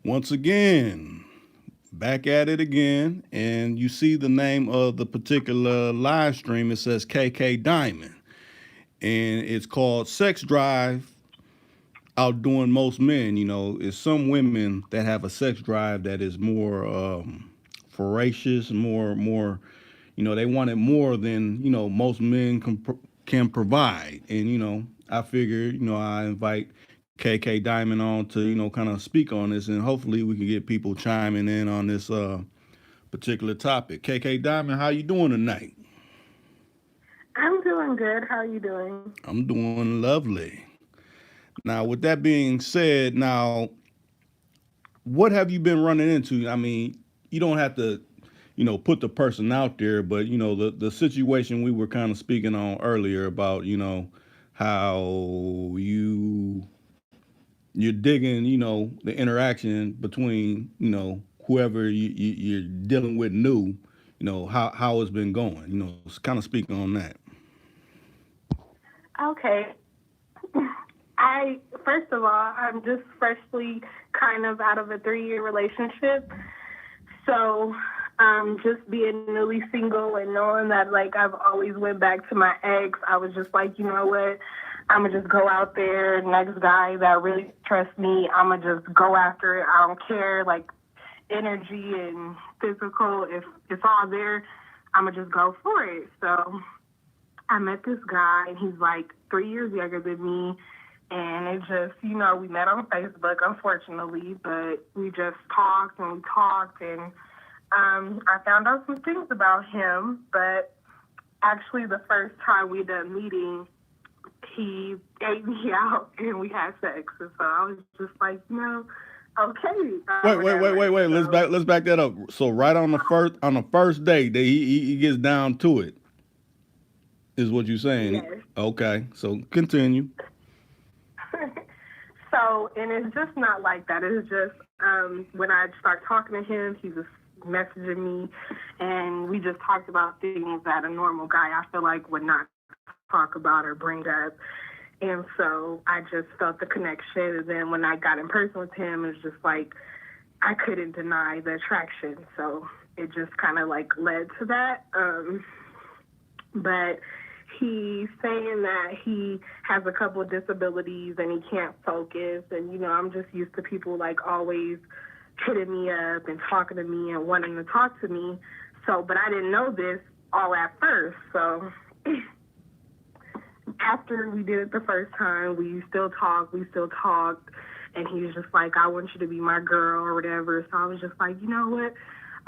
Once again, back at it again, and you see the name of the particular live stream. It says KK Diamond, and it's called Sex Drive Outdoing Most Men. It's some women that have a sex drive that is more voracious, more. They want it more than most men can provide, and I figured I invite KK Diamond on to kind of speak on this, and hopefully we can get people chiming in on this particular topic. KK Diamond, how you doing tonight? I'm doing good. How are you doing? I'm doing lovely. Now, with that being said, now what have you been running into? I mean, you don't have to, put the person out there, but the situation we were kind of speaking on earlier about, how you're digging, the interaction between, whoever you're dealing with new, how it's been going, kind of speak on that. Okay. I first of all, I'm just freshly kind of out of a 3-year relationship. So, just being newly single and knowing that like I've always went back to my ex, I was just like, you know what? I'm gonna just go out there. Next guy that really trusts me, I'm gonna just go after it. I don't care, like energy and physical. If it's all there, I'm gonna just go for it. So I met this guy, and he's like 3 years younger than me. And it just, we met on Facebook, unfortunately, but we just talked and we talked, and I found out some things about him. But actually, the first time we done meeting, he ate me out and we had sex. And so I was just like, okay, Wait. Let's So, back that up. So right on the first date, that he gets down to it, is what you're saying. yes. Okay, so continue. So, and it's just not like that. It's just when I start talking to him, he was messaging me, and we just talked about things that a normal guy I feel like would not talk about or bring up. And so I just felt the connection. And then when I got in person with him, it's just like I couldn't deny the attraction. So it just kind of like led to that. But he's saying that he has a couple of disabilities and he can't focus. And, I'm just used to people like always hitting me up and talking to me and wanting to talk to me. So, but I didn't know this all at first. So after we did it the first time, we still talked. And he was just like, I want you to be my girl or whatever. So I was just like, you know what?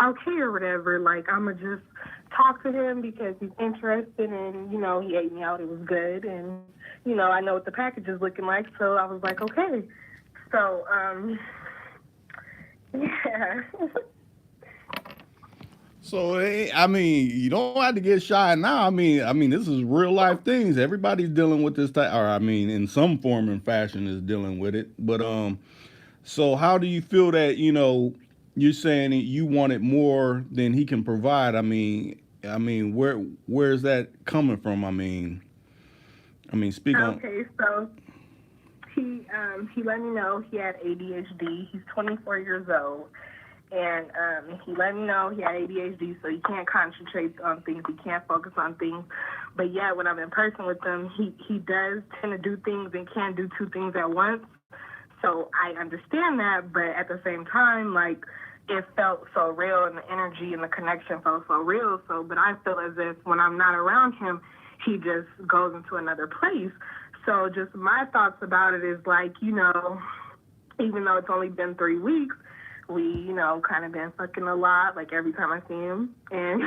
Okay or whatever. Like, I'm going to just talk to him because he's interested, and, he ate me out. It was good. And, I know what the package is looking like. So I was like, okay. So, yeah. So I mean, you don't have to get shy now. I mean, this is real life things. Everybody's dealing with this type, or I mean, in some form and fashion, is dealing with it. But so how do you feel that you're saying that you want it more than he can provide? I mean, where's that coming from? I mean, speak on. Okay, so he let me know he had ADHD. He's 24 years old. And he let me know he had ADHD, so he can't concentrate on things. He can't focus on things. But yeah, when I'm in person with him, he does tend to do things and can't do two things at once. So I understand that, but at the same time, like, it felt so real, and the energy and the connection felt so real. So, but I feel as if when I'm not around him, he just goes into another place. So just my thoughts about it is like, even though it's only been 3 weeks, we, kind of been fucking a lot, like every time I see him. And,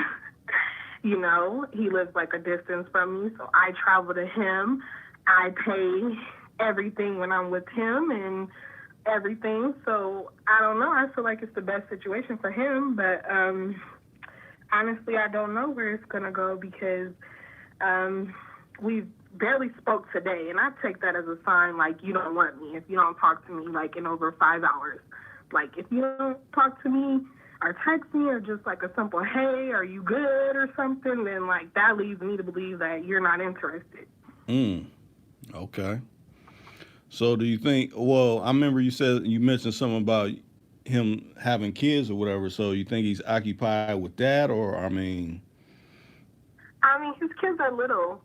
he lives like a distance from me, so I travel to him. I pay everything when I'm with him and everything. So I don't know. I feel like it's the best situation for him, but honestly, I don't know where it's going to go because we barely spoke today, and I take that as a sign like you don't want me if you don't talk to me like in over 5 hours. Like, if you don't talk to me or text me or just like a simple, hey, are you good or something, then like that leads me to believe that you're not interested. Mm, okay. So do you think? Well, I remember you mentioned something about him having kids or whatever. So you think he's occupied with that, or I mean, I mean, his kids are little.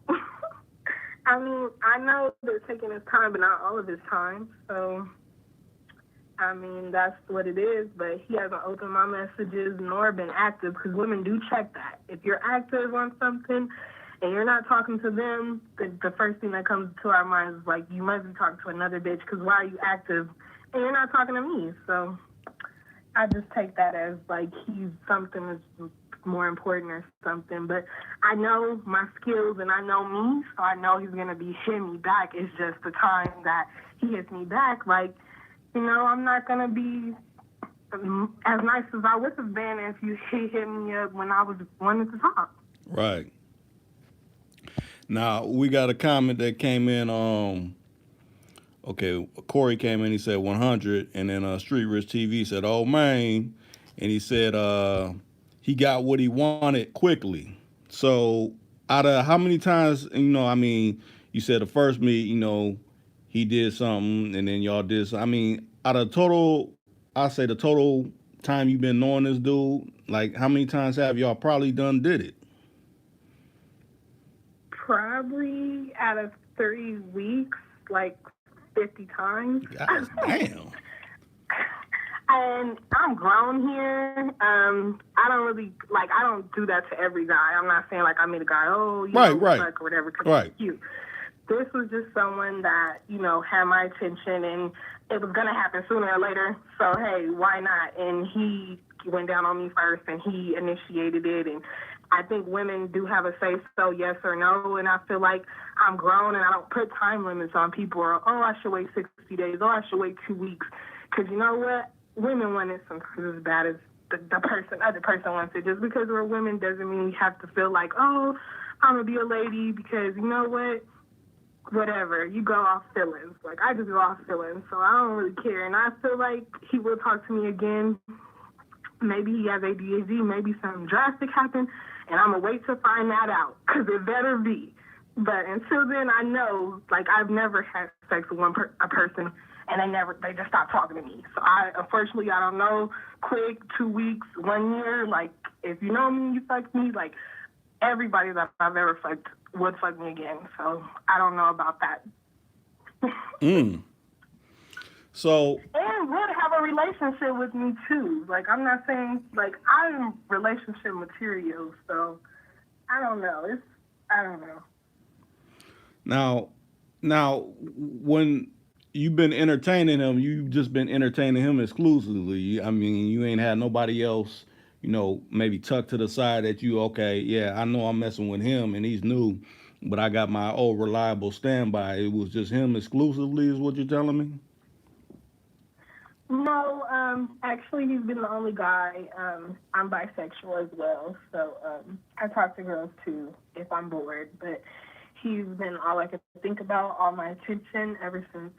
I mean, I know they're taking his time, but not all of his time. So, I mean, that's what it is. But he hasn't opened my messages nor been active because women do check that. If you're active on something and you're not talking to them, the first thing that comes to our minds is like, you must be talking to another bitch because why are you active and you're not talking to me? So I just take that as like he's something that's more important or something. But I know my skills and I know me, so I know he's going to be hitting me back. It's just the time that he hits me back. Like, you know, I'm not going to be as nice as I would have been if he hit me up when I was wanting to talk. right. Now we got a comment that came in. Okay, Corey came in. He said 100, and then Street Rich TV said, "Oh man," and he said he got what he wanted quickly. So out of how many times, you know, I mean, you said the first meet, you know, he did something, and then y'all did. I mean, out of total, I say the total time you've been knowing this dude, like how many times have y'all probably did it? Probably out of 3 weeks, like 50 times. God damn. And I'm grown here. I don't really, like, I don't do that to every guy. I'm not saying, like, I meet a guy, oh, you know, Right. fuck or whatever, because Right. he's cute. This was just someone that, you know, had my attention, and it was going to happen sooner or later. So, hey, why not? And he went down on me first, and he initiated it, and I think women do have a say so, yes or no, and I feel like I'm grown and I don't put time limits on people or, oh, I should wait 60 days, oh, I should wait 2 weeks. Because you know what? Women want it sometimes as bad as the other person wants it. Just because we're women doesn't mean we have to feel like, oh, I'm going to be a lady because, you know what? Whatever. You go off feelings. Like, I just go off feelings, so I don't really care. And I feel like he will talk to me again. Maybe he has ADHD, maybe something drastic happened, and I'm going to wait to find that out, because it better be. But until then, I know, like, I've never had sex with a person, and they just stopped talking to me. So, unfortunately, I don't know, quick, 2 weeks, 1 year, like, if you know me, you fuck me, like, everybody that I've ever fucked would fuck me again. So, I don't know about that. So, and would have a relationship with me too. Like, I'm not saying, like, I'm relationship material, so I don't know. I don't know. now, when you've been entertaining him, you've just been entertaining him exclusively. I mean, you ain't had nobody else, you know, maybe tucked to the side that you, okay, yeah, I know I'm messing with him and he's new, but I got my old reliable standby. It was just him exclusively, is what you're telling me? No, actually, he's been the only guy. I'm bisexual as well, so I talk to girls too if I'm bored. But he's been all I could think about, all my attention ever since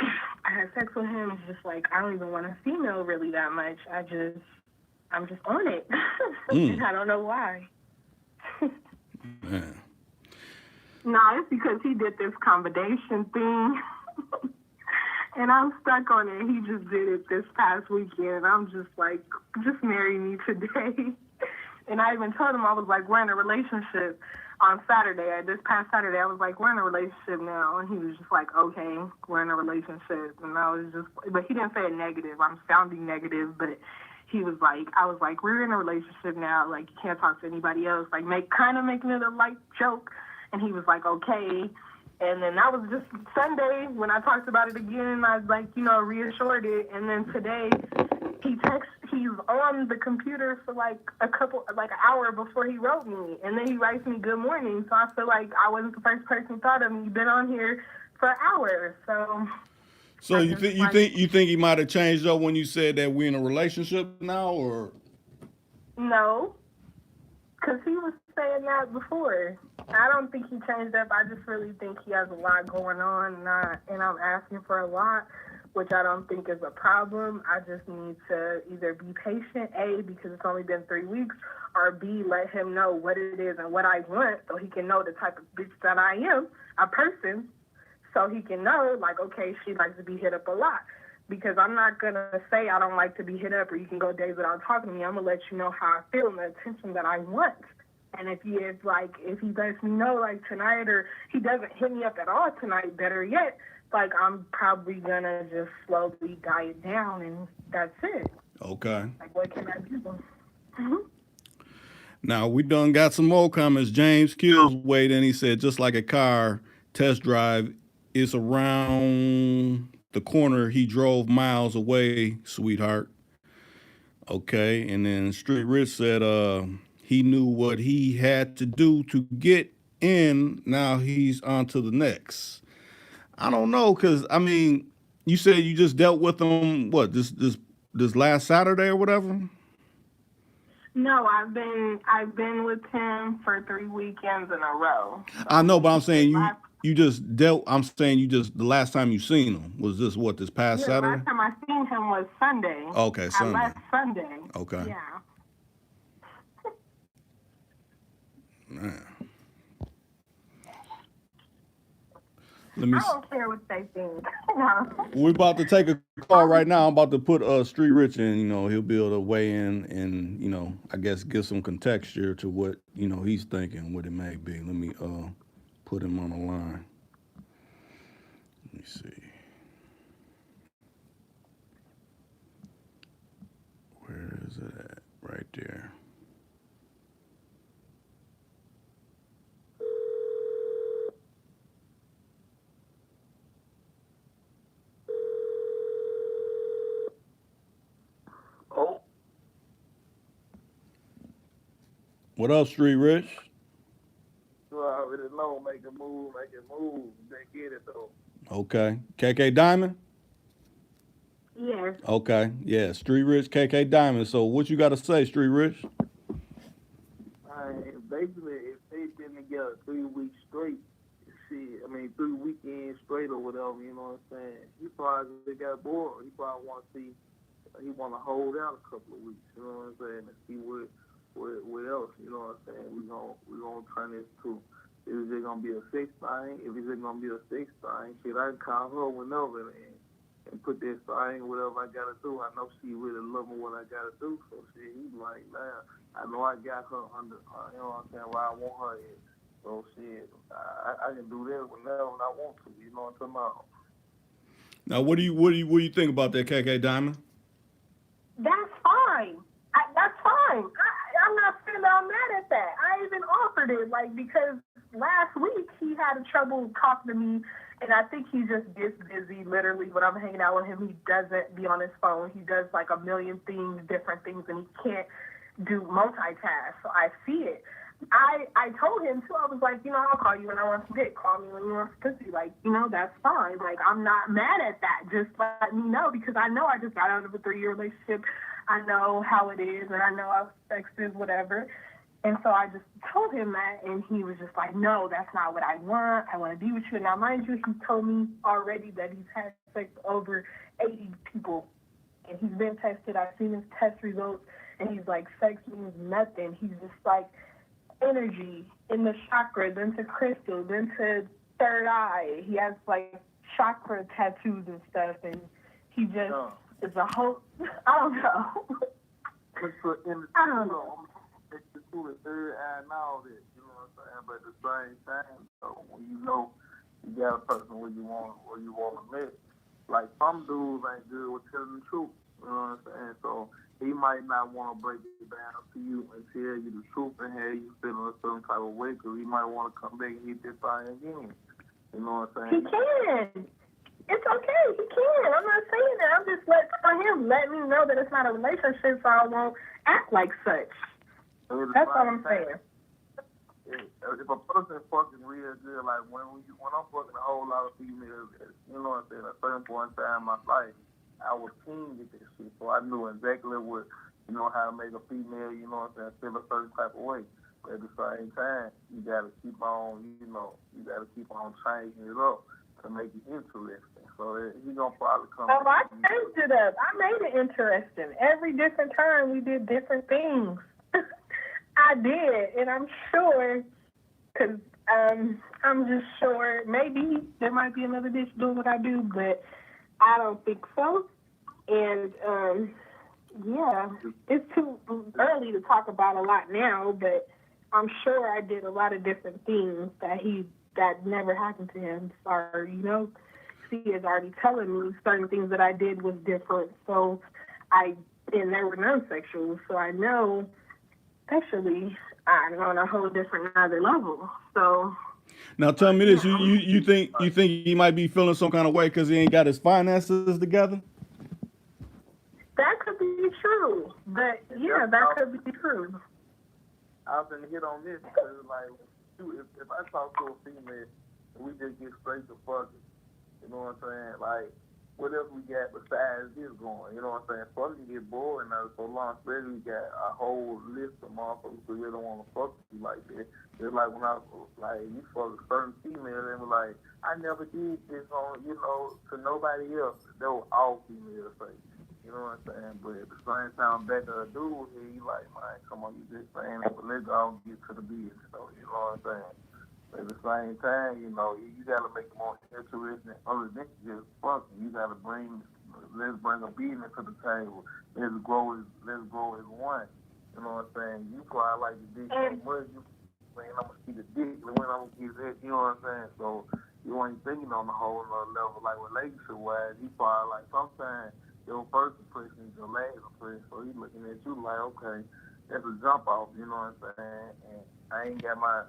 I had sex with him. It's just like I don't even want a female really that much. I'm just on it. And I don't know why. Man. No, it's because he did this combination thing. And I'm stuck on it. He just did it this past weekend. I'm just like, just marry me today. And I even told him, I was like, we're in a relationship on Saturday. This past Saturday, I was like, we're in a relationship now. And he was just like, okay, we're in a relationship. And I was just, but he didn't say it negative. I'm sounding negative, but he was like, I was like, we're in a relationship now. Like, you can't talk to anybody else. Like, kind of making it a light joke. And he was like, okay. And then that was just Sunday when I talked about it again. I like, you know, reassured it. And then today he's on the computer for like an hour before he wrote me. And then he writes me good morning. So I feel like I wasn't the first person thought of me. You've been on here for hours. So you think he might have changed up when you said that we're in a relationship now, or? No, because he was saying that before. I don't think he changed up. I just really think he has a lot going on, and I'm asking for a lot, which I don't think is a problem. I just need to either be patient, A, because it's only been 3 weeks, or B, let him know what it is and what I want so he can know the type of bitch that I am, a person, so he can know, like, okay, she likes to be hit up a lot. because I'm not going to say I don't like to be hit up or you can go days without talking to me. I'm going to let you know how I feel and the attention that I want. And if he lets me know, like, tonight, or he doesn't hit me up at all tonight, better yet, like, I'm probably going to just slowly diet down, and that's it. Okay. Like, what can I do? Mm-hmm. Now, we done got some more comments. James Kills weighed in. He said, just like a car test drive, it's around the corner. He drove miles away, sweetheart. Okay. And then Street Rich said, he knew what he had to do to get in. Now he's on to the next. I don't know, because I mean, you said you just dealt with him. What, this last Saturday or whatever? No, I've been with him for 3 weekends in a row. So I know, but I'm saying you just dealt. I'm saying you just the last time you seen him was this past the Saturday? last time I seen him was Sunday. Okay, Sunday. I left Sunday. Okay. Yeah. Man. I don't care what they think. No. We're about to take a call right now. I'm about to put Street Rich in. You know, he'll be able to weigh in and, you know, I guess give some contexture to what, you know, he's thinking, what it may be. Let me put him on the line. Let me see. Where is it at? Right there. Oh. What up, Street Rich? You already know, make it move. They get it though. Okay. KK Diamond? Yes. Okay. Yeah, Street Rich, KK Diamond. So what you got to say, Street Rich? Basically, if they've been together 3 weeks straight, 3 weekends straight or whatever, you know what I'm saying? He probably got bored. He probably want to see, he want to hold out a couple of weeks, you know what I'm saying, and see what else, you know what I'm saying? We're gonna turn this to, is it gonna be a sex thing? If it's gonna be a sex thing, shit, I can call her whenever and put this thing, whatever I gotta do. I know she really love me what I gotta do. So shit, he's like, man, I know I got her under, you know what I'm saying, where I want her at. So shit, I can do that whenever I want to. You know what I'm talking about? Now, what do you think about that, KK Diamond? That's fine. That's fine. I'm not saying that I'm mad at that. I even offered it, like, because last week he had trouble talking to me, and I think he just gets busy. Literally, when I'm hanging out with him, he doesn't be on his phone. He does like a million things, different things, and he can't do multitask. So I see it. I told him too. I was like, you know, I'll call you when I want some dick. Call me when you want some pussy. Like, you know, that's fine. Like, I'm not mad at that. Just let me know, because I know I just got out of a 3-year relationship. I know how it is, and I know how sex is, whatever. And so I just told him that, and he was just like, no, that's not what I want. I want to be with you. Now, mind you, he told me already that he's had sex with over 80 people, and he's been tested. I've seen his test results, and he's like, sex means nothing. He's just like energy in the chakra, then to crystal, then to third eye. He has like chakra tattoos and stuff, and he just is a whole, I don't know. I don't know. It's the third eye and all that, you know what I'm saying? But at the same time, so when you know you got a person where you want to meet, like some dudes ain't good with telling the truth, you know what I'm saying? So he might not want to break it down to you and tell you the truth and have you feeling a certain type of way, because he might want to come back and hit this thing again. You know what I'm saying? He can. It's okay. He can. I'm not saying that. I'm just let me know that it's not a relationship, so I won't act like such. That's all I'm saying. If a person fucking real good, like when I'm fucking a whole lot of females, you know what I'm saying, at a certain point in time in my life, I was keen with this shit, so I knew exactly what, you know, how to make a female, you know what I'm saying, feel a certain type of way. But at the same time, you gotta keep on, you know, changing it up to make it interesting. So he gonna probably come. Oh, I changed it up. I made it interesting. Every different time we did different things. I did, and I'm sure, because I'm just sure maybe there might be another bitch doing what I do, but I don't think so. And yeah, it's too early to talk about a lot now, but I'm sure I did a lot of different things that never happened to him. Or, he is already telling me certain things that I did was different. So and they were non-sexual. So I know sexually I'm on a whole different other level. So Now tell me this: you think he might be feeling some kind of way because he ain't got his finances together? that could be true. But yeah, that could be true. I was gonna hit on this because, like, if I talk to a female and we just get straight to fucking, you know what I'm saying? Like, what else we got besides this going? You know what I'm saying? Fucking get bored now so long, especially we got a whole list of motherfuckers who really don't want to fuck with you like that. It's like when I you fuck a certain female and was like, I never did this on, to nobody else. They were all females, like, you know what I'm saying? But at the same time, back to a dude here, you like, man, come on, you just saying it, but let's go and get to the business, though. You know what I'm saying? At the same time, you gotta make it more interesting other than just fucking. You gotta let's bring a business to the table. Let's grow as one. You know what I'm saying? You probably like the dick so much, I'm gonna see the dick, and when I'm gonna get that, you know what I'm saying? So you ain't thinking on the whole other level, like relationship wise. You probably like sometimes your first impression is your last impression. So he's looking at you like, okay, that's a jump off, you know what I'm saying? And I ain't got my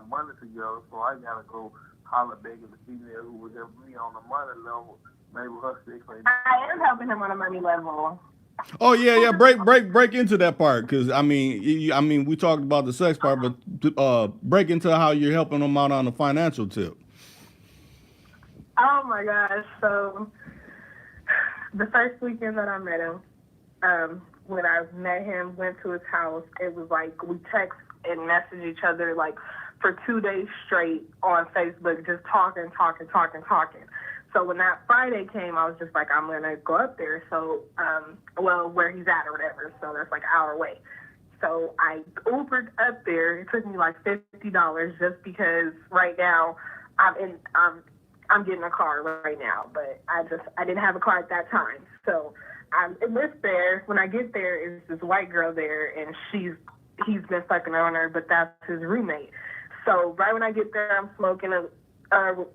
money together, so I gotta go holler back at the female who was helping me on the money level. Maybe her sex ain't. I am helping him on a money level. Oh yeah. Break into that part because I mean, we talked about the sex part, but break into how you're helping them out on the financial tip. Oh my gosh! So the first weekend that I met him, when I met him, went to his house, it was like we text and messaged each other like for 2 days straight on Facebook, just talking. So when that Friday came, I was just like, I'm gonna go up there. So, where he's at or whatever. So that's like an hour away. So I Ubered up there. It took me like $50 just because right now I'm getting a car right now, but I didn't have a car at that time. So I live there. When I get there, is this white girl there, and he's been fucking on her, but that's his roommate. So right when I get there, I'm smoking a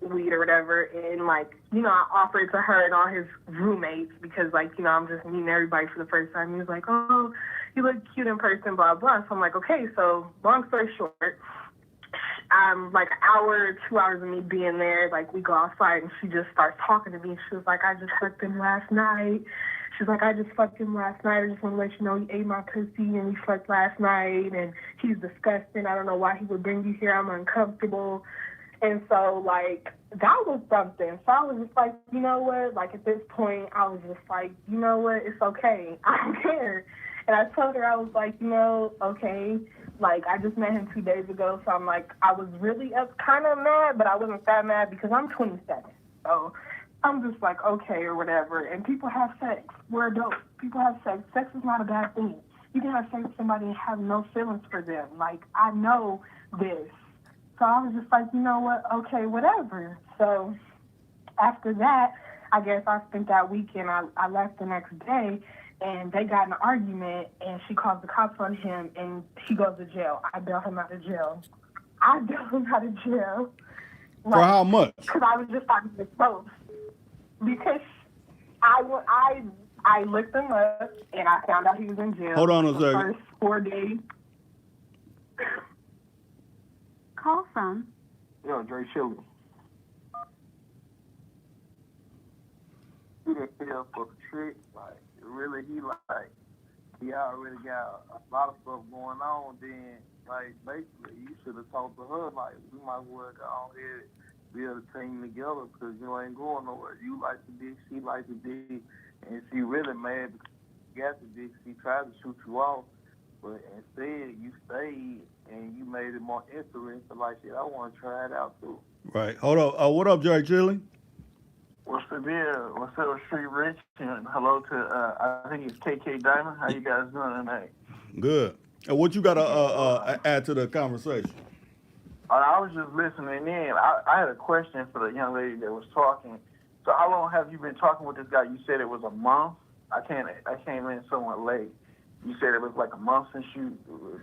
weed or whatever, and like, I offered it to her and all his roommates because like, I'm just meeting everybody for the first time. He was like, oh, you look cute in person, blah, blah. So I'm like, okay. So long story short, like an hour, 2 hours of me being there, like we go outside and she just starts talking to me. She was like, I just fucked him last night. She's like, I just fucked him last night. I just want to let you know he ate my pussy and we fucked last night and he's disgusting. I don't know why he would bring you here. I'm uncomfortable. And so, like, that was something. So I was just like, you know what? Like, at this point, I was just like, you know what? It's okay. I don't care. And I told her, I was like, okay. Like, I just met him 2 days ago. So I'm like, I was really kind of mad, but I wasn't that mad because I'm 27. So I'm just like, okay, or whatever. And people have sex. We're adults. People have sex. Sex is not a bad thing. You can have sex with somebody and have no feelings for them. Like, I know this. So I was just like, you know what? Okay, whatever. So after that, I guess I spent that weekend. I left the next day, and they got in an argument, and she called the cops on him, and he goes to jail. I bailed him out of jail. For how much? Because I was just talking to both. Because I looked him up, and I found out he was in jail. Hold on a the second. First 4 days. Call from. Yo, Dre Shilly. He didn't feel for the trick. Like, really, he already got a lot of stuff going on. Then, like, basically, you should have talked to her. Like, we might as well go on here, build a team together because you ain't going nowhere. You like the dick, she like the dick, and she really mad because you got the dick. She tried to shoot you off, but instead, you stayed. And you made it more interesting. Like, shit, I want to try it out, too. Right. Hold up. What up, Jerry Chili? What's the deal? What's up with Street Rich? And hello to, I think it's KK Diamond. How you guys doing tonight? Good. And what you got to add to the conversation? I was just listening in. I had a question for the young lady that was talking. So how long have you been talking with this guy? You said it was a month. I came in somewhat late. You said it was like a month since you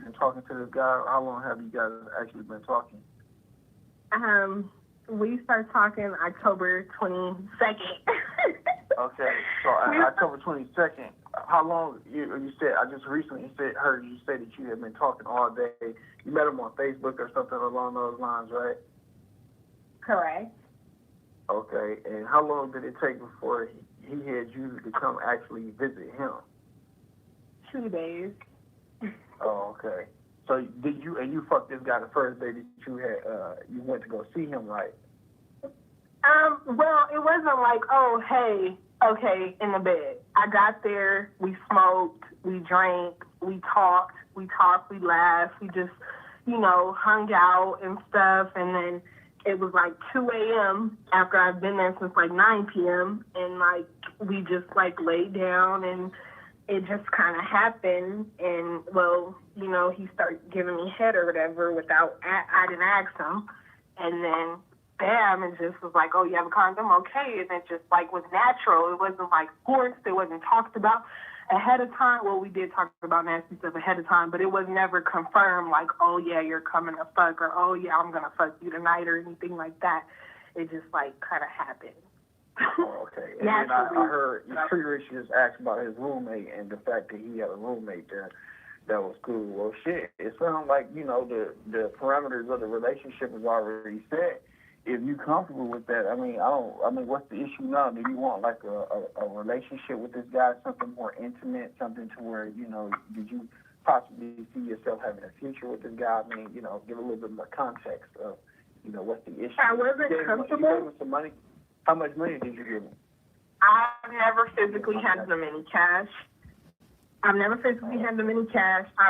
been talking to this guy. How long have you guys actually been talking? We started talking October 22nd. Okay, so October 22nd. How long? You said I just recently heard you say that you had been talking all day. You met him on Facebook or something along those lines, right? Correct. Okay, and how long did it take before he had you to come actually visit him? 2 days. Oh, okay. So did you fucked this guy the first day that you had you went to go see him, right? Well, it wasn't like, oh, hey, okay, in the bed. I got there, we smoked, we drank, we talked, we laughed, we just, hung out and stuff, and then it was like 2 a.m. after I've been there since like 9 p.m. and like we just like laid down and it just kind of happened. And well, he started giving me head or whatever I didn't ask him. And then bam, it just was like, oh, you have a condom? Okay. And it just like was natural. It wasn't like forced. It wasn't talked about ahead of time. Well, we did talk about nasty stuff ahead of time, but it was never confirmed like, oh, yeah, you're coming to fuck, or oh, yeah, I'm going to fuck you tonight, or anything like that. It just like kind of happened. Oh, okay. And then I heard Tree Rich just asked about his roommate and the fact that he had a roommate there that was cool. Well, shit, it sounds like, the parameters of the relationship is already set. If you're comfortable with that, I mean, what's the issue now? Do you want like a relationship with this guy, something more intimate, something to where, did you possibly see yourself having a future with this guy? I mean, give a little bit more context of, what's the issue. I wasn't comfortable. You gave him some money? How much money did you give him? I've never physically handed him any cash. I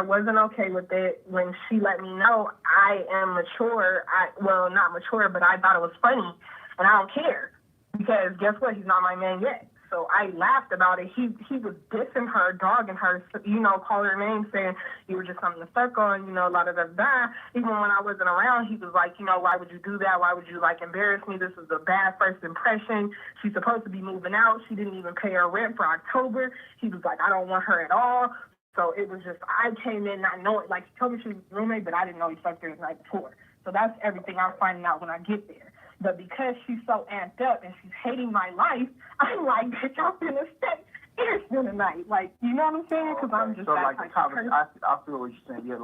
wasn't okay with it. When she let me know I am mature, not mature, but I thought it was funny, and I don't care. Because guess what? He's not my man yet. So I laughed about it. He was dissing her, dogging her, calling her name, saying, you were just something to fuck on, la-da-da-da. Even when I wasn't around, he was like, why would you do that? Why would you, embarrass me? This was a bad first impression. She's supposed to be moving out. She didn't even pay her rent for October. He was like, I don't want her at all. So it was just, I came in not knowing, he told me she was his roommate, but I didn't know he fucked her the night before. So that's everything I'm finding out when I get there. But because she's so amped up and she's hating my life, I'm like, bitch, I'm finna stay here tonight. You know what I'm saying? Because I'm just so that type of person. I feel what you're saying. Yeah,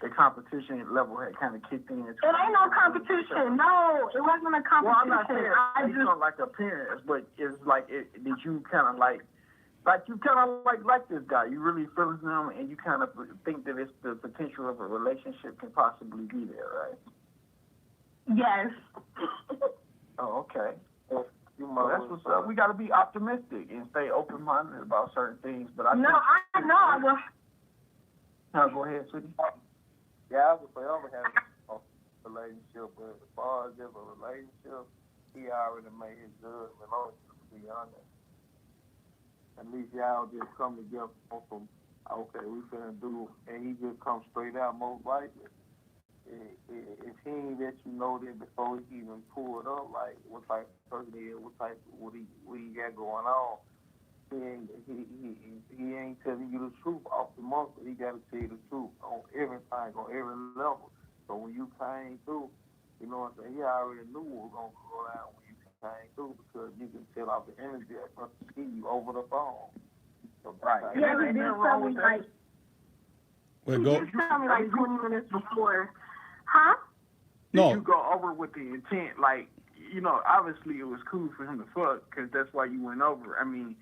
the competition level had kind of kicked in. It ain't no competition. No, it wasn't a competition. Well, I'm not saying it's not like appearance, but it's did you kind of like you kind of like this guy. You really feel him, and you kind of think that it's the potential of a relationship can possibly be there, right? Yes. Oh, okay. Well, that's what's up. We got to be optimistic and stay open-minded about certain things. But I know. No, go ahead, sweetie. Yeah, I would forever have a relationship, but as far as a relationship, he already made his judgment on it, to be honest. At least y'all just come together on some, okay, we finna do, and he just comes straight out most likely. If he ain't let you know that before he even pulled up, what type of person he is, what he got going on, he ain't telling you the truth off the muscle. He got to tell you the truth on everything, on every level. So when you came through, you know what I'm saying, he already knew what was going to go down when you came through, because you can tell off the energy I can see you over the phone. So, right. Yeah, he did tell me Well, he did tell me 20 minutes before. Huh? No. Did you go over with the intent, obviously it was cool for him to fuck, because that's why you went over. I mean,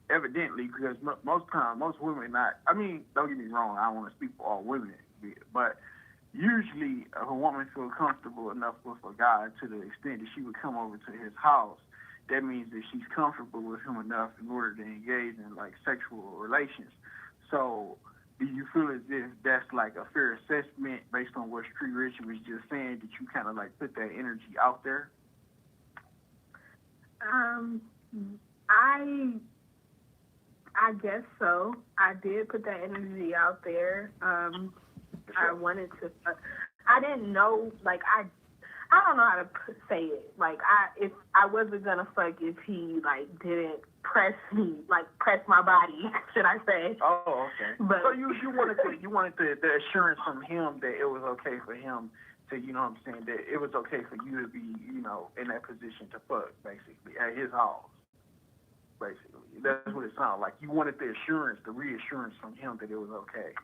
evidently, because most times, most women don't get me wrong, I don't want to speak for all women, but usually if a woman feels comfortable enough with a guy to the extent that she would come over to his house, that means that she's comfortable with him enough in order to engage in sexual relations. So do you feel as if that's a fair assessment based on what Street Rich was just saying, that you kind of put that energy out there? I guess so. I did put that energy out there. I wanted to. I didn't know. I don't know how to say it. Like, if I wasn't gonna fuck if he like didn't press my body, should I say? Oh, okay. But so you wanted the assurance from him that it was okay for him to, you know what I'm saying, that it was okay for you to be, you know, in that position to fuck, basically, at his house. Basically, that's what it sounded like. You wanted the reassurance from him that it was okay.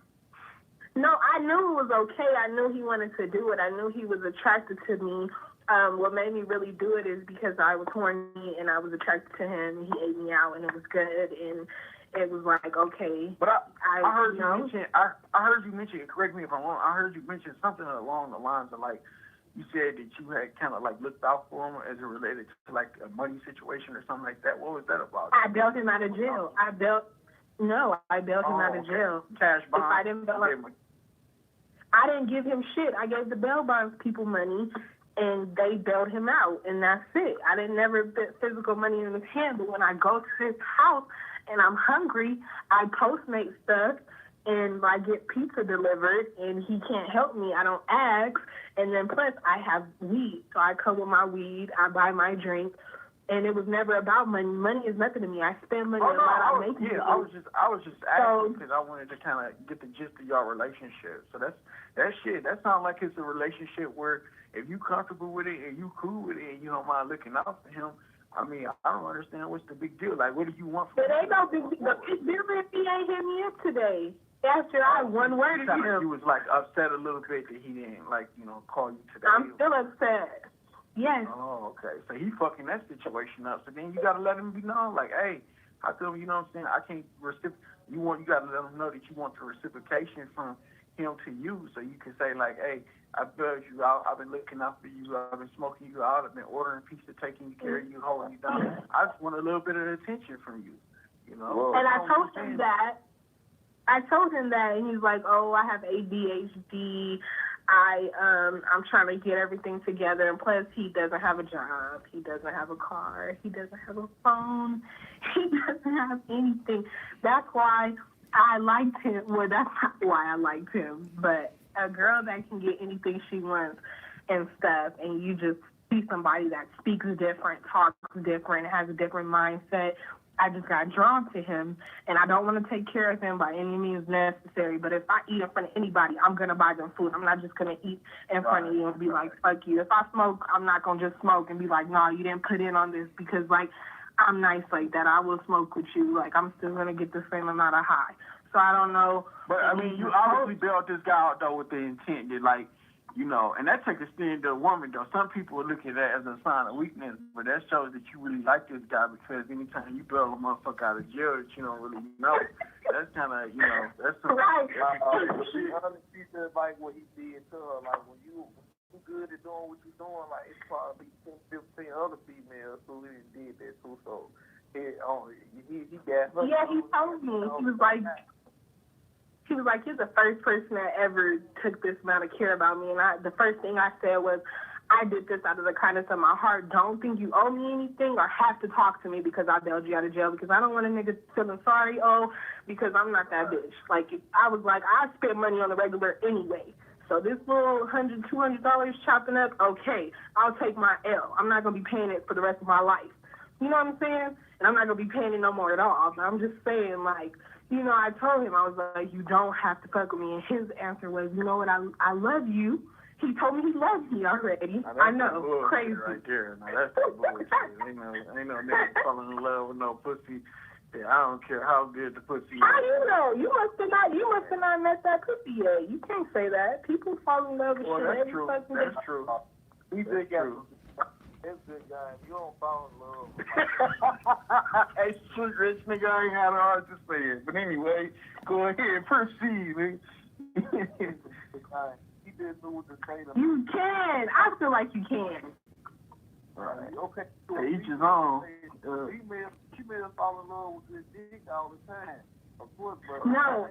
No, I knew it was okay. I knew he wanted to do it. I knew he was attracted to me. What made me really do it is because I was horny and I was attracted to him. He ate me out and it was good and it was like, okay. But I heard you mention. I heard you mention. Correct me if I'm wrong. I heard you mention something along the lines of like, you said that you had kind of like looked out for him as it related to like a money situation or something like that. What was that about? I bailed him out of jail. I bailed him out of jail. Cash bond. If I didn't bail him, I didn't give him shit. I gave the bail bonds people money, and they bailed him out, and that's it. I didn't never put physical money in his hand, but when I go to his house and I'm hungry, I Postmate stuff, and I get pizza delivered, and he can't help me. I don't ask, and then plus I have weed, so I come with my weed, I buy my drink, and it was never about money. Money is nothing to me. I spend money on what I make. Yeah, I was just asking because I wanted to kind of get the gist of your relationship. So that shit. That sounds like it's a relationship where if you comfortable with it and you cool with it and you don't mind looking out for him. I mean, I don't understand what's the big deal. Like, what do you want from him? It ain't no big deal. It's different if he ain't hit me up today. After I one word to him. You was like upset a little bit that he didn't like, you know, call you today. I'm still upset. Yes. Oh, okay. So he fucking that situation up. So then you gotta let him be known, like, hey, how come, you know what I'm saying? I can't you gotta let him know that you want the reciprocation from him to you, so you can say like, hey, I bailed you out. I've been looking out for you. I've been smoking you out. I've been ordering pizza, taking care of you, holding you down. I just want a little bit of attention from you, you know. And I told him that. And he's like, oh, I have ADHD. I'm trying to get everything together, and plus he doesn't have a job, he doesn't have a car, he doesn't have a phone, he doesn't have anything. That's why I liked him. Well, that's not why I liked him, but a girl that can get anything she wants and stuff, and you just see somebody that speaks different, talks different, has a different mindset. I just got drawn to him, and I don't want to take care of him by any means necessary, but if I eat in front of anybody, I'm going to buy them food. I'm not just going to eat in front of you and be like, fuck you. If I smoke, I'm not going to just smoke and be like, no, you didn't put in on this because, like, I'm nice like that. I will smoke with you. Like, I'm still going to get the same amount of high. So I don't know. But, I mean, you obviously bailed this guy out, though, with the intent that, like, you know, and that takes a stand to a woman, though. Some people look at that as a sign of weakness, but that shows that you really like this guy because anytime you bail a motherfucker out of jail that you don't really know, that's kind of, you know, that's some... Right. She said, like, what he did to her, like, when you good at doing what you're doing, like, it's probably 10, 15 other females who really did that, too, so he got her. Yeah, he told me. He was like, you're the first person that ever took this amount of care about me. And the first thing I said was, I did this out of the kindness of my heart. Don't think you owe me anything or have to talk to me because I bailed you out of jail because I don't want a nigga feeling sorry, because I'm not that bitch. Like, I was like, I spend money on the regular anyway. So this little $100, $200 chopping up, okay, I'll take my L. I'm not going to be paying it for the rest of my life. You know what I'm saying? And I'm not going to be paying it no more at all. But I'm just saying, like, you know, I told him, I was like, you don't have to fuck with me. And his answer was, you know what, I love you. He told me he loves me already. I know, crazy. Right there. Now, that's the bullshit. Ain't no nigga falling in love with no pussy. Yeah, I don't care how good the pussy is. How you know? You must have not met that pussy yet. You can't say that. People fall in love with shit every fucking day. That's true. He just got That's good, guy. You don't fall in love. Hey, shit, rich nigga, I ain't had a hard to say it. But anyway, go ahead, proceed, nigga. He did do what the state of You can. I feel like you can. Right. Okay. To each his own. She made us fall in love with this dick all the time. Of course, but No.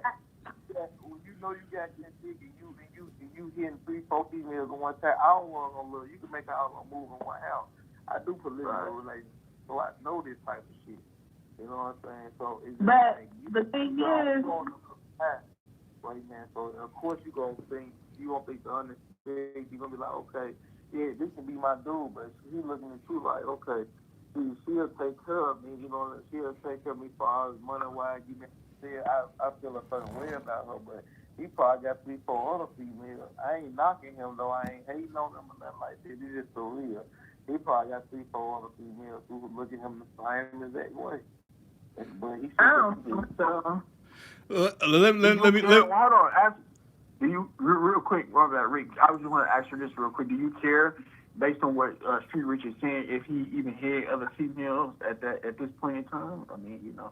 when you know you got that dick and you hitting 3-4 females in one time, I don't want to love. You can make all of them move in one house. I do political relations, so I know this type of shit. You know what I'm saying? So it's just But like, the thing is, right, man. So of course you gonna think the honest thing. You're gonna be like, okay, yeah, this can be my dude, but he looking at you like, okay, she'll take care of me, you know, she'll take care of me for all his money, why you see, I feel a certain way about her, but he probably got 3, 4 other females. I ain't knocking him though, I ain't hating on him or nothing like that. It's just so real. He probably got 3, 4 other females who would look at him the same exact way. But he I don't think so. Hold on. Do you real quick? Well, that Rick, I was just want to ask you this real quick. Do you care, based on what Street Rich is saying, if he even had other females at this point in time? I mean, you know.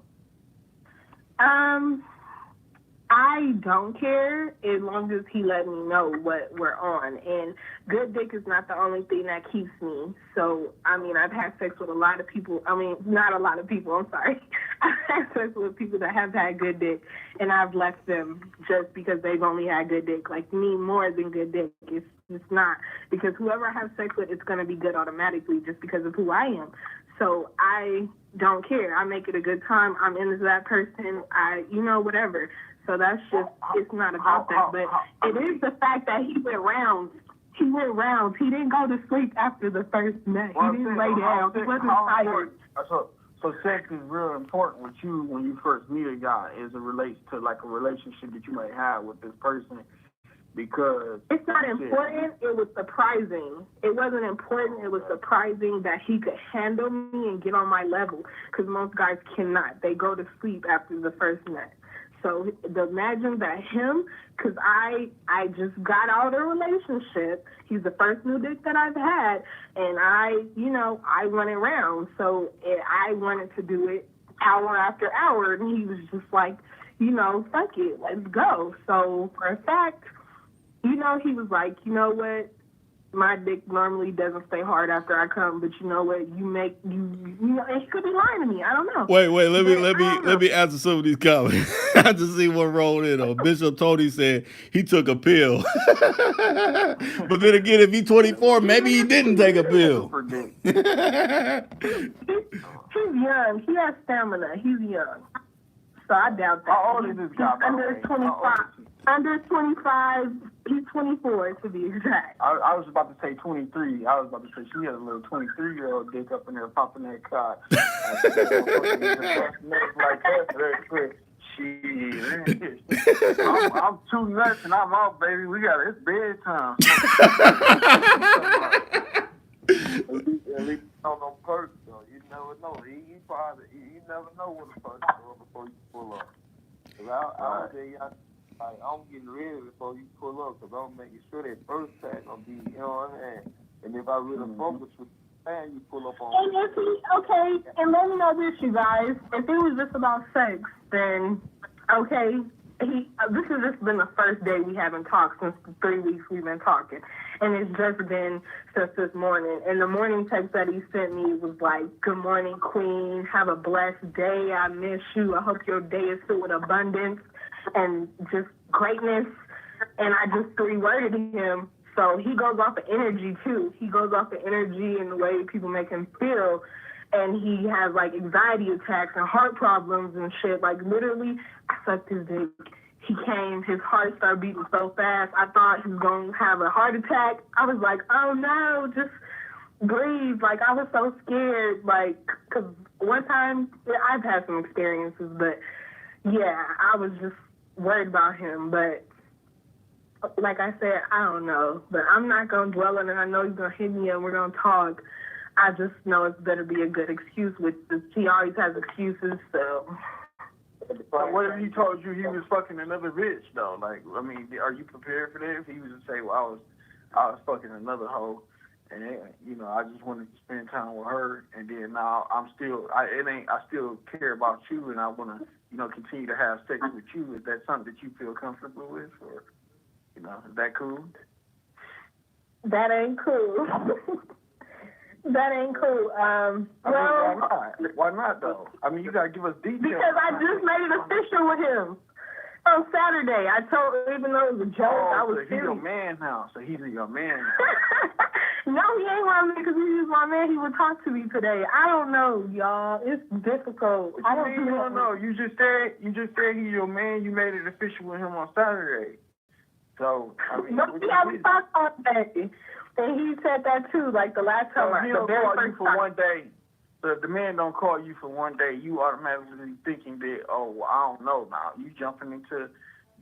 I don't care as long as he let me know what we're on. And good dick is not the only thing that keeps me. So, I mean, I've had sex with a lot of people. I mean, not a lot of people, I'm sorry. I've had sex with people that have had good dick, and I've left them just because they've only had good dick. Like, me more than good dick. It's not. Because whoever I have sex with, it's going to be good automatically just because of who I am. So I don't care. I make it a good time. I'm into that person. Whatever. So that's just, it's not about that. But it is the fact that he went rounds. He went rounds. He didn't go to sleep after the first night. He didn't lay down. He wasn't tired. So sex is real important with you when you first meet a guy, as it relates to like a relationship that you might have with this person, because it's not important. It was surprising. It wasn't important. It was surprising that he could handle me and get on my level, because most guys cannot. They go to sleep after the first night. So imagine that him, because I just got out of a relationship. He's the first new dick that I've had, and I run it round. So I wanted to do it hour after hour, and he was just like, fuck it, let's go. So for a fact, he was like, you know what? My dick normally doesn't stay hard after I come, but you know what? And he could be lying to me. I don't know. Wait, let me answer some of these comments. I just see one rolled in on. Bishop Tony said he took a pill. But then again, if he's 24, maybe he didn't take a pill. He's young. He has stamina. He's young. So I doubt that. How old is this guy? Under 25. Under 25. He's 24 to be exact. I was about to say 23. I was about to say she had a little 23-year-old dick up in there popping that cock. Like that, very quick. Shit. I'm 2 nuts and I'm out, baby. It's bedtime. At least on no person, though. You never know. You never know what a person doing before you pull up. Cause I'll tell you, I'm getting ready before you pull up, because I'm making sure that first tag gonna be, you know what I mean? And if I really focus with the man, you pull up on. And and let me know this, you guys. If it was just about sex, then okay. This has just been the first day we haven't talked since the 3 weeks we've been talking. And it's just been since this morning. And the morning text that he sent me was like, "Good morning, Queen. Have a blessed day. I miss you. I hope your day is filled with abundance and just greatness." And I just 3-worded him. So he goes off of energy, too. He goes off of energy and the way people make him feel. And he has, like, anxiety attacks and heart problems and shit. Like, literally, I sucked his dick. He came, his heart started beating so fast, I thought he was going to have a heart attack. I was like, oh, no, just breathe. Like, I was so scared. Like, because one time, I've had some experiences, but, yeah, I was just worried about him. But, like I said, I don't know. But I'm not going to dwell on it. I know he's going to hit me and we're going to talk. I just know it's better be a good excuse with this. He always has excuses, so. But what if he told you he was fucking another bitch, though? Like, I mean, are you prepared for that? If he was to say, well, I was fucking another hoe, and I just wanted to spend time with her, and then now I still care about you, and I want to, continue to have sex with you. Is that something that you feel comfortable with, or, is that cool? That ain't cool. That ain't cool. Why not, though? I mean, you got to give us details. Because I just made it official with him on Saturday. I told him, even though it was a joke, I was serious. He's your man now. So he's your man now. No, he ain't my man, because if he was my man, he would talk to me today. I don't know, y'all. It's difficult. I don't know. You just said he's your man. You made it official with him on Saturday. So, I mean, no, we haven't talked all day. And he said that too, like the last time, He the don't very call you first for time. 1 day. The man don't call you for 1 day. You automatically thinking that, oh, well, I don't know now. You jumping into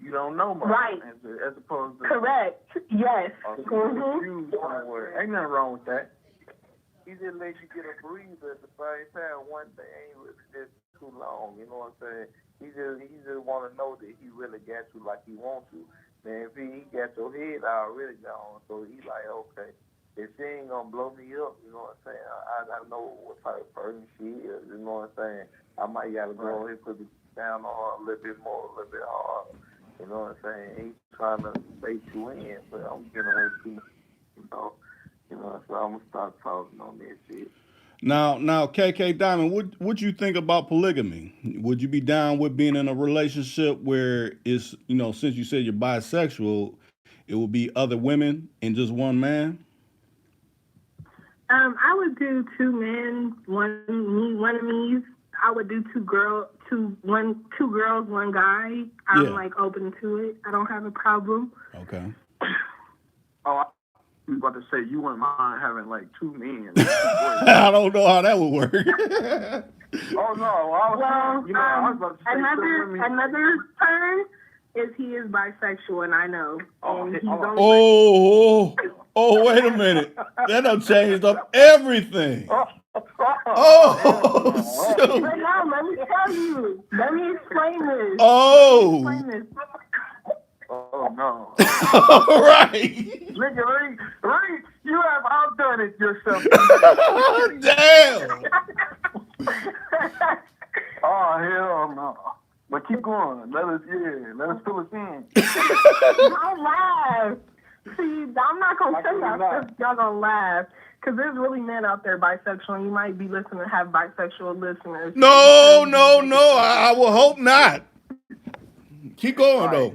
you don't know much. Right. As opposed to Correct. Yes. confused somewhere. Ain't nothing wrong with that. He just let you get a breather at the same time. 1 day ain't really just too long. You know what I'm saying? He just want to know that he really got you like he wants to. Man, if he got your head already gone, so he like, okay, if she ain't gonna blow me up, you know what I'm saying? I know what type of person she is. You know what I'm saying? I might gotta go ahead and put it down on her a little bit more, a little bit harder. You know what I'm saying? He's trying to bait you in, but I'm getting away too much, you know. So I'm gonna start talking on this shit. Now, KK Diamond, what you think about polygamy? Would you be down with being in a relationship where it's, since you said you're bisexual, it would be other women and just one man? I would do 2 men, one of me. I would do 2 girls, 1 guy. I'm like open to it. I don't have a problem. Okay. Oh, I was about to say you wouldn't mind having like 2 men. I don't know how that would work. Oh no! I was about to say another turn is he is bisexual, and I know. And he's wait a minute. That done changed up everything. Oh, But now, let me tell you. Let me explain this. Oh. Oh no! All right. Nigga, Reed, you have outdone it yourself. Damn. Oh hell no! But keep going. Let us fill us in. Don't laugh. See, I'm not gonna say y'all stuff. Y'all gonna laugh. Because there's really men out there bisexual, and you might be listening to have bisexual listeners. No. I will hope not. Keep going, though.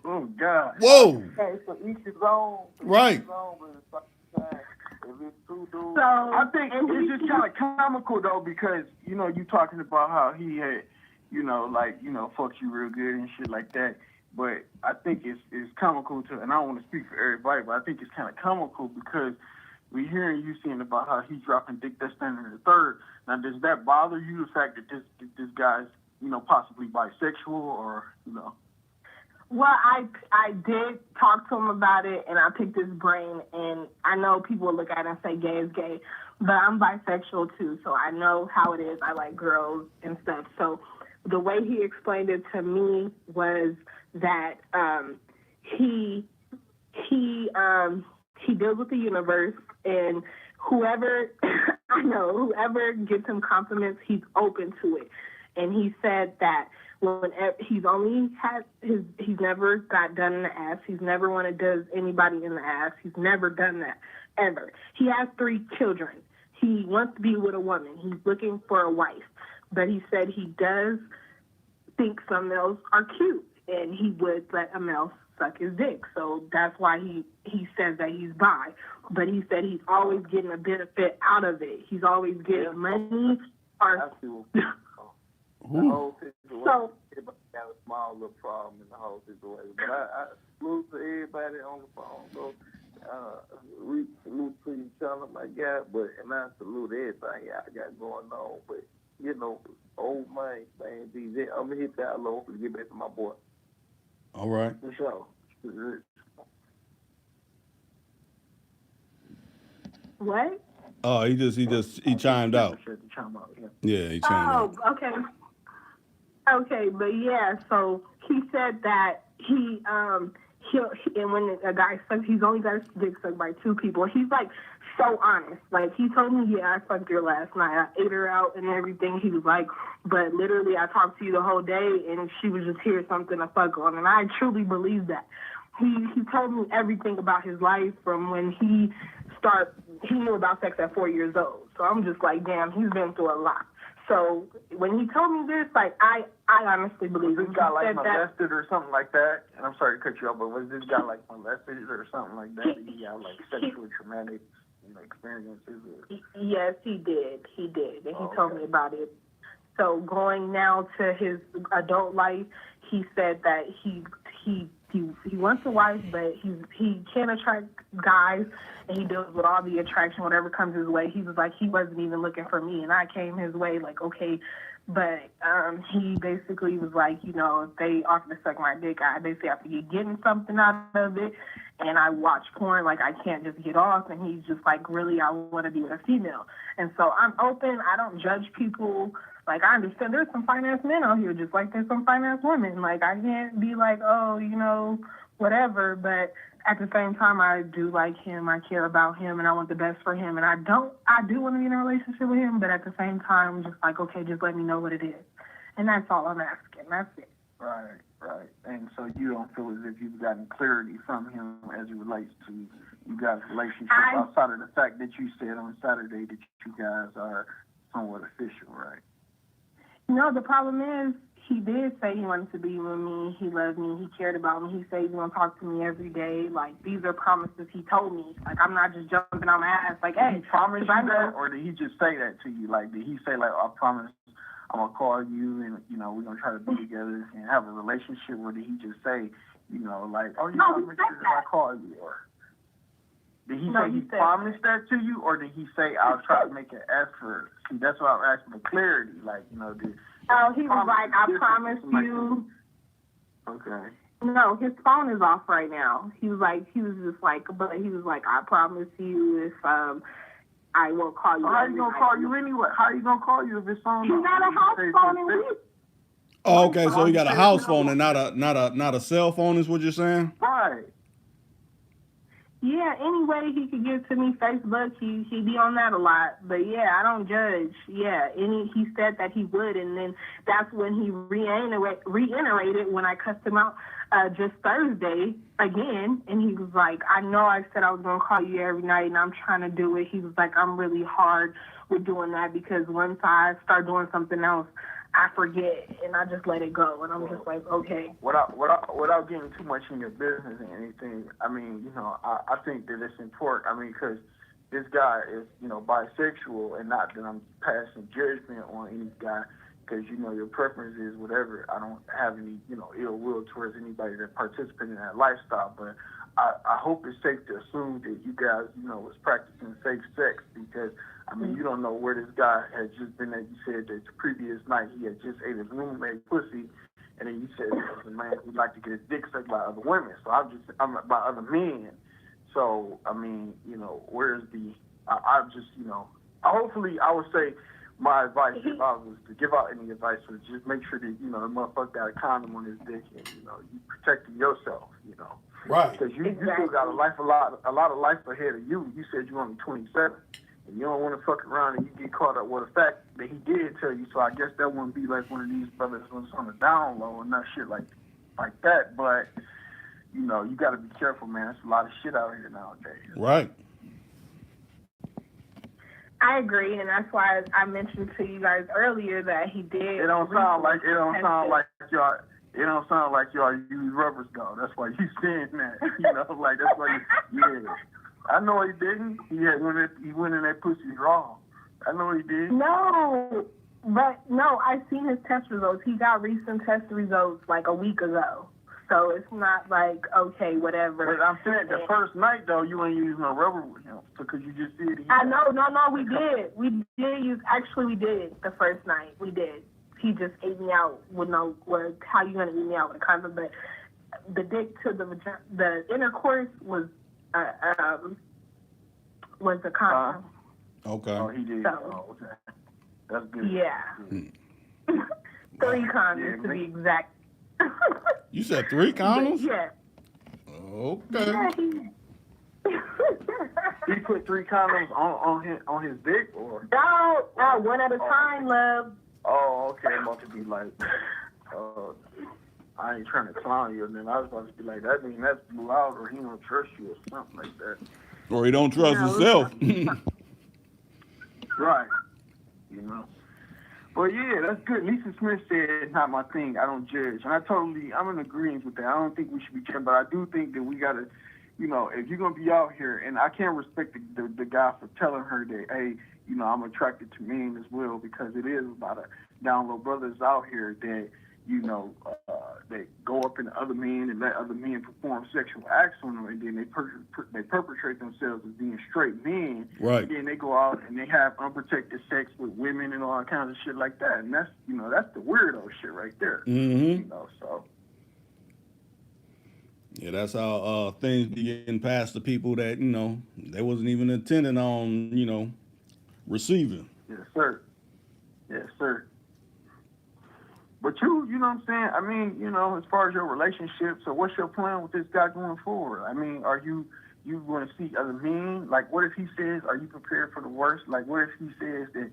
Oh, God. Whoa. Okay, so each his own. Right. So, I think it's just kind of comical, though, because, you talking about how he had, fucked you real good and shit like that. But I think it's comical to, and I don't want to speak for everybody, but I think it's kind of comical because we hearing you saying about how he's dropping dick that's standing in the third. Now, does that bother you, the fact that this guy's, possibly bisexual or, Well, I did talk to him about it, and I picked his brain, and I know people will look at it and say gay is gay, but I'm bisexual too, so I know how it is. I like girls and stuff. So the way he explained it to me was that he deals with the universe, and whoever gets him compliments, he's open to it. And he said that he's never got done in the ass. He's never wanted to does anybody in the ass. He's never done that ever. He has 3 children. He wants to be with a woman. He's looking for a wife, but he said he does think some males are cute, and he would let a male suck his dick. So that's why he says that he's bi. But he said he's always getting a benefit out of it. He's always getting money. The whole situation. So, everybody got a small little problem in the whole situation. But I salute to everybody on the phone. So, salute to each other, my guy. And I salute everything y'all got going on. But, old man, saying DJ, I'm going to hit that low to get back to my boy. All right. For sure. What? Oh, he chimed out. Yeah, he chimed out. Oh, okay. Okay, but yeah, so he said that and when a guy sucks, he's only got his dick sucked by 2 people. He's like so honest. Like he told me, yeah, I fucked her last night. I ate her out and everything. He was like, but literally I talked to you the whole day and she was just here something to fuck on. And I truly believe that. He told me everything about his life from when he knew about sex at 4 years old. So I'm just like, damn, he's been through a lot. So when he told me this, like I honestly believe this guy like molested or something like that. And I'm sorry to cut you off, but was this guy like molested or something like that? He got like sexually traumatic experiences? Yes, he did. And he told me about it. So going now to his adult life, he said that he he wants a wife, but he can't attract guys, and he deals with all the attraction, whatever comes his way. He was like, he wasn't even looking for me, and I came his way, like, okay. But he basically was like, you know, if they offer to suck my dick, they say I have to be getting something out of it, and I watch porn, like, I can't just get off, and he's just like, really, I want to be with a female. And so I'm open. I don't judge people. Like, I understand there's some fine-ass men out here, just like there's some fine-ass women. Like, I can't be like, oh, you know, whatever. But at the same time, I do like him. I care about him, and I want the best for him. And I do want to be in a relationship with him, but at the same time, I'm just like, okay, just let me know what it is. And that's all I'm asking. That's it. Right. And so you don't feel as if you've gotten clarity from him as it relates to you guys' relationship outside of the fact that you said on Saturday that you guys are somewhat official, right? No, the problem is he did say he wanted to be with me. He loved me. He cared about me. He said he's going to talk to me every day. Like, these are promises he told me. Like, I'm not just jumping on my ass. Like, hey, he promised you that, or did he just say that to you? Like, did he say, like, I promise I'm going to call you and, you know, we're going to try to be together and have a relationship? Or did he just say, you know, like, oh, you got to make sure that I call you? Or did he say he promised that to you, or did he say, I'll try to make an effort? See, that's why I'm asking for clarity. Like, you know, he was like, I promise you. Okay. No, his phone is off right now. He was just like, I promise you if I won't call you. How you gonna call you anyway? How you gonna call you if his phone? He's got a house phone in Lee. Oh, okay, so he got a house phone and not a cell phone, is what you're saying? Right. Yeah, any way he could get to me, Facebook, he be on that a lot. But yeah, I don't judge. Yeah, he said that he would, and then that's when he reiterated when I cussed him out just Thursday again, and he was like, I know I said I was going to call you every night, and I'm trying to do it. He was like, I'm really hard with doing that because once I start doing something else, I forget, and I just let it go, and I'm just like, okay. Without getting too much in your business and anything, I mean, you know, I think that it's important. I mean, because this guy is, you know, bisexual, and not that I'm passing judgment on any guy, because, you know, your preference is whatever. I don't have any, you know, ill will towards anybody that participates in that lifestyle, but I hope it's safe to assume that you guys, you know, was practicing safe sex, because I mean, you don't know where this guy had just been at. You said that the previous night he had just ate his roommate pussy, and then you said he was a man who'd like to get his dick sucked by other women. So I'm by other men. So, I mean, you know, where's the, I'm just, you know, hopefully I would say my advice, if I was to give out any advice, was just make sure that, you know, the motherfucker got a condom on his dick and, you know, you protecting yourself, you know. Right. Because you still got a lot of life ahead of you. You said you're only 27. And you don't want to fuck around and you get caught up with the fact that he did tell you. So I guess that wouldn't be like one of these brothers was on the down low and not shit like that. But, you know, you got to be careful, man. There's a lot of shit out here nowadays. Right. I agree, and that's why I mentioned to you guys earlier that he did. It don't sound like y'all use rubbers though. That's why you saying that. You know, like that's why yeah. I know he didn't. He went in that pussy raw. I know he did. No, I've seen his test results. He got recent test results like a week ago. So it's not like, okay, whatever. But I'm saying the first night, though, you ain't using no rubber with him because you just said I know. No, we did. We did the first night. We did. He just ate me out with how you going to eat me out with a condom? But the dick to the intercourse was a condom. Okay. Oh, he did. So, Okay. That's good. Yeah. 3 condoms to be exact. You said 3 condoms? Yeah. Okay. Yeah, He put 3 condoms on his dick, or? No, one at a time, love. Oh, okay. I'm about to be like, I ain't trying to clown you, and then I was about to be like, that means that's blew out, or he don't trust you, or something like that. Or he don't trust himself. Right. You know. But yeah, that's good. Lisa Smith said it's not my thing. I don't judge. And I'm in agreement with that. I don't think we should be judging, but I do think that we got to, you know, if you're going to be out here, and I can't respect the guy for telling her that, hey, you know, I'm attracted to men as well, because it is a lot of down low brothers out here that, you know, that go up into other men and let other men perform sexual acts on them, and then they perpetrate themselves as being straight men. Right. And then they go out and they have unprotected sex with women and all kinds of shit like that. And that's, you know, that's the weirdo shit right there. Mm-hmm. You know, so. Yeah, that's how things be getting past the people that, you know, they wasn't even intending on, you know, receiving. Yes, sir. Yes, sir. But you know what I'm saying? I mean, you know, as far as your relationship, so what's your plan with this guy going forward? I mean, are you going to see other men? Like, what if he says, are you prepared for the worst? Like, what if he says that,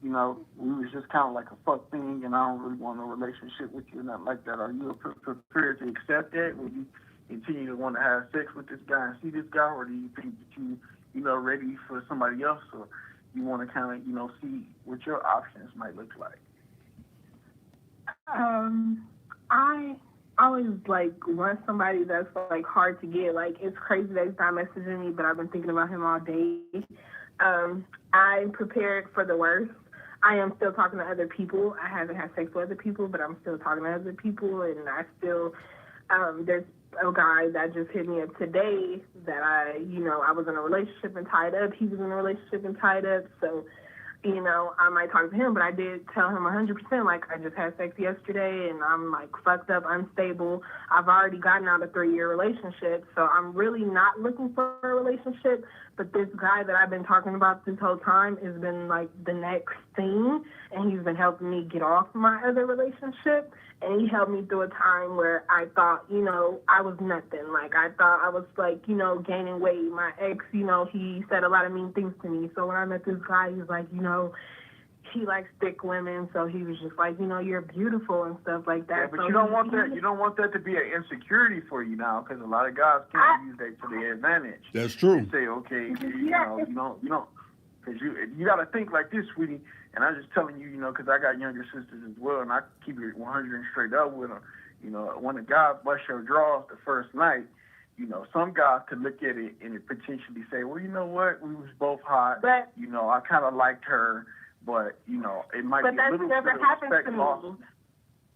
you know, we was just kind of like a fuck thing and I don't really want no relationship with you and nothing like that? Are you prepared to accept that? Will you continue to want to have sex with this guy and see this guy? Or do you think that you know, ready for somebody else? Or you want to kind of, you know, see what your options might look like? I always like want somebody that's like hard to get. Like, it's crazy that he's not messaging me, but I've been thinking about him all day. I'm prepared for the worst. I am still talking to other people. I haven't had sex with other people, but I'm still talking to other people, and I still there's a guy that just hit me up today that I was in a relationship and tied up. He was in a relationship and tied up, so you know, I might talk to him, but I did tell him 100%, like, I just had sex yesterday, and I'm, like, fucked up, unstable. I've already gotten out of a 3-year relationship, so I'm really not looking for a relationship. But this guy that I've been talking about this whole time has been, like, the next thing, and he's been helping me get off my other relationship. And he helped me through a time where I thought, you know, I was nothing. Like, I thought I was, like, you know, gaining weight. My ex, you know, he said a lot of mean things to me. So when I met this guy, he was like, you know, he likes thick women. So he was just like, you know, you're beautiful and stuff like that. Yeah, but so you don't want that. You don't want that to be an insecurity for you now, because a lot of guys can't use that to their advantage. That's true. They say, okay, you know, you don't, because you got to think like this, sweetie. And I'm just telling you, you know, because I got younger sisters as well, and I keep it 100 and straight up with them. You know, when a guy busts your drawers the first night, you know, some guys could look at it and potentially say, well, you know what, we was both hot. But, you know, I kind of liked her, but, you know, it might be a little bit of respect lost.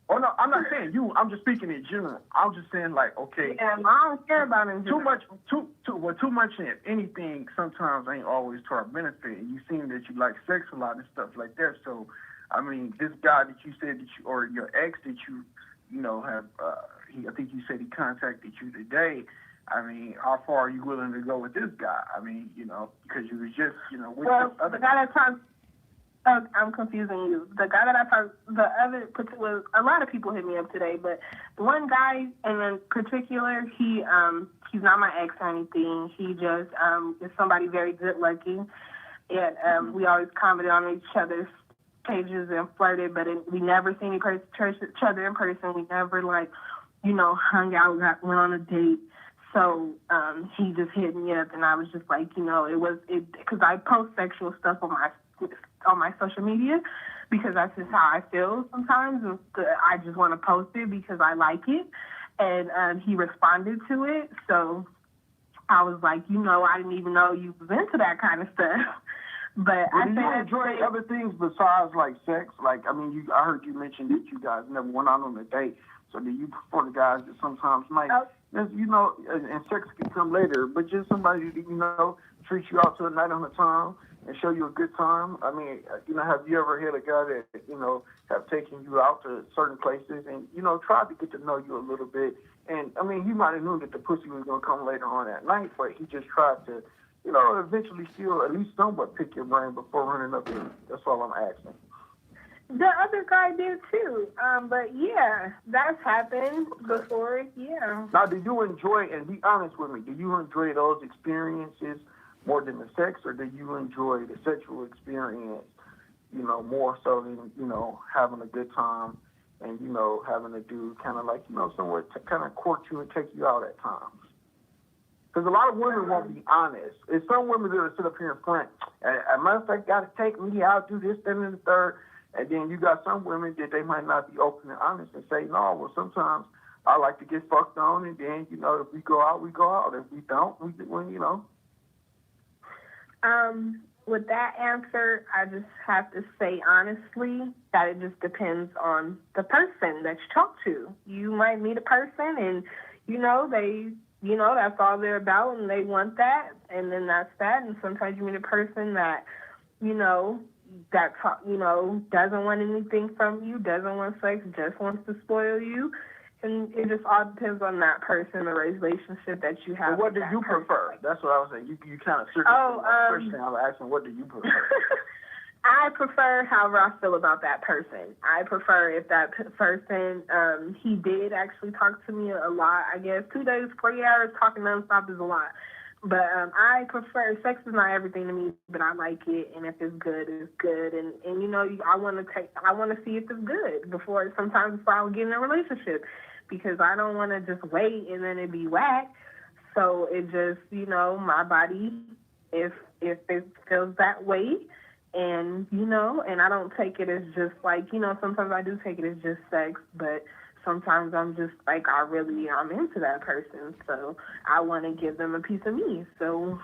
Oh, no, I'm not saying you. I'm just speaking in general. I'm just saying, like, okay. Yeah, I don't care about him. Too much in anything sometimes ain't always to our benefit. And you seem that you like sex a lot and stuff like that. So, I mean, this guy that you said that you, or your ex that you know, have, I think you said he contacted you today. I mean, how far are you willing to go with this guy? I mean, you know, because you was just, you know, with well, this other the guy that talks. I'm confusing you. The guy that I talked, the other particular, a lot of people hit me up today, but the one guy in particular, he's not my ex or anything. He just is somebody very good looking, and we always commented on each other's pages and flirted, but we never seen each other in person. We never, like, you know, hung out, went on a date. So he just hit me up, and I was just like, you know, because I post sexual stuff on my social media, because that's just how I feel sometimes. I just want to post it because I like it. And he responded to it. So I was like, you know, I didn't even know you was into that kind of stuff. But do you enjoy other things besides, like, sex? Like, I mean, I heard you mention that you guys never went out on a date. So do you prefer the guys that sometimes might, you know, and sex can come later, but just somebody that, you know, treat you out to a night on a time and show you a good time? I mean, you know, have you ever had a guy that, you know, have taken you out to certain places and, you know, tried to get to know you a little bit? And, I mean, he might have known that the pussy was going to come later on that night, but he just tried to, you know, eventually still at least somewhat pick your brain before running up in. That's all I'm asking. The other guy did too. But yeah, that's happened before, yeah. Now, do you enjoy, and be honest with me, do you enjoy those experiences more than the sex, or do you enjoy the sexual experience, you know, more so than, you know, having a good time and, you know, having a dude kind of like, you know, somewhere to kind of court you and take you out at times? Because a lot of women won't be honest. It's some women that will sit up here in front, a matter of fact, got to take me out, do this, then, and the third. And then you got some women that they might not be open and honest and say, no, well, sometimes I like to get fucked on, and then, you know, if we go out, we go out. If we don't, we you know. with that answer, I just have to say honestly that it just depends on the person that you talk to. You might meet a person and, that's all they're about and they want that, and then that's that. And sometimes you meet a person that, doesn't want anything from you, doesn't want sex, just wants to spoil you. And it just all depends on that person, the relationship that you have. But what do you prefer? That's what I was saying. You kind of circled my question. I was asking, what do you prefer? I prefer however I feel about that person. I prefer if that person, he did actually talk to me a lot. I guess 2 days, 40 hours talking nonstop is a lot. But I prefer, sex is not everything to me, but I like it, and if it's good, it's good. And I want to see if it's good before I would get in a relationship, because I don't want to just wait and then it be whack. So it just, my body, if it feels that way, and and I don't take it as just like, sometimes I do take it as just sex, but sometimes I'm just like, I'm into that person, so I want to give them a piece of me. So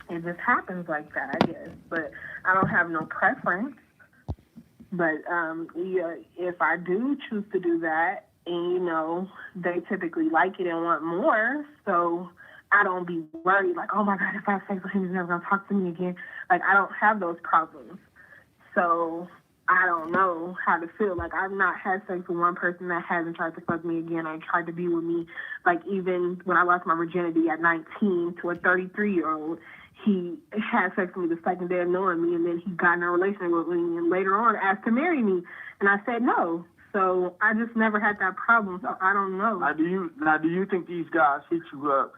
it just happens like that, I guess. But I don't have no preference. But if I do choose to do that, and they typically like it and want more, so I don't be worried like, oh my God, if I have sex with him, he's never gonna talk to me again. Like, I don't have those problems. So I don't know how to feel. Like, I've not had sex with one person that hasn't tried to fuck me again or tried to be with me. Like, even when I lost my virginity at 19 to a 33-year-old, he had sex with me the second day of knowing me, and then he got in a relationship with me and later on asked to marry me. And I said no. So I just never had that problem. So I don't know. Now, do you think these guys hit you up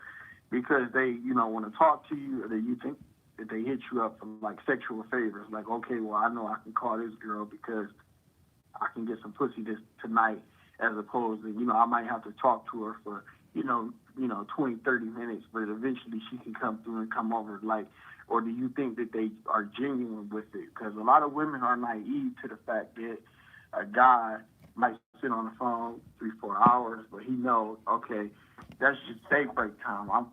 because they, want to talk to you, or do you think that they hit you up for like sexual favors? Like, okay, well, I know I can call this girl because I can get some pussy tonight, as opposed to, I might have to talk to her for, 20, 30 minutes, but eventually she can come through and come over. Like, or do you think that they are genuine with it? Because a lot of women are naive to the fact that a guy might sit on the phone 3-4 hours, but he knows, okay, that's just day break time. I'm,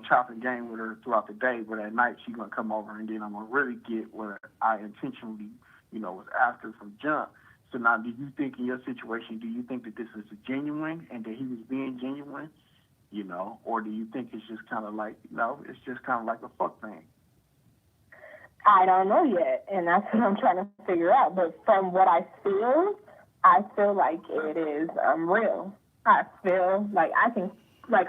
chopping game with her throughout the day, but at night she's going to come over and then I'm going to really get what I intentionally, was after from jump. So now, do you think in your situation, do you think that this is genuine and that he was being genuine, or do you think it's just kind of like, it's just kind of like a fuck thing? I don't know yet, and that's what I'm trying to figure out. But from what I feel like it is real. I feel like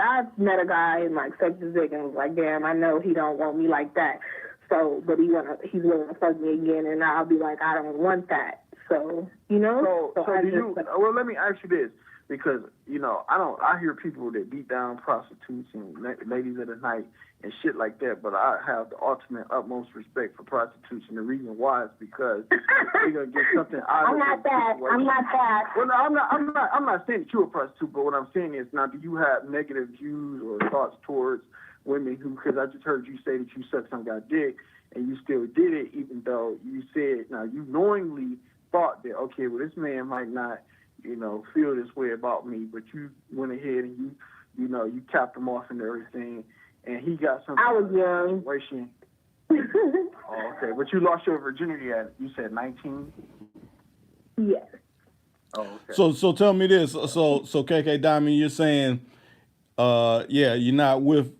I've met a guy and like sucked his dick and was like, damn, I know he don't want me like that. So, but he's willing to fuck me again, and I'll be like, I don't want that. So, well, let me ask you this, because, I hear people that beat down prostitutes and ladies of the night and shit like that, but I have the utmost respect for prostitutes, and the reason why is because they're gonna get something out of it. I'm not that. Well, no, I'm not saying that you're a prostitute, but what I'm saying is, now, do you have negative views or thoughts towards women who? Because I just heard you say that you sucked some guy's dick and you still did it, even though you said, now, you knowingly thought that, okay, well, this man might not, feel this way about me, but you went ahead and you capped him off and everything, and he got something. I was young. Situation. Oh, okay, but you lost your virginity at, you said 19? Yes. Oh, okay. So tell me this. So KK Diamond, you're saying, you're not with,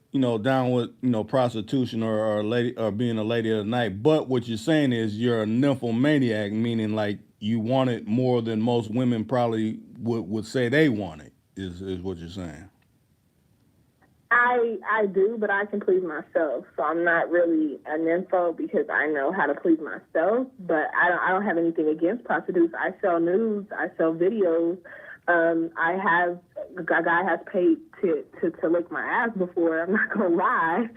down with, prostitution or lady or being a lady of the night. But what you're saying is you're a nymphomaniac, meaning like you want it more than most women probably would say they want it. Is what you're saying? I do, but I can please myself. So I'm not really a nympho because I know how to please myself. But I don't have anything against prostitutes. I sell nudes. I sell videos. A guy has paid to lick my ass before. I'm not gonna lie,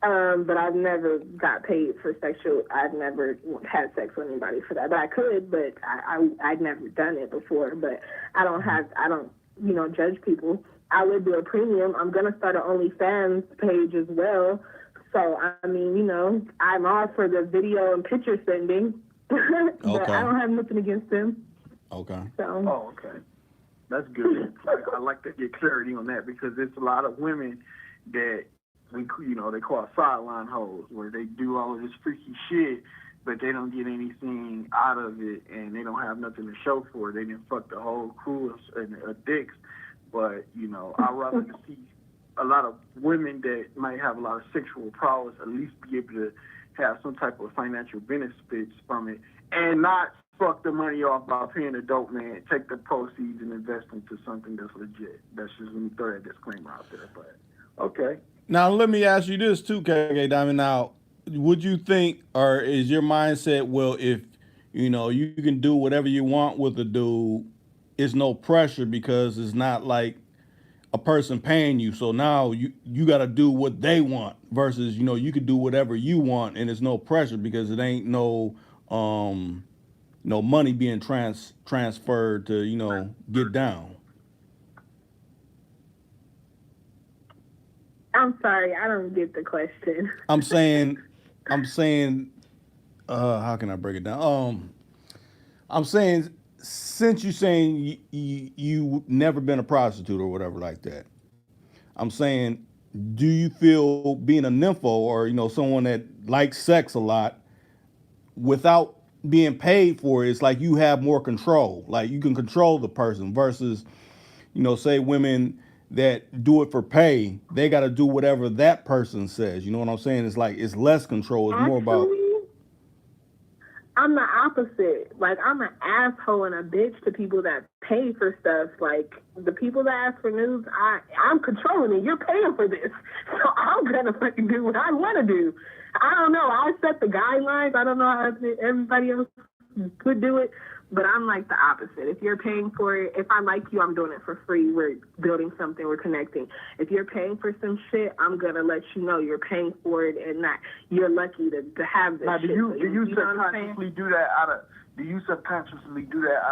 but I've never got paid for sexual. I've never had sex with anybody for that. But I could, but I'd never done it before. But I don't judge people. I would do a premium. I'm gonna start an OnlyFans page as well. So I mean, I'm all for the video and picture sending, but Okay. I don't have nothing against them. Okay. So. Oh, okay. That's good. I like to get clarity on that, because there's a lot of women that they call it sideline hoes, where they do all of this freaky shit, but they don't get anything out of it, and they don't have nothing to show for it. They didn't fuck the whole crew of dicks. But, I'd rather see a lot of women that might have a lot of sexual prowess at least be able to have some type of financial benefits from it, and not fuck the money off by paying a dope man, take the proceeds and invest into something that's legit. That's just, let me throw that disclaimer out there. But, okay. Now, let me ask you this too, KK Diamond. Now, would you think, or is your mindset, well, if, you can do whatever you want with a dude, it's no pressure because it's not like a person paying you. So now you got to do what they want versus, you could do whatever you want and it's no pressure because it ain't no money being transferred to, get down. I'm sorry, I don't get the question. I'm saying, how can I break it down? I'm saying, since you're saying you never been a prostitute or whatever like that, I'm saying, do you feel being a nympho or, someone that likes sex a lot without being paid for it, it's like you have more control. Like you can control the person versus, say women that do it for pay, they got to do whatever that person says. You know what I'm saying? It's like it's less control. It's more about. I'm the opposite. Like, I'm an asshole and a bitch to people that pay for stuff. Like, the people that ask for nudes, I'm controlling it. You're paying for this. So I'm going to fucking do what I want to do. I don't know. I set the guidelines. I don't know how everybody else would do it. But I'm like the opposite. If you're paying for it, if I like you, I'm doing it for free. We're building something. We're connecting. If you're paying for some shit, I'm going to let you know you're paying for it and not you're lucky to have this now, shit. do you subconsciously do that out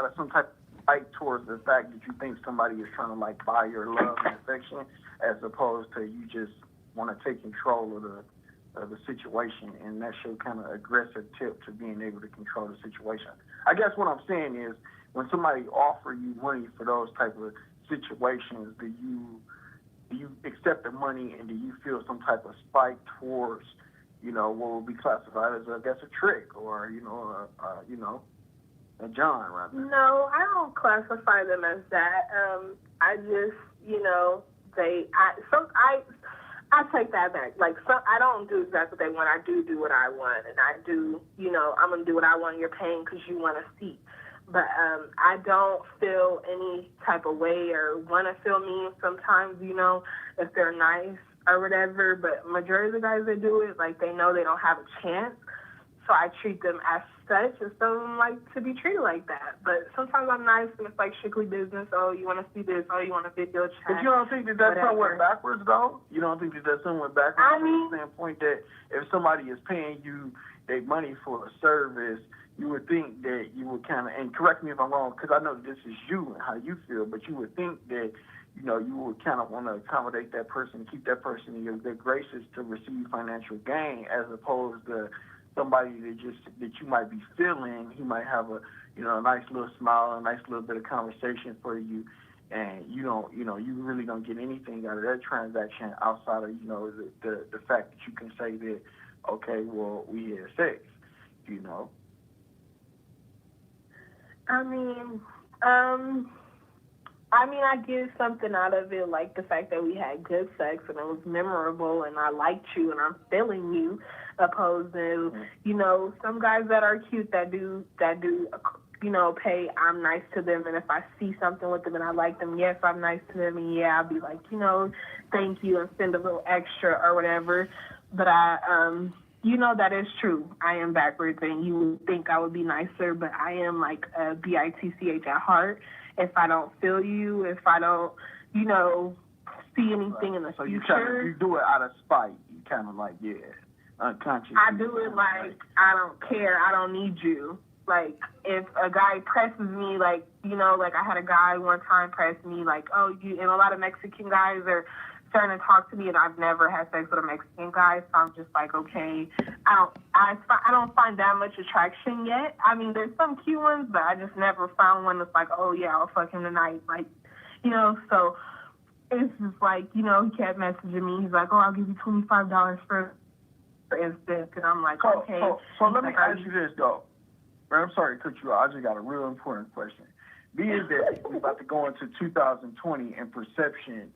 of some type of fight towards the fact that you think somebody is trying to like buy your love and affection, as opposed to you just want to take control of the situation, and that's your kind of aggressive tip to being able to control the situation? I guess what I'm saying is, when somebody offer you money for those type of situations, do you accept the money, and do you feel some type of spike towards, what would be classified as, I guess, a trick, or a John rather? No, I don't classify them as that. I just, I take that back. Like, I don't do exactly what they want. I do what I want. And I do, I'm going to do what I want. You're paying because you want to see. But I don't feel any type of way or want to feel mean sometimes, if they're nice or whatever. But majority of the guys that do it, like, they know they don't have a chance. So I treat them as such, and some of them like to be treated like that. But sometimes I'm nice, and it's like strictly business. Oh, you want to see this? Oh, you want a video chat? But you don't think that that's somewhat backwards, though? You don't think that that's somewhat backwards from the standpoint that if somebody is paying you their money for a service, you would think that you would kind of, and correct me if I'm wrong, because I know this is you and how you feel, but you would think that, you would kind of want to accommodate that person, keep that person in your good graces to receive financial gain, as opposed to somebody that you might be feeling. He might have a nice little smile, a nice little bit of conversation for you, and you really don't get anything out of that transaction outside of the fact that you can say that, okay, well, we had sex, I get something out of it, like the fact that we had good sex and it was memorable and I liked you and I'm feeling you, opposed to, some guys that are cute that do, pay, I'm nice to them, and if I see something with them and I like them, yes, I'm nice to them, and yeah, I'll be like, thank you, and send a little extra or whatever. But that is true. I am backwards, and you would think I would be nicer, but I am like a bitch at heart. If I don't feel you, if I don't, see anything in the future. You do it out of spite. You kind of like, unconscious. I do it like, I don't care. I don't need you. Like, if a guy presses me, like, like I had a guy one time press me, like, and a lot of Mexican guys are starting to talk to me, and I've never had sex with a Mexican guy, so I'm just like, okay, I don't find that much attraction yet. I mean, there's some cute ones, but I just never found one that's like, oh yeah, I'll fuck him tonight, like, so it's just like, you know, he kept messaging me. He's like, oh, I'll give you $25 for instance. And I'm like, okay. So let me ask you this, though. I'm sorry to cut you off. I just got a real important question. Being that we're about to go into 2020 and perception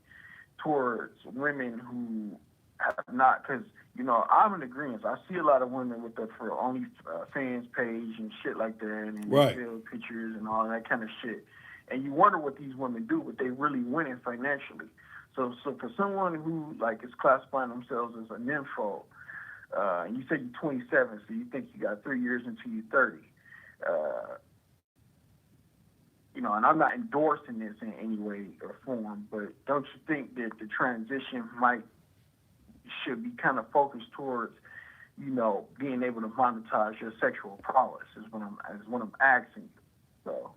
towards women who have not, because, you know, I'm in agreement. I see a lot of women with the for OnlyFans page and shit like that, and Right. they sell pictures and all that kind of shit. And you wonder what these women do, what they really winning financially. So for someone who, like, is classifying themselves as a nympho, you said you're 27, so you think you got 3 years until you're 30. You know, and I'm not endorsing this in any way or form, but don't you think that the transition should be kind of focused towards, you know, being able to monetize your sexual prowess is what I'm asking you. So,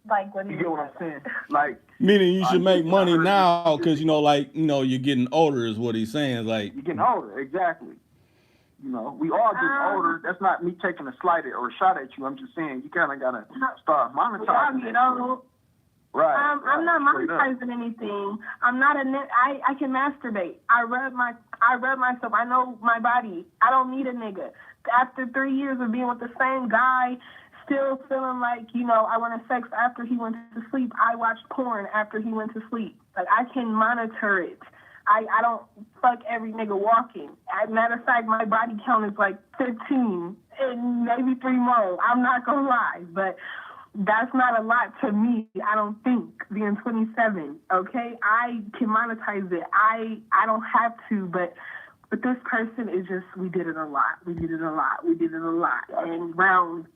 Like, what do you get what I'm saying? Like, Meaning you should make money heard now because, you know, like, you know, you're getting older is what he's saying. Like, you're getting older, exactly. You know, we all get older. That's not me taking a slight or a shot at you. I'm just saying you kind of got to start monetizing. You know, right. I'm not straight up. monetizing anything. I'm not I can masturbate. I rub myself. I know my body. I don't need a nigga. After 3 years of being with the same guy, still feeling like, you know, I wanted sex after he went to sleep. I watched porn after he went to sleep. Like, I can monitor it. I don't fuck every nigga walking. As a matter of fact, my body count is like 15 and maybe 3 more. I'm not gonna lie, but that's not a lot to me, I don't think, being 27, okay? I can monetize it. I don't have to, but this person is just, we did it a lot, and rounds.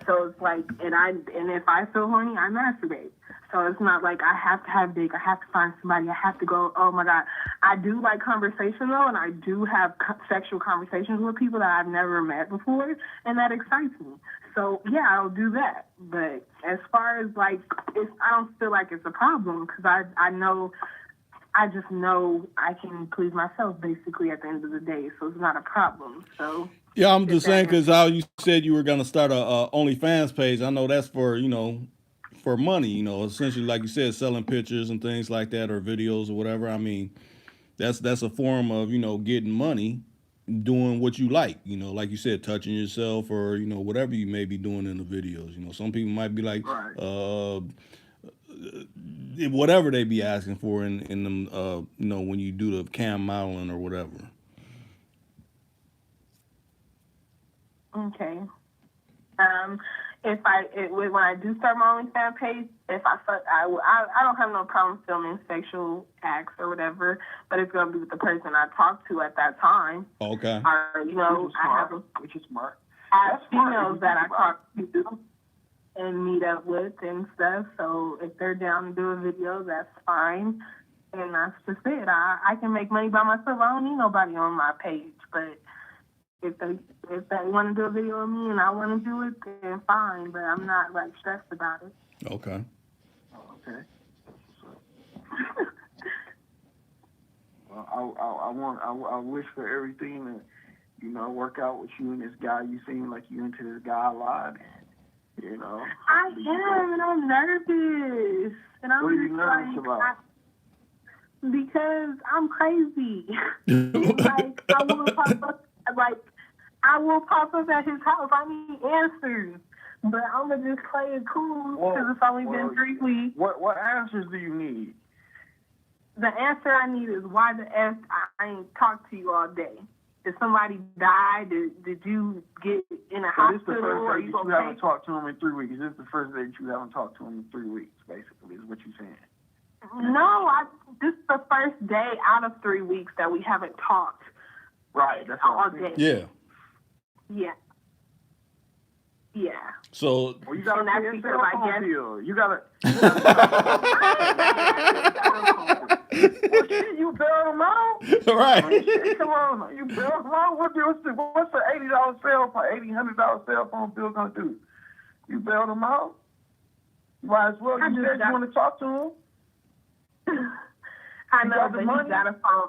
So it's like, and if I feel horny, I masturbate. So it's not like I have to have dick, I have to find somebody, I have to go, oh my God. I do like conversation though, and I do have sexual conversations with people that I've never met before, and that excites me. So yeah, I'll do that. But as far as like, I don't feel like it's a problem because I just know I can please myself basically at the end of the day, so it's not a problem. So yeah, I'm just saying because how you said you were gonna start a OnlyFans page. I know that's for, you know, for money. You know, essentially, like you said, selling pictures and things like that, or videos or whatever. I mean, that's a form of, you know, getting money, doing what you like. You know, like you said, touching yourself or, you know, whatever you may be doing in the videos. You know, some people might be like, Right. Whatever they be asking for in them, you know, when you do the cam modeling or whatever. okay. When I do start my OnlyFans page, if I fuck, I don't have no problem filming sexual acts or whatever, but it's gonna be with the person I talk to at that time. Okay. Or, you know, Which is smart. I have females that I talk to and meet up with and stuff. So if they're down to do a video, that's fine. And that's just it. I can make money by myself. I don't need nobody on my page. But if they want to do a video of me and I want to do it, then fine. But I'm not like stressed about it. Okay. Okay. Well, I wish for everything to, you know, work out with you and this guy. You seem like you into this guy a lot. You know. I am, and I'm nervous. And I'm what are you just nervous like, about? Because I'm crazy. Like, I will pop up at his house. I need answers. But I'm going to just play it cool because it's only been 3 weeks. What answers do you need? The answer I need is why the F I ain't talked to you all day. Did somebody die? Did you get in a hospital? This is the first day that you haven't talked to him in 3 weeks. This is the first day that you haven't talked to him in 3 weeks, basically, is what you're saying. No, this is the first day out of 3 weeks that we haven't talked. Right, that's all day. Yeah. Yeah. Yeah. So well, you gotta pay your cell phone bill. You gotta. Well, shit, you bail them out. Right. I mean, shit, come on, you bail them out. What's the $80 $100 cell phone bill gonna do? You bail them out. Might as well. You said you want to talk to him. I know, but he got a phone.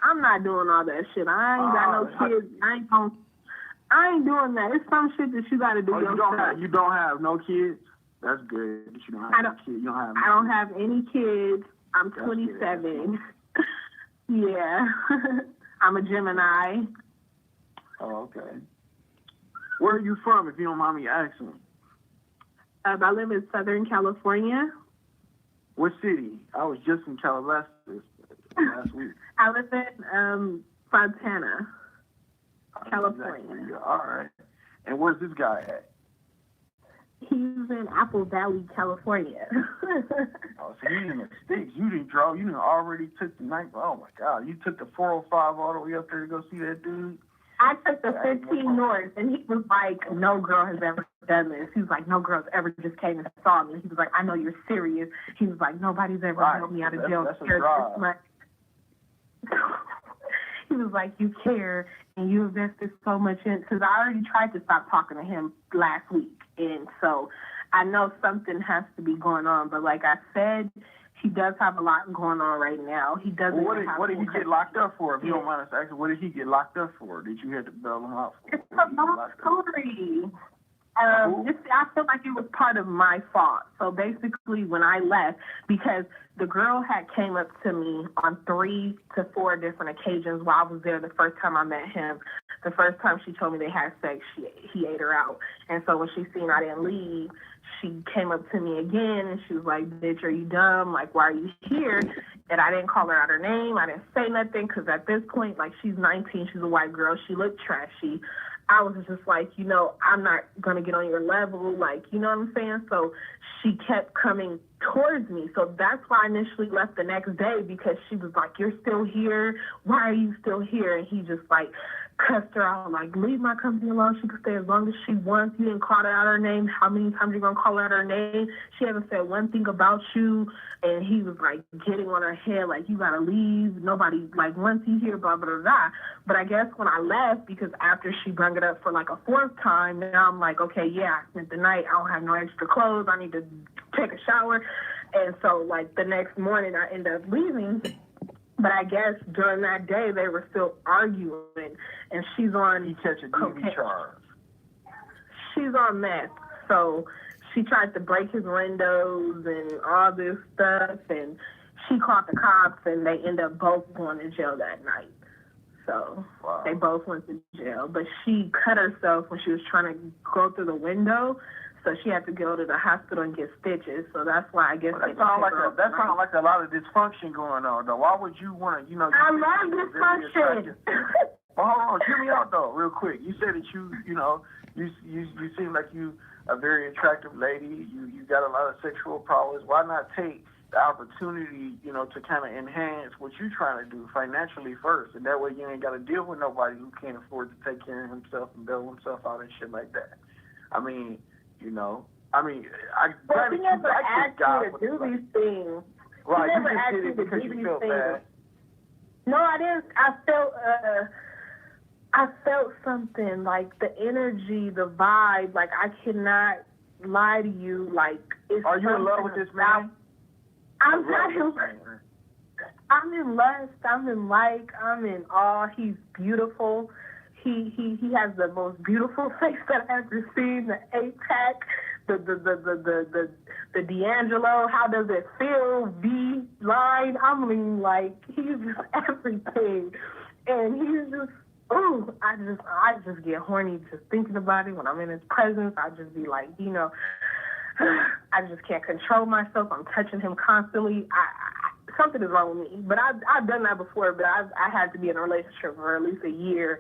I'm not doing all that shit. I ain't got no kids. I ain't doing that. It's some shit that you got to do yourself. You don't have no kids? That's good. That you don't I have don't- any kids. You don't have. I don't have any kids. I'm That's 27. Yeah. I'm a Gemini. Oh, okay. Where are you from, if you don't mind me asking? I live in Southern California. What city? I was just in Calabasas last week. I live in Fontana, California. Exactly. All right. And where's this guy at? He's in Apple Valley, California. Oh, so he's in the sticks. You didn't draw. You didn't already took the night. Oh my God! You took the 405 all the way up there to go see that dude. I took the 15 North, and he was like, "No girl has ever done this." He was like, "No girl's ever just came and saw me." He was like, "I know you're serious." He was like, "Nobody's ever helped me out of jail." That's a drive. He was like, "You care, and you invested so much in." Because I already tried to stop talking to him last week, and so I know something has to be going on. But like I said, he does have a lot going on right now. He doesn't. Well, what did he get locked up for? If you don't mind us asking, what did he get locked up for? Did you have to bail him out for? It's a long story. I feel like it was part of my fault. So basically, when I left, because the girl had came up to me on 3 to 4 different occasions while I was there the first time I met him. The first time she told me they had sex, he ate her out. And so when she seen I didn't leave, she came up to me again, and she was like, "Bitch, are you dumb? Like, why are you here?" And I didn't call her out her name. I didn't say nothing because at this point, like, she's 19. She's a white girl. She looked trashy. I was just like, I'm not going to get on your level. Like, you know what I'm saying? So she kept coming towards me. So that's why I initially left the next day, because she was like, "You're still here? Why are you still here?" And he just, like, cussed her out, like, "Leave my company alone. She can stay as long as she wants. You didn't call her out her name. How many times you going to call her out her name? She haven't said one thing about you." And he was, like, getting on her head, like, "You got to leave. Nobody, like, wants you here, blah, blah, blah, blah." But I guess when I left, because after she brought it up for, like, a 4th time, now I'm like, okay, yeah, I spent the night. I don't have no extra clothes. I need to take a shower. And so, like, the next morning I ended up leaving. But I guess during that day they were still arguing, and she's on He catch a DV charge. She's on meth, so she tried to break his windows and all this stuff, and she called the cops, and they ended up both going to jail that night. So They both went to jail, but she cut herself when she was trying to go through the window. So she had to go to the hospital and get stitches. So that's why I guess that sounds like a lot of dysfunction going on, though. Why would you want to, I love dysfunction. Well, hold on, hear me out though, real quick. You said that you seem like you a very attractive lady. You got a lot of sexual problems. Why not take the opportunity, to kind of enhance what you're trying to do financially first, and that way you ain't got to deal with nobody who can't afford to take care of himself and bail himself out and shit like that. I mean. But he never asked you to do these things. Right, he never you just asked did you it to because do you these felt things. bad. No, I didn't. I felt something, like the energy, the vibe. Like, I cannot lie to you. Like, it's Are you in love with this man? I'm not in. I'm in lust. I'm in I'm in awe. He's beautiful. He has the most beautiful face that I've ever seen. The 8-pack, the D'Angelo. How does it feel? V line. I mean, like, he's just everything, and he's just. Ooh, I just get horny just thinking about it. When I'm in his presence, I just be like, I just can't control myself. I'm touching him constantly. Something is wrong with me. But I've done that before, but I had to be in a relationship for at least a year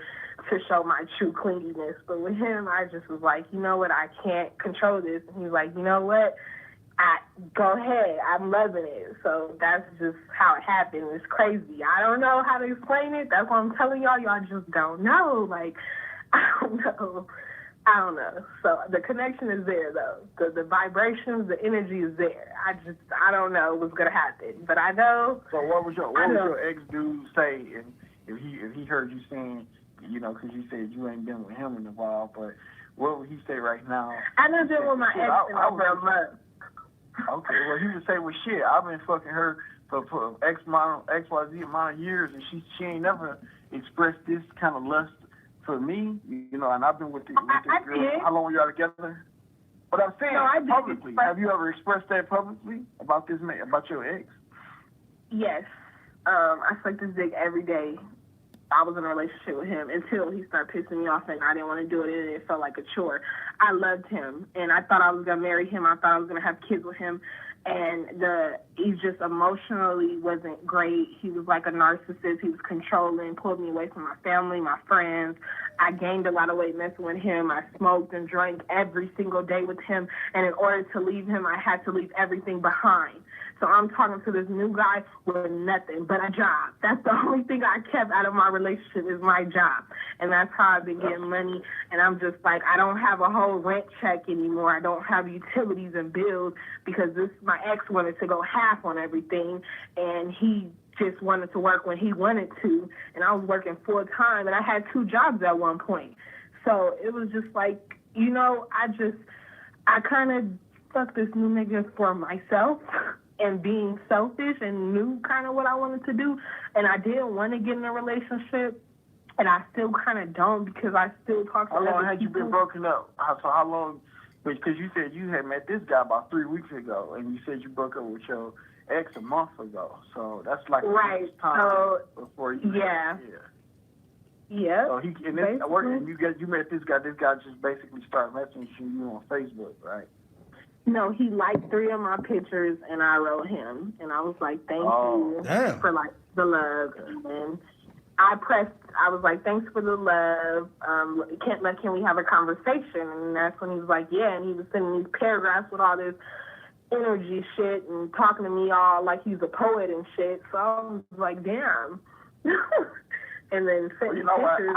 to show my true clinginess. But with him, I just was like, you know what, I can't control this. And he's like, you know what, go ahead, I'm loving it. So that's just how it happened. It's crazy. I don't know how to explain it. That's what I'm telling y'all. Y'all just don't know. Like, I don't know. So the connection is there, though. The vibrations, the energy is there. I don't know what's gonna happen, but I know. So what would your ex dude say if he heard you saying, because you said you ain't been with him in a while, but what would he say right now? I done been with my ex in over a month. Okay, well he would say, well shit, I've been fucking her for XYZ amount of years, and she ain't never expressed this kind of lust for me, and I've been with this girl. did. How long were y'all together? But I'm saying No, I did publicly. express- Have you ever expressed that publicly about this man, about your ex? Yes. I sucked his dick every day. I was in a relationship with him until he started pissing me off and I didn't want to do it and it felt like a chore. I loved him and I thought I was going to marry him. I thought I was going to have kids with him. And he just emotionally wasn't great. He was like a narcissist. He was controlling, pulled me away from my family, my friends. I gained a lot of weight messing with him. I smoked and drank every single day with him. And in order to leave him, I had to leave everything behind. So I'm talking to this new guy with nothing but a job. That's the only thing I kept out of my relationship is my job. And that's how I've been getting money. And I'm just like, I don't have a whole rent check anymore. I don't have utilities and bills because my ex wanted to go half on everything. And he just wanted to work when he wanted to. And I was working full time. And I had 2 jobs at one point. So it was just like, I kind of fucked this new nigga for myself. And being selfish and knew kind of what I wanted to do. And I didn't want to get in a relationship. And I still kind of don't because I still talk to other people. How long had you been broken up? How long? Because you said you had met this guy about 3 weeks ago. And you said you broke up with your ex a month ago. So that's like right. a time before you. Yeah. Yeah. So you met this guy. This guy just basically started messaging you on Facebook, right? No, he liked 3 of my pictures, and I wrote him, and I was like, "Thank you for like the love." And I was like, "Thanks for the love. Can we have a conversation?" And that's when he was like, "Yeah." And he was sending these paragraphs with all this energy shit and talking to me all like he's a poet and shit. So I was like, "Damn." And then sending pictures.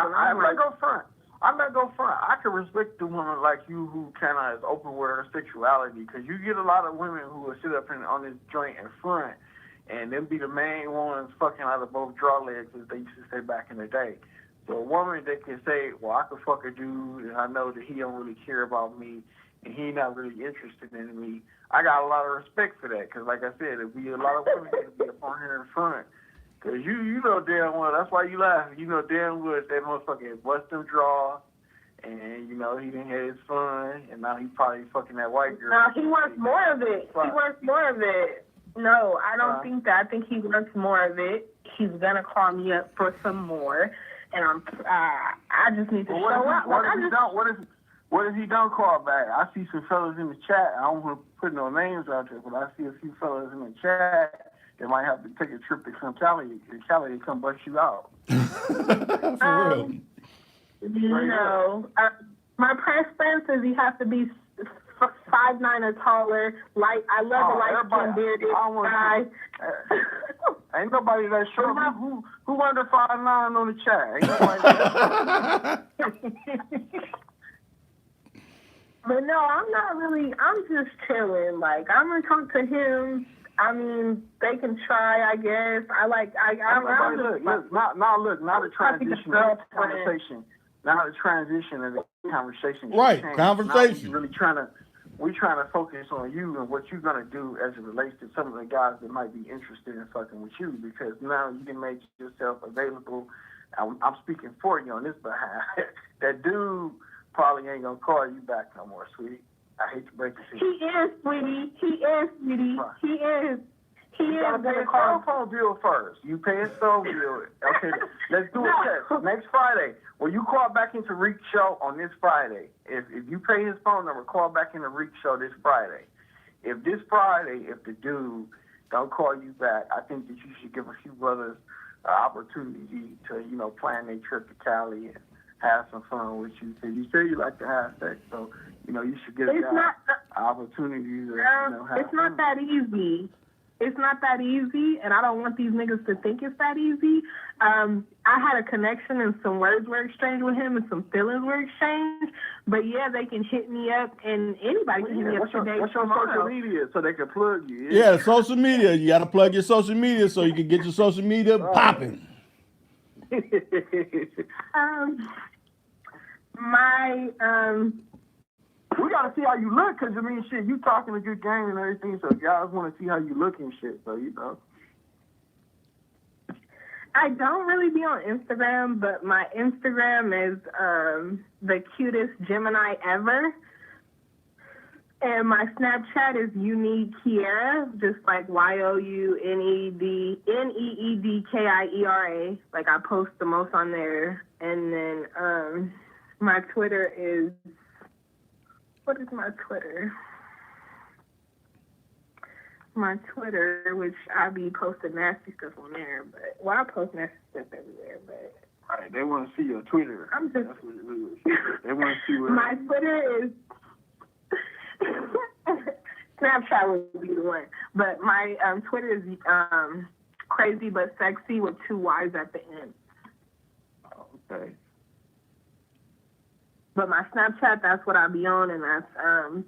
I'm not gonna front. I can respect the woman like you who kind of is open with her sexuality because you get a lot of women who will sit up on this joint in front and them be the main ones fucking out of both draw legs as they used to say back in the day. So a woman that can say, well, I can fuck a dude and I know that he don't really care about me and he not really interested in me. I got a lot of respect for that because like I said, there'll be a lot of women that be up on here in front. Because you know damn well, that's why you laugh. You know damn well that motherfucker bust them draws, and, you know, he didn't have his fun, and now he probably fucking that white girl. No, he wants more of it. He wants more of it. No, I don't think that. I think he wants more of it. He's going to call me up for some more, and I just need to show up. What if he don't call back? I see some fellas in the chat. I don't want to put no names out there, but I see a few fellas in the chat that might have to take a trip to Cali to come bust you out. For real. No. My preference is he has to be 5'9" or taller. I love the light-skinned bearded guy. Ain't nobody that short. Who under 5'9" on the chat? Ain't nobody. But no, I'm not really. I'm just chilling. Like, I'm gonna talk to him. I mean, they can try, I guess. Now the transition of the conversation. Now the transition of the conversation. Right, conversation. We're trying to focus on you and what you're gonna do as it relates to some of the guys that might be interested in fucking with you because now you can make yourself available. I'm speaking for you on this behalf. That dude probably ain't gonna call you back no more, sweetie. I hate to break it to you. He is, sweetie. He is. You gotta pay his cell phone bill first. You pay his phone bill. Okay, let's do it next Friday. When you call back into Reek Show on this Friday, if you pay his phone number, call back into Reek Show this Friday. If this Friday, if the dude don't call you back, I think that you should give a few brothers an opportunity to, you know, plan their trip to Cali and have some fun with you. So you say you like to have sex, so, you know, you should give an opportunity to, you know, have It's not that easy. It's not that easy, and I don't want these niggas to think it's that easy. I had a connection and some words were exchanged with him and some feelings were exchanged. But, yeah, they can hit me up, and anybody can hit me up today. What's your social media so they can plug you? Yeah, social media. You got to plug your social media so you can get your social media popping. We gotta see how you look, cause I mean, shit, you talking a good game and everything, so guys want to see how you look and shit. So you know. I don't really be on Instagram, but my Instagram is the cutest Gemini ever. And my Snapchat is youneedkiera, just like YOUNEEDKIERA. Like I post the most on there. And then my Twitter is, what is my Twitter? My Twitter, which I be posting nasty stuff on there, but I post nasty stuff everywhere, but Right, they want to see your Twitter. I'm just That's what it is. They want to see what my Twitter is Snapchat would be the one, but my Twitter is crazybutsexyy with 2 Y's at the end. Okay. But my Snapchat, that's what I be on, and that's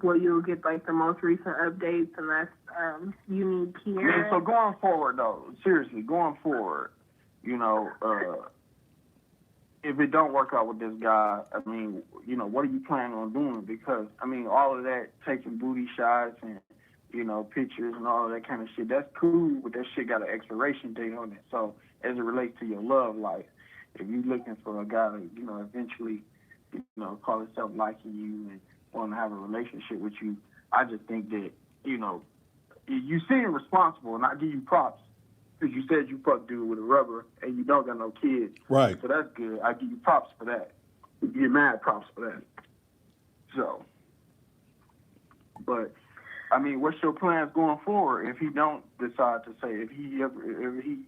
where you'll get like the most recent updates, and that's youneedkiera. Yeah, so going forward, though, seriously, going forward, you know, if it don't work out with this guy, I mean, you know, what are you planning on doing? Because, I mean, all of that, taking booty shots and, you know, pictures and all of that kind of shit, that's cool, but that shit got an expiration date on it. So as it relates to your love life, if you're looking for a guy to, you know, eventually, you know, call himself liking you and want to have a relationship with you, I just think that, you know, you seem responsible, and I give you props. Because you said you fuck dude with a rubber and you don't got no kids. Right. So that's good. I give you props for that. You get mad props for that. So, but, I mean, what's your plans going forward if he don't decide to say, if he, you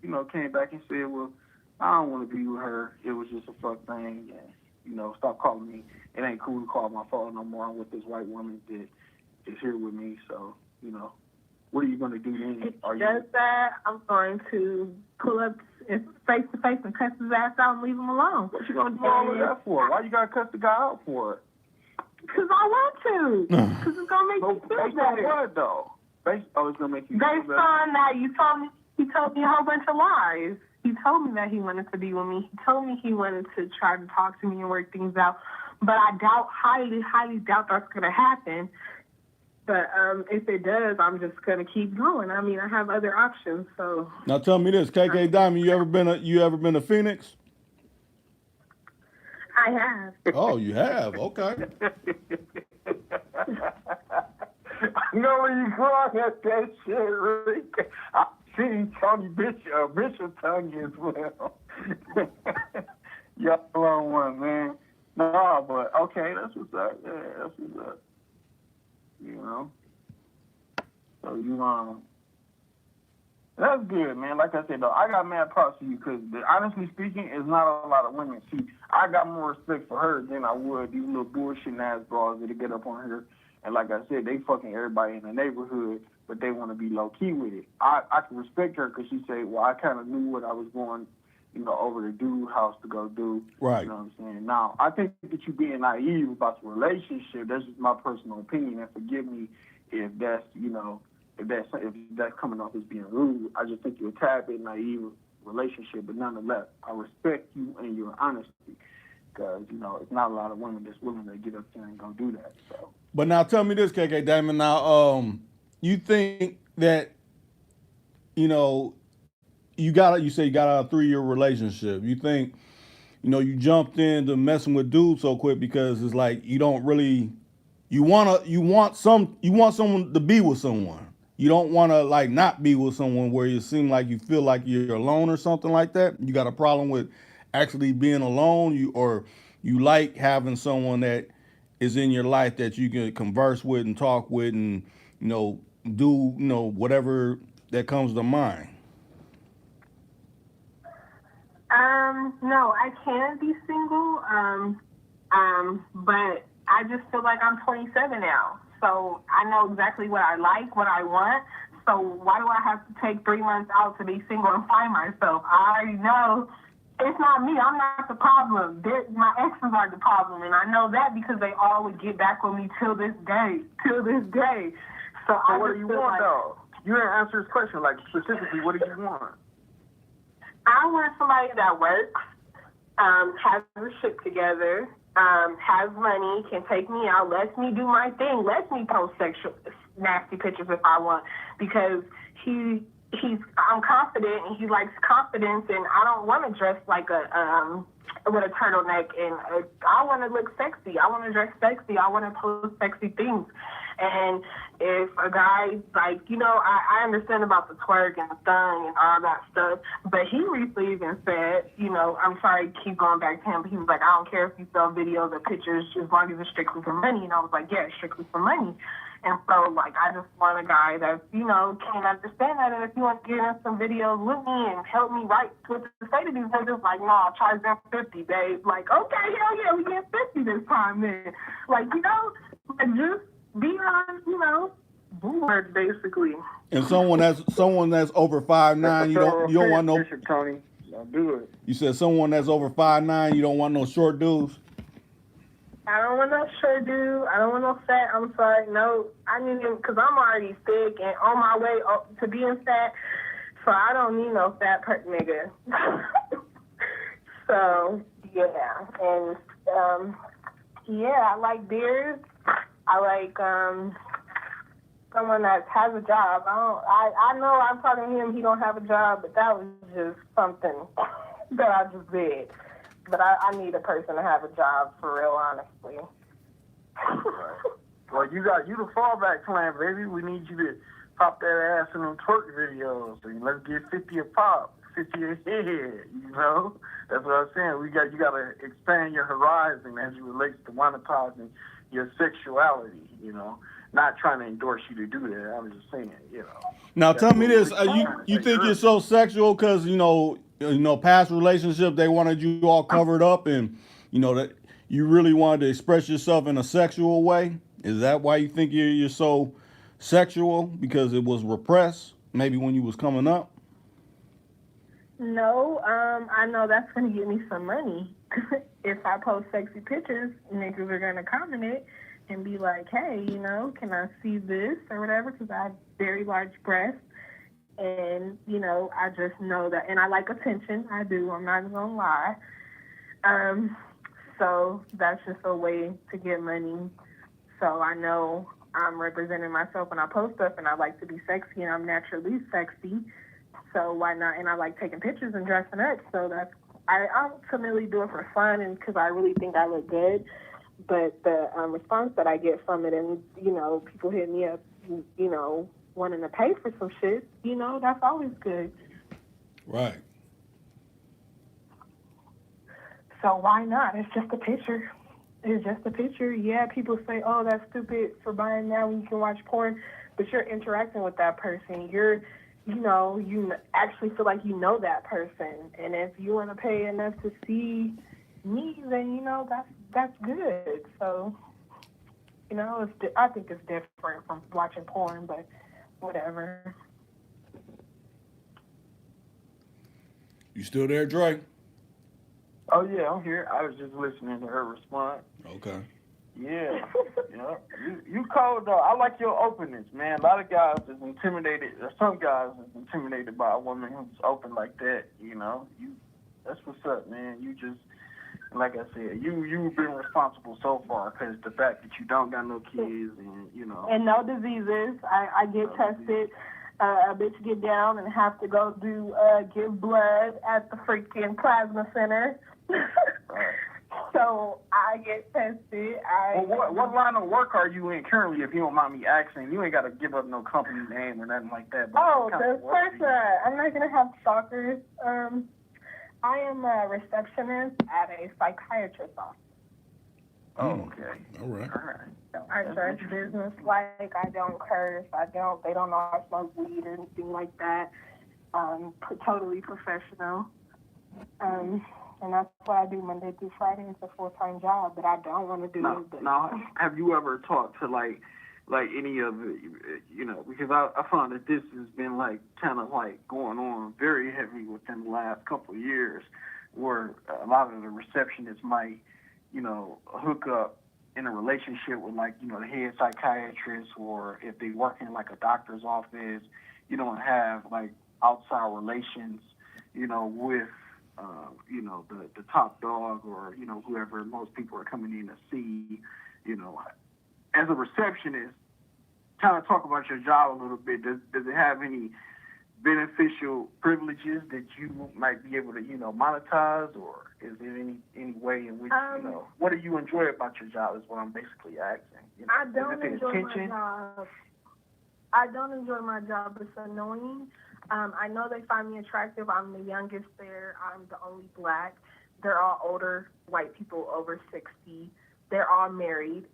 know, came back and said, well, I don't want to be with her. It was just a fuck thing. And, you know, stop calling me. It ain't cool to call my phone no more. I'm with this white woman that is here with me. So, you know. What are you going to do then? If he does that, I'm going to pull up face to face and cuss his ass out and leave him alone. What you going to do all of that for? Why you got to cuss the guy out for it? Because I want to. Because it's going to make you feel Based on better. what, though? It's going to make you feel Based better. on that, he told me a whole bunch of lies. He told me that he wanted to be with me. He told me he wanted to try to talk to me and work things out. But I highly doubt that's going to happen. But if it does, I'm just gonna keep going. I mean, I have other options. So Now tell me this, KK Diamond, you ever been to Phoenix? I have. Oh, you have. Okay. I know where you going at that shit, Rick. I seen Tony Bishop Tony as well. Y'all wrong one, man. No, but okay, that's what's up. Yeah, that's what's up. You know, so that's good, man. Like I said, though, I got mad props for you because, honestly speaking, it's not a lot of women. See, I got more respect for her than I would these little bullshit ass bras that get up on her. And like I said, they fucking everybody in the neighborhood, but they want to be low key with it. I can respect her because she said, well, I kind of knew what I was going, you know, over to dude's house to go do. Right. You know what I'm saying? Now, I think that you being naive about the relationship, that's just my personal opinion, and forgive me if that's, you know, if that's coming off as being rude. I just think you're a tad bit naive relationship, but nonetheless, I respect you and your honesty because, you know, it's not a lot of women that's willing to get up there and go do that. So. But now tell me this, KK Diamond. Now, you think that, you know, you say you got out a 3-year relationship. You think, you know, you jumped into messing with dudes so quick because it's like you don't really, you want someone to be with someone. You don't want to like not be with someone where you seem like you feel like you're alone or something like that. You got a problem with actually being alone, you like having someone that is in your life that you can converse with and talk with and, you know, do, you know, whatever that comes to mind. No, I can be single, but I just feel like I'm 27 now. So I know exactly what I like, what I want. So why do I have to take 3 months out to be single and find myself? I already know it's not me. I'm not the problem. My exes are the problem. And I know that because they all would get back with me till this day. So What do you want, though? You didn't answer his question. Like, specifically, what do you want? I want somebody that works, has their shit together, has money, can take me out, lets me do my thing, lets me post nasty pictures if I want, because I'm confident and he likes confidence, and I don't want to dress like a with a turtleneck, and I want to look sexy. I want to dress sexy. I want to post sexy things. And if a guy, like, you know, I understand about the twerk and the thong and all that stuff, but he recently even said, you know, I'm sorry, keep going back to him, but he was like, I don't care if you sell videos or pictures as long as it's strictly for money. And I was like, yeah, it's strictly for money. And so, like, I just want a guy that, you know, can understand that. And if you want to get in some videos with me and help me write what to say to these niggas, like, no, I'll charge them 50, babe. Like, okay, hell yeah, we get 50 this time then. Like, you know, like, just be on, you know, board, basically. And someone that's over 5'9", you don't want no. Bishop Tony, don't do it. You said someone that's over 5'9", you don't want no short dudes. I don't want no short dude. I don't want no fat. I'm sorry. No, I need him because I'm already thick and on my way to being fat. So I don't need no fat nigga. So yeah, and yeah, I like beards. I like someone that has a job. I know I'm talking to him. He don't have a job, but that was just something that I just did. But I need a person to have a job for real, honestly. Well, you the fallback plan, baby. We need you to pop that ass in them twerk videos. And let's get 50 a pop, 50 a head. You know, that's what I'm saying. You got to expand your horizon as it relates to monetizing your sexuality. You know, not trying to endorse you to do that. I was just saying. You know. Now tell me this: you think you're so sexual because you know past relationship they wanted you all covered up, and you know that you really wanted to express yourself in a sexual way? Is that why you think you're so sexual, because it was repressed maybe when you was coming up? No, I know that's gonna get me some money. If I post sexy pictures, niggas are gonna comment it and be like, hey, you know, can I see this or whatever? Because I have very large breasts. And, you know, I just know that. And I like attention. I do. I'm not going to lie. So that's just a way to get money. So I know I'm representing myself when I post stuff, and I like to be sexy, and I'm naturally sexy. So why not? And I like taking pictures and dressing up. So I ultimately do it for fun and because I really think I look good. But the response that I get from it, and, you know, people hit me up, you know, wanting to pay for some shit, you know, that's always good. Right. So why not? It's just a picture. It's just a picture. Yeah, people say, oh, that's stupid for buying now when you can watch porn, but you're interacting with that person. You know, you actually feel like you know that person. And if you want to pay enough to see me, then, you know, that's good. So, you know, I think it's different from watching porn, but whatever. You still there, Dre? Oh yeah, I'm here. I was just listening to her response. Okay. Yeah, yeah. You cold though. I like your openness, man. A lot of guys is intimidated. Or some guys is intimidated by a woman who's open like that. You know, that's what's up, man. You just, like I said, you've been responsible so far because the fact that you don't got no kids and you know. And no diseases. I get tested. A bitch get down and have to go give blood at the freaking plasma center. Right. So I get tested. Well, what line of work are you in currently, if you don't mind me asking? You ain't got to give up no company name or nothing like that. But the person, I'm not going to have stalkers. I am a receptionist at a psychiatrist's office. Oh, okay. All right. So I charge business like I don't curse. They don't know I smoke weed or anything like that. Totally professional. And that's what I do Monday through Friday. It's a full-time job, but I don't want to do it. Now, have you ever talked to like any of the, you know, because I found that this has been like kind of like going on very heavy within the last couple of years, where a lot of the receptionists might, you know, hook up in a relationship with, like, you know, the head psychiatrist, or if they work in like a doctor's office, you don't have like outside relations, you know, with you know, the top dog, or, you know, whoever most people are coming in to see. You know, as a receptionist, kind of talk about your job a little bit. Does it have any beneficial privileges that you might be able to, monetize, or is there any way in which, what do you enjoy about your job is what I'm basically asking. I don't enjoy my job. I don't enjoy my job. It's annoying. I know they find me attractive. I'm the youngest there. I'm the only black. They're all older, white people over 60. They're all married.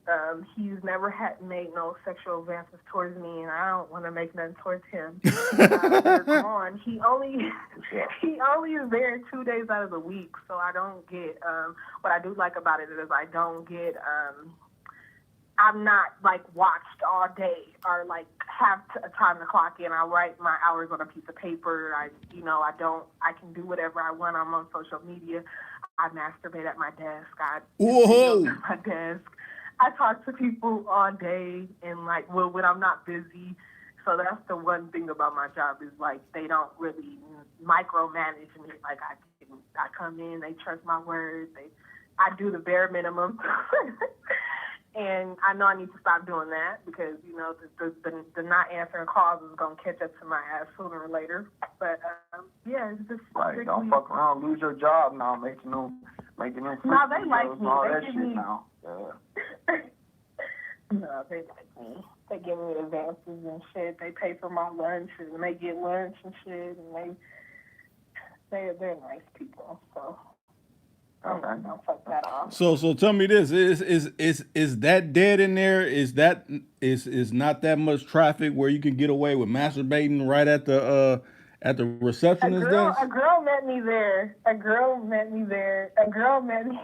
He's never made no sexual advances towards me, and I don't want to make nothing towards him. They're gone. He only is there 2 days out of the week, so I don't get. What I do like about it is I don't get. I'm not like watched all day or like have a time to clock in. I write my hours on a piece of paper. I can do whatever I want. I'm on social media. I masturbate at my desk. I Whoa. at my desk. I talk to people all day and when I'm not busy. So that's the one thing about my job is like they don't really micromanage me. Like I come in, they trust my word. I do the bare minimum. And I know I need to stop doing that because, the not answering calls is going to catch up to my ass sooner or later. But, it's just right. strictly... Don't fuck around, lose your job now, making them No, they like me. All they that give shit me... now. Yeah. No, they like me. They give me advances and shit. They pay for my lunch and they get lunch and shit. And they're nice people, so... Okay. Don't fuck that off. So tell me this: is that dead in there? Is not that much traffic where you can get away with masturbating right at the receptionist desk? A girl met me there. A girl met me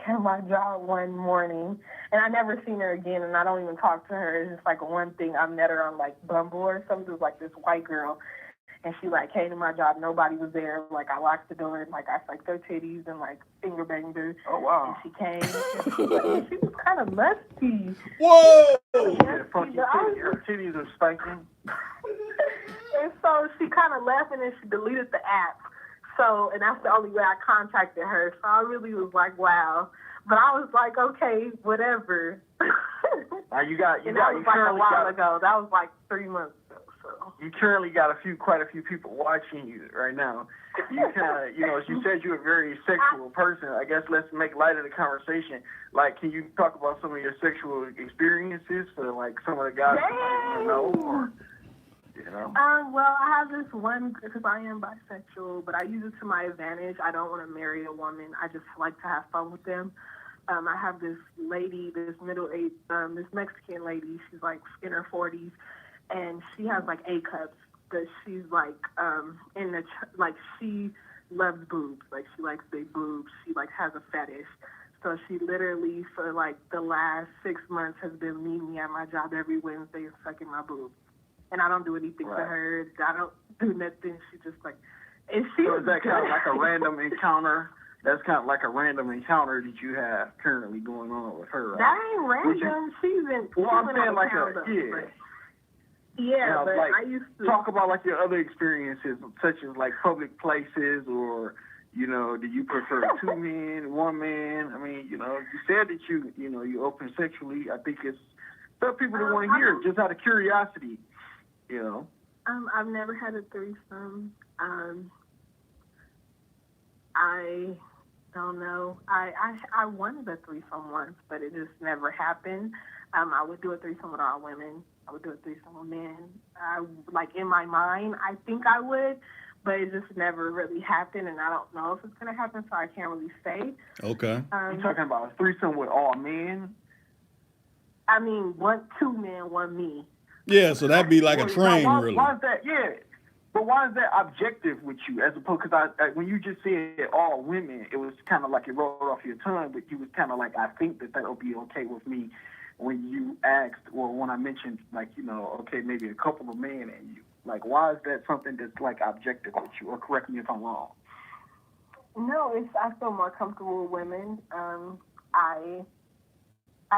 at my job one morning, and I never seen her again. And I don't even talk to her. It's just like one thing. I met her on like Bumble or something. It was like this white girl. And she like came to my job. Nobody was there. Like I locked the door and like I sucked her titties and like finger banged her. Oh wow! And she came. And she was kind of lusty. Whoa! Yeah, her titties are spanking. And so she kind of left and then she deleted the app. So and that's the only way I contacted her. So I really was like, wow. But I was like, okay, whatever. Now you got that was like a while ago. That was like 3 months. You currently got quite a few people watching you right now. You kind of, you said you're a very sexual person. I guess let's make light of the conversation. Like, can you talk about some of your sexual experiences for like some of the guys you know? Or, well, I have this one because I am bisexual, but I use it to my advantage. I don't want to marry a woman. I just like to have fun with them. I have this lady, this middle-aged, this Mexican lady. She's like in her 40s. And she has like A cups, but she's like she loves boobs. Like she likes big boobs. She like has a fetish. So she literally for like the last 6 months has been meeting me at my job every Wednesday and sucking my boobs. And I don't do anything to her. I don't do nothing. She just like, and she. So is that kind of like a random encounter? That's kind of like a random encounter that you have currently going on with her. Right? That ain't random. She's in. Well, I'm saying like Yeah, but like, I used to talk about like your other experiences, such as like public places, or do you prefer 2 men, 1 man? I mean, you said that you open sexually. I think it's some people that want to hear it just out of curiosity. I've never had a threesome. I don't know. I wanted a threesome once, but it just never happened. I would do a threesome with all women. I would do a threesome with men. In my mind, I think I would, but it just never really happened, and I don't know if it's going to happen, so I can't really say. Okay. You're talking about a threesome with all men? I mean, 2 men, 1 me. Yeah, so that'd be like a train, really. Why is that? Yeah. But why is that objective with you? As opposed, because when you just said all women, it was kind of like it rolled off your tongue, but you was kind of like, I think that'll be okay with me. When you asked, or when I mentioned, okay, maybe a couple of men and you, like, why is that something that's like objective with you? Or correct me if I'm wrong. No, I feel more comfortable with women. I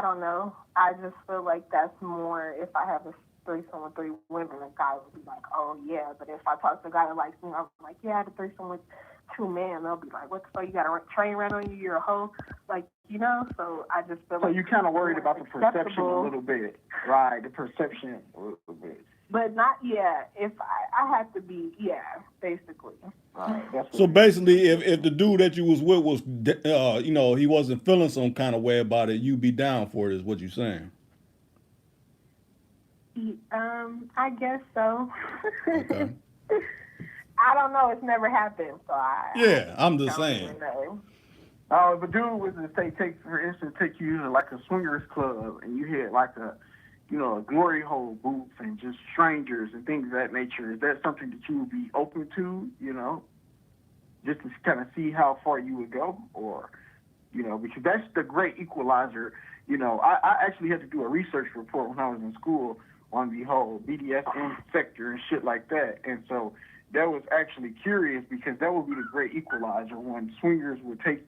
don't know. I just feel like that's more if I have a threesome with 3 women, a guy would be like, oh yeah. But if I talk to a guy that likes me, I'm like, yeah, I had a threesome with 2 men. They'll be like, what the fuck? You got a train run on you? You're a hoe? Like, so I just feel like. So you're kind of worried about the perception a little bit, right? The perception a little bit. But not, yeah. If I have to be, yeah. basically. That's So what basically, if the dude that you was with was, you know, he wasn't feeling some kind of way about it, you'd be down for it, is what you're saying. I guess so. Okay. I don't know. It's never happened, so Yeah, I'm just don't saying. even know. if a dude was to take for instance, take you to like a swingers club and you had like a, you know, a glory hole booth and just strangers and things of that nature, is that something that you would be open to, you know, just to kind of see how far you would go? Or, you know, because that's the great equalizer. You know, I actually had to do a research report when I was in school on the whole BDSM sector and shit like that. And so that was actually curious because that would be the great equalizer when swingers would take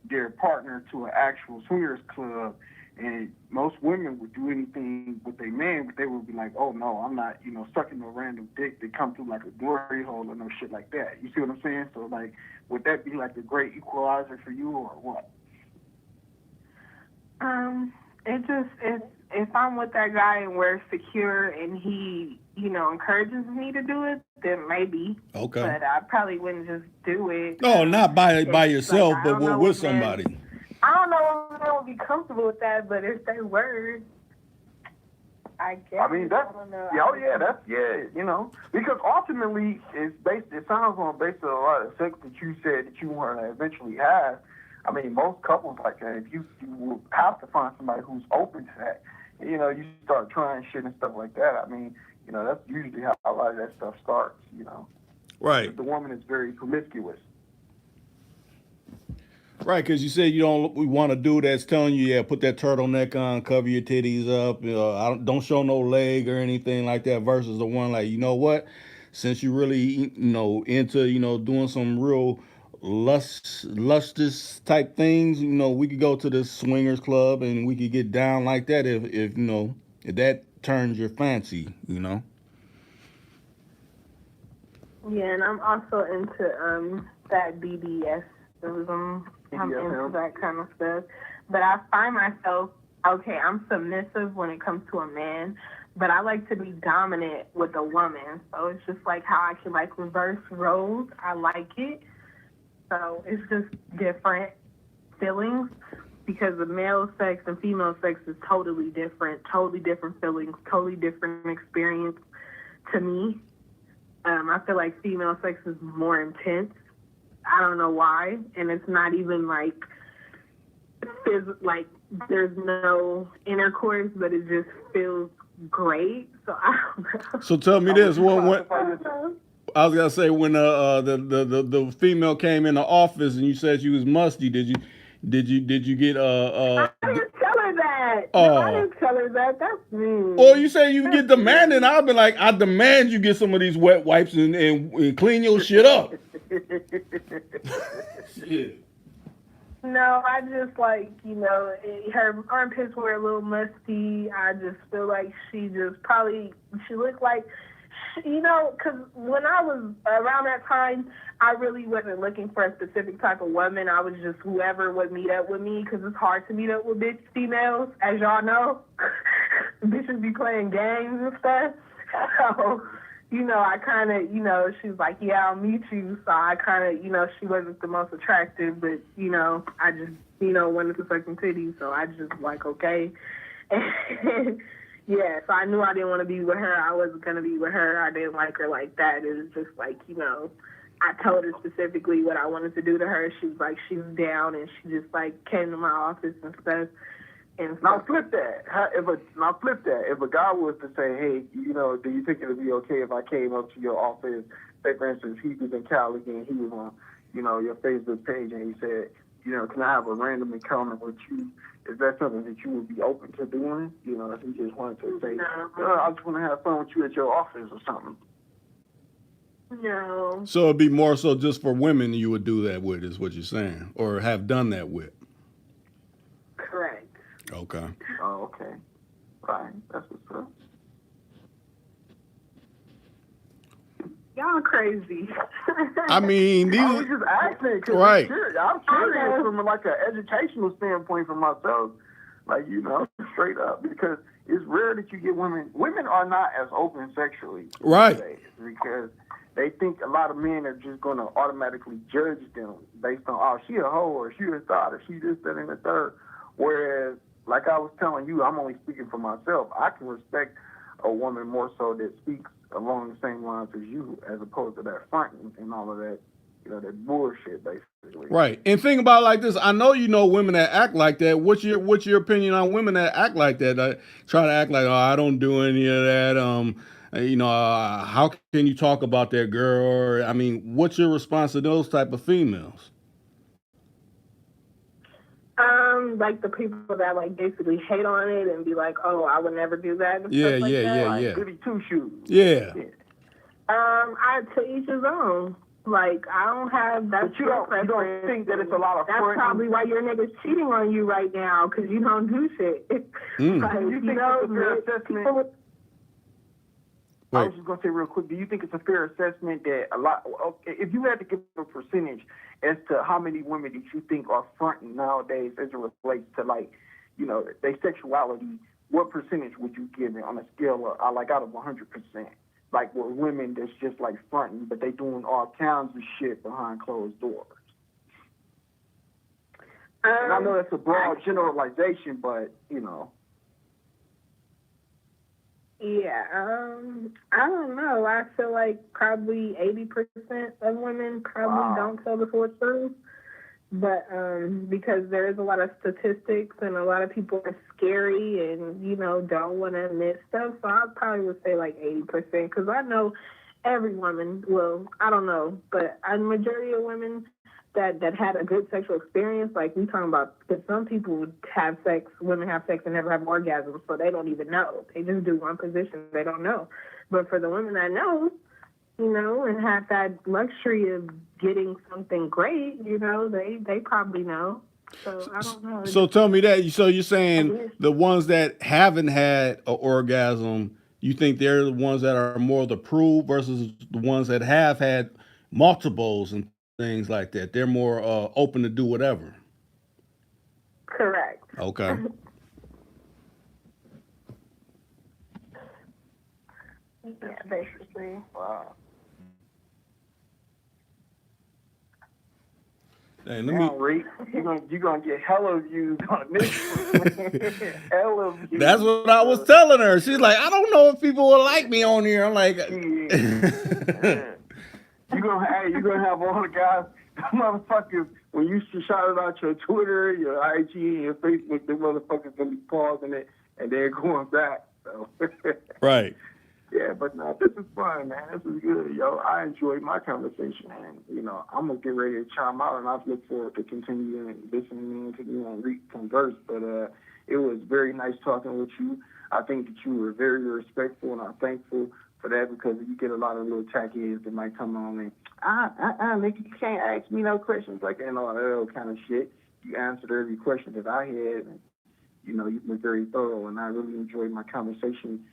their partner to an actual swingers club, and most women would do anything with their man, but they would be like, oh no, I'm not, you know, sucking no random dick that come through like a glory hole or no shit like that. You see what I'm saying? So like, would that be like a great equalizer for you or what? It just if I'm with that guy and we're secure and he, you know, encourages me to do it, then maybe. Okay. But I probably wouldn't just do it. No, not by It's yourself, like, I but don't know with what men- somebody. I don't know if they would be comfortable with that, but if they were, I guess. I mean, that's, I don't know. yeah, oh yeah, that's, yeah, you know, because ultimately it's based, it sounds on based on a lot of sex that you said that you want to eventually have. I mean, most couples like that, if you will have to find somebody who's open to that, you know, you start trying shit and stuff like that. I mean, you know, that's usually how a lot of that stuff starts, you know. Right. If the woman is very promiscuous. Right, because you said you don't. We want a dude that's telling you, yeah, put that turtleneck on, cover your titties up, don't show no leg or anything like that. Versus the one like, you know what? Since you really, into, doing some real lustrous type things, we could go to the swingers club and we could get down like that if that turns your fancy. Yeah, and I'm also into that BDSism. I'm into that kind of stuff. But I find myself, okay, I'm submissive when it comes to a man, but I like to be dominant with a woman. So it's just like how I can like reverse roles. I like it. So it's just different feelings because the male sex and female sex is totally different feelings, totally different experience to me. I feel like female sex is more intense. I don't know why, and it's not even like there's no intercourse, but it just feels great. So I don't know. So tell me this: I was gonna say when the female came in the office and you said she was musty, did you get I didn't tell her that. Oh. No, I didn't tell her that. That's mean. Or you say you get demanding, I'll be like, I demand you get some of these wet wipes and clean your shit up. Shit. No, I just like, her armpits were a little musty. I just feel like she looked like, because when I was around that time, I really wasn't looking for a specific type of woman. I was just whoever would meet up with me because it's hard to meet up with bitch females, as y'all know. Bitches be playing games and stuff. So, I kind of, she was like, yeah, I'll meet you. So I kind of, she wasn't the most attractive, but, I just, wanted to suck some titties. So I just like, okay. And, yeah, so I knew I didn't want to be with her. I wasn't going to be with her. I didn't like her like that. It was just like, I told her specifically what I wanted to do to her. She was like, she was down, and she just, like, came to my office and stuff. And now flip that. If a guy was to say, hey, do you think it would be okay if I came up to your office? Say, for instance, he was in Cali and he was on, your Facebook page, and he said, can I have a random encounter with you? Is that something that you would be open to doing? If he just wanted to say, I just want to have fun with you at your office or something. No. So it'd be more so just for women you would do that with, is what you're saying, or have done that with. Correct. Okay. Oh, okay. Right. That's what's up. Y'all crazy. I mean, I was just asking because right. I'm curious from like an educational standpoint for myself, like straight up, because it's rare that you get women. Women are not as open sexually, right? Because they think a lot of men are just going to automatically judge them based on, oh, she a hoe or she a thought or she this, that, and the third. Whereas, like I was telling you, I'm only speaking for myself. I can respect a woman more so that speaks along the same lines as you, as opposed to that front and all of that, that bullshit, basically. Right. And think about it like this. I know you know women that act like that. What's your opinion on women that act like that? Try to act like, oh, I don't do any of that. How can you talk about that girl? I mean, what's your response to those type of females? Like the people that like basically hate on it and be like, oh, I would never do that. And Yeah, stuff like that. Like goody two shoes. Yeah. To each his own. Like, I don't have that. But you don't think that it's a lot of That's probably why your nigga's cheating on you right now, because you don't do shit. Like, you think it's a fair assessment? I was just going to say real quick, do you think it's a fair assessment that if you had to give a percentage as to how many women that you think are fronting nowadays as it relates to, like, their sexuality, what percentage would you give it on a scale of, like, out of 100%? Like, with women that's just, like, fronting, but they doing all kinds of shit behind closed doors. And I know that's a broad generalization, but, Yeah, I don't know. I feel like probably 80% of women probably don't tell the full truth. But because there is a lot of statistics and a lot of people are scary and, don't want to admit stuff. So I probably would say like 80% because I know every woman, well, I don't know, but a majority of women that had a good sexual experience, like we talking about, because some people would have sex, women have sex and never have orgasms, so they don't even know. They just do one position. They don't know. But for the women that know, and have that luxury of getting something great, they probably know. So I don't know. So tell me that. So you're saying the ones that haven't had an orgasm, you think they're the ones that are more the prude versus the ones that have had multiples and things like that. They're more open to do whatever. Correct. Okay. Yeah, basically. Wow. Hey, you're gonna get hella views on this. Hella views. That's what I was telling her. She's like, I don't know if people will like me on here. I'm like, yeah. You're gonna have all the guys, motherfuckers, when you shout out your Twitter, your IG, and your Facebook, the motherfuckers gonna be pausing it and they're going back. So. Right. Yeah, but no, this is fun, man. This is good, yo. I enjoyed my conversation, and I'm gonna get ready to chime out, and I look forward to continuing listening to converse. But it was very nice talking with you. I think that you were very respectful, and I'm thankful for that because you get a lot of little tackheads that might come on and nigga, you can't ask me no questions like that and all that kind of shit. You answered every question that I had, and you've been very thorough, and I really enjoyed my conversation.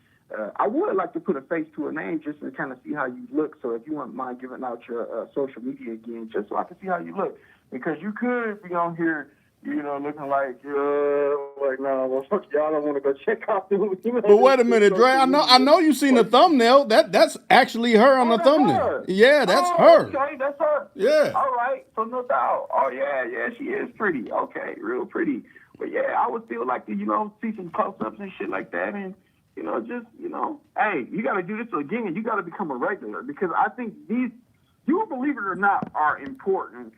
I would like to put a face to a name just to kind of see how you look. So if you wouldn't mind giving out your social media again, just so I can see how you look, because you could be on here, looking like no, well, fuck y'all don't want to go check out the. But wait a minute, Dre. I know you seen the thumbnail. That's actually her on the thumbnail. Her. Yeah, that's her. Okay, that's her. Yeah. All right, so no doubt. Oh yeah, she is pretty. Okay, real pretty. But yeah, I would still like to, see some close-ups and shit like that, and hey, you got to do this again, and you got to become a regular, because I think these, you believe it or not, are important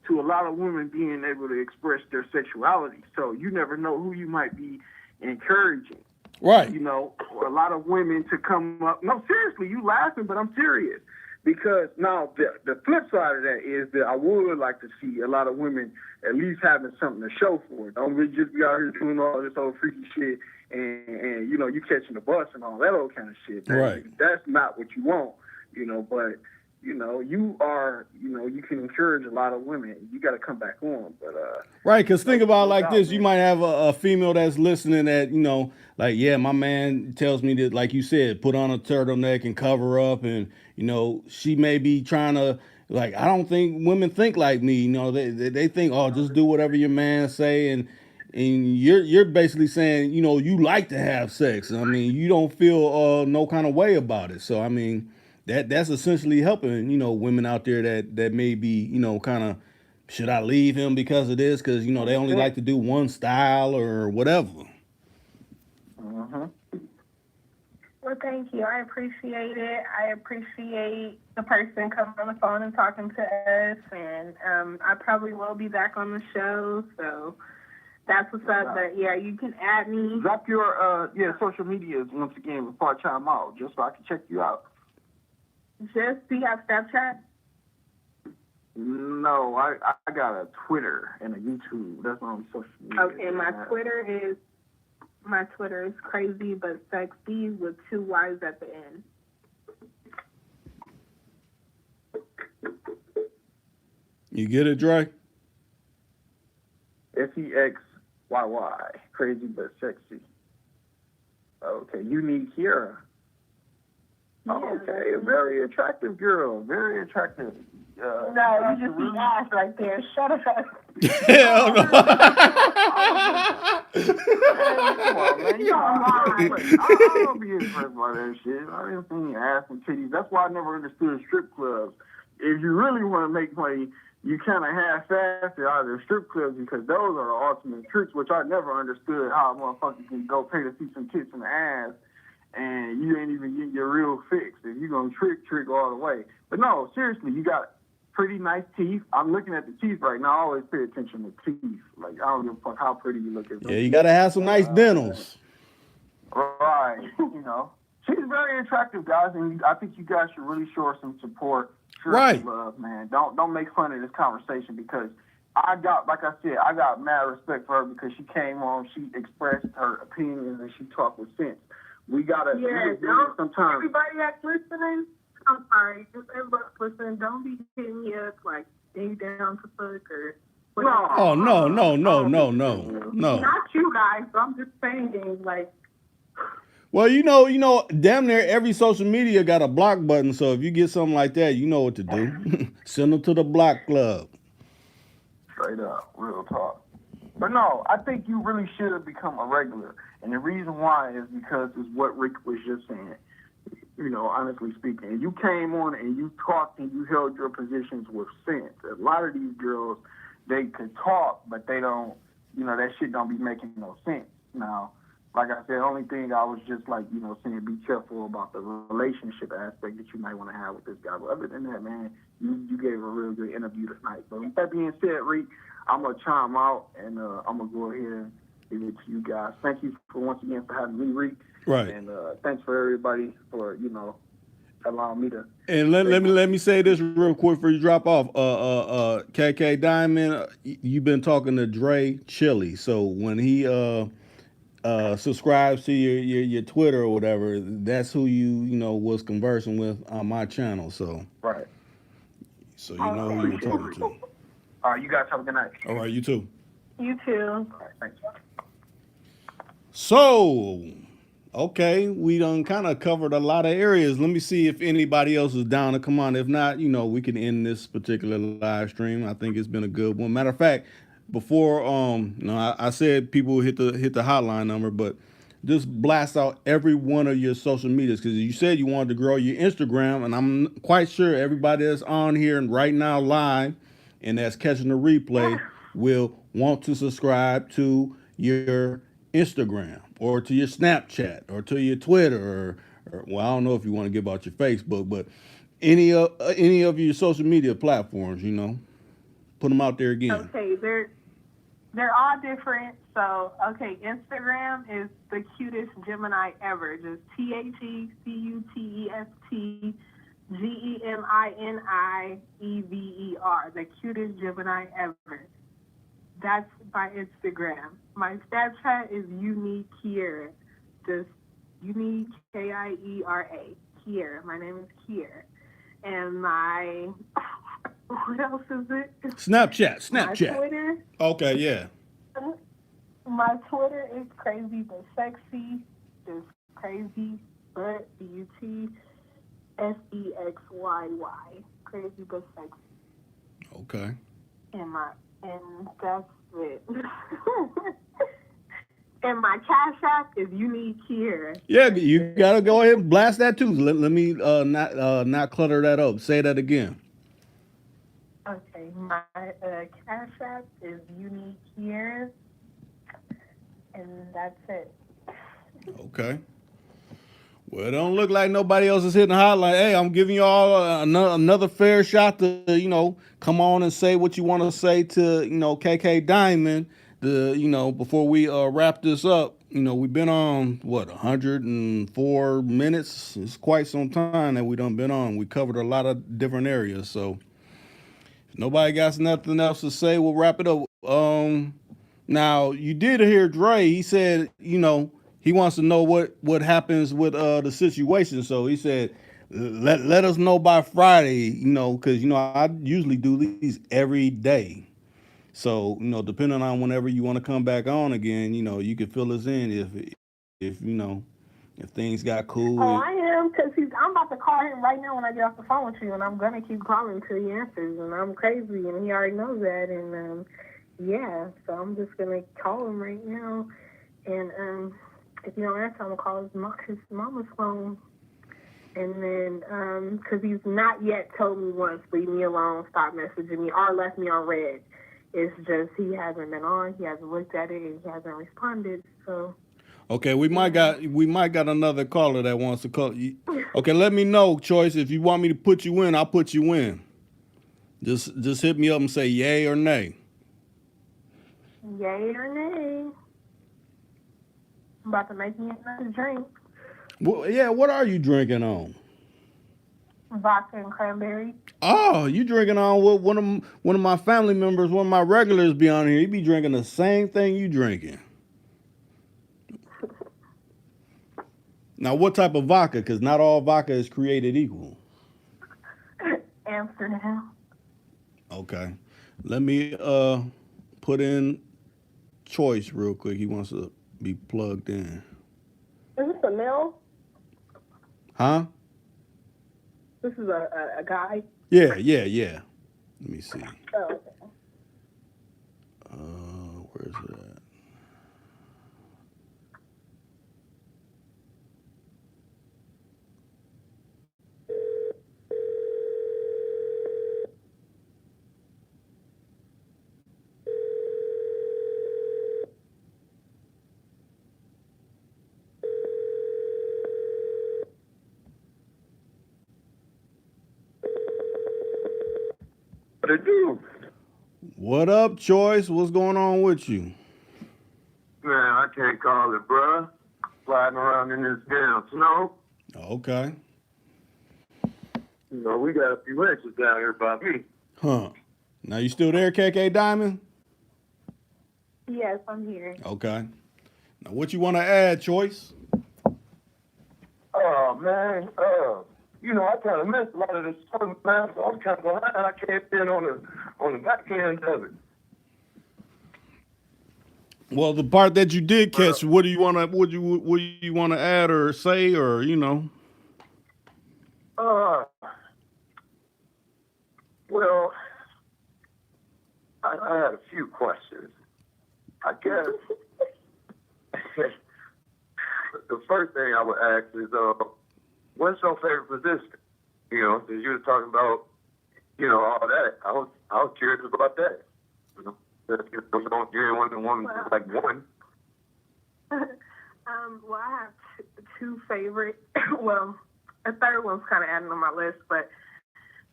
to a lot of women being able to express their sexuality. So you never know who you might be encouraging. Right. For a lot of women to come up. No, seriously, you laughing, but I'm serious. Because now the flip side of that is that I would like to see a lot of women at least having something to show for it. Don't really just be out here doing all this old freaky shit and you catching the bus and all that old kind of shit. Right. That's not what you want, but you are, you can encourage a lot of women. You got to come back on, but right, because think about it like this: you might have a female that's listening that like, yeah, my man tells me that, like you said, put on a turtleneck and cover up, and she may be trying to, like, I don't think women think like me. They think, oh, just do whatever your man say, and you're basically saying, you like to have sex. I mean, you don't feel no kind of way about it. So I mean, that's essentially helping, women out there that may be, kind of, should I leave him because of this? Because they only like to do one style or whatever. Mhm. Well, thank you. I appreciate it. I appreciate the person coming on the phone and talking to us. And I probably will be back on the show. So that's what's up. But yeah, you can add me. Drop your social medias once again before I chime out, just so I can check you out. Do you have Snapchat? No, I got a Twitter and a YouTube. That's on social media. Okay, my Twitter is crazybutsexyy with 2 Y's at the end. You get it, Dre? SEXYY, crazy but sexy. Okay, youneedkiera. Okay, very attractive girl, very attractive. No, you just see ass right there. Shut up. Hell no. Come on, man. I don't be impressed by that shit. I didn't see any ass and titties. That's why I never understood strip clubs. If you really want to make money, you kind of half-ass it out of the strip clubs because those are the ultimate tricks, which I never understood how a motherfucker can go pay to see some tits and ass and you ain't even getting your real fix. If you're going to trick all the way. But no, seriously, you got pretty nice teeth. I'm looking at the teeth right now. I always pay attention to teeth. Like, I don't give a fuck how pretty you look at them. Yeah, you got to have some nice dentals. Right. She's very attractive, guys, and I think you guys should really show her some support. Show her some love, man. Don't make fun of this conversation because I got mad respect for her because she came on, she expressed her opinions, and she talked with sense. We gotta sometimes. Everybody that's listening, I'm sorry, just everybody listening, don't be hitting me up like stay down to fuck or whatever. Oh no. Not you guys. I'm just saying like. Well, damn near every social media got a block button. So if you get something like that, you know what to do. Send them to the block club. Straight up, real talk. But no, I think you really should have become a regular. And the reason why is because it's what Rick was just saying. Honestly speaking, you came on and you talked and you held your positions with sense. A lot of these girls, they could talk, but they don't, that shit don't be making no sense. Now, like I said, the only thing I was just like, saying be careful about the relationship aspect that you might want to have with this guy. But other than that, man, you gave a real good interview tonight. But with that being said, Rick, I'm going to chime out and I'm going to go ahead and give it to you guys. Thank you once again for having me, Rick. Right. And thanks for everybody for, allowing me to. And let me say this real quick before you drop off. KK Diamond, you've been talking to Dre Chili. So when he subscribes to your Twitter or whatever, that's who you was conversing with on my channel. So right. So you know who you're talking to. All right, you guys have a good night. All right, you too. You too. All right, thanks. So, okay, we done kind of covered a lot of areas. Let me see if anybody else is down to come on. If not, we can end this particular live stream. I think it's been a good one. Matter of fact, before I said people hit the hotline number, but just blast out every one of your social medias because you said you wanted to grow your Instagram, and I'm quite sure everybody that's on here and right now live and that's catching the replay will want to subscribe to your Instagram or to your Snapchat or to your Twitter or well, I don't know if you want to give out your Facebook, but any of your social media platforms, put them out there again. Okay, they're all different. So, okay, Instagram is the cutest Gemini ever. Just TheCutestGeminiEver. The cutest Gemini ever. That's my Instagram. My Snapchat is youneedkiera. Just youneedkiera. Kiera. My name is Kiera. And my what else is it? Snapchat. My Twitter. Okay, yeah. My Twitter is crazybutsexyy. Just crazy but BUTSEXYY. Crazybutsexyy. Okay. And that's it. And my cash app is youneedkiera. Yeah, you gotta go ahead and blast that too. Let me not clutter that up. Say that again. Okay, my cash app is youneedkiera, and that's it. Okay. Well, it don't look like nobody else is hitting the hotline. Hey, I'm giving you all another fair shot to, come on and say what you want to say to, KK Diamond. Before we wrap this up, we've been on, 104 minutes? It's quite some time that we done been on. We covered a lot of different areas. So if nobody got nothing else to say, we'll wrap it up. Now, you did hear Dre. He said, he wants to know what happens with the situation. So he said, let us know by Friday, because I usually do these every day. So depending on whenever you want to come back on again, you can fill us in if things got cool. Oh, I am, because I'm about to call him right now when I get off the phone with you, and I'm gonna keep calling until he answers, and I'm crazy, and he already knows that, and yeah, so I'm just gonna call him right now, and if you don't answer, I'm gonna call his mama's phone. And then, because he's not yet told me once, leave me alone, stop messaging me, or left me on red. It's just he hasn't been on, he hasn't looked at it, and he hasn't responded. So. Okay, we might got another caller that wants to call you. Okay, let me know, Choice. If you want me to put you in, I'll put you in. Just hit me up and say yay or nay. Yay or nay? I'm about to make me another drink. Well, yeah, what are you drinking on? Vodka and cranberry. Oh, you drinking on what one of my family members, one of my regulars be on here. He be drinking the same thing you drinking. Now, what type of vodka? Because not all vodka is created equal. Amsterdam. Okay. Let me put in Choice real quick. He wants to be plugged in. Is this a male? Huh? This is a guy? Yeah. Let me see. Oh, okay. Where's it at? What it do? What up, Choice? What's going on with you? Man, I can't call it, bruh. Sliding around in this damn snow. Okay. We got a few inches down here by me. Huh. Now you still there, KK Diamond? Yes, I'm here. Okay. Now what you want to add, Choice? Oh, man. I kind of missed a lot of this stuff, man, so I'm kind of behind. I can't fit on the back end of it. Well, the part that you did catch, what do you want to add or say or Well, I had a few questions. I guess the first thing I would ask is, what's your favorite position? Since you were talking about, all that, I was curious about that. You didn't want the woman to like one. Well, I have two favorite. Well, a third one's kind of adding on my list, but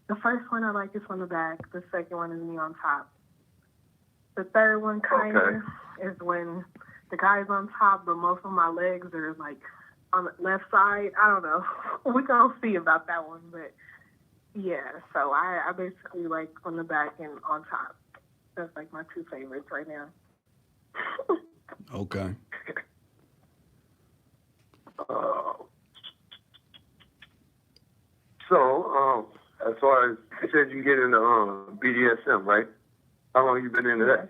the first one I like is on the back. The second one is me on top. The third one kind of is when the guy's on top, but most of my legs are like on the left side. I don't know. We're going to see about that one, but yeah. So I basically like on the back and on top. That's like my two favorites right now. Okay. So, as far as you said, you get into BDSM, right? How long you been into that?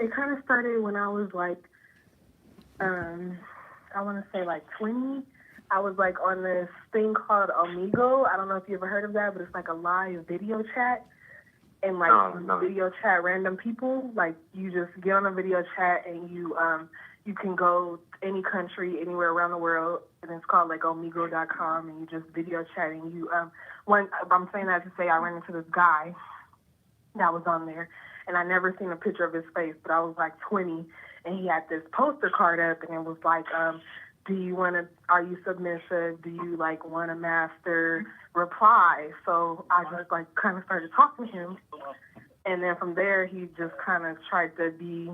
It kind of started when I was like, I want to say like 20. I was like on this thing called Omegle. I don't know if you ever heard of that, but it's like a live video chat. and like No. video chat random people. Like you just get on a video chat and you can go any country, anywhere around the world, and it's called like Omegle.com, and you just video chat and you I'm saying that to say I ran into this guy that was on there, and I never seen a picture of his face, but I was like 20, and he had this poster card up, and it was like, are you submissive? Do you like want to master? Reply. So I just like kind of started talking to him, and then from there he just kind of tried to be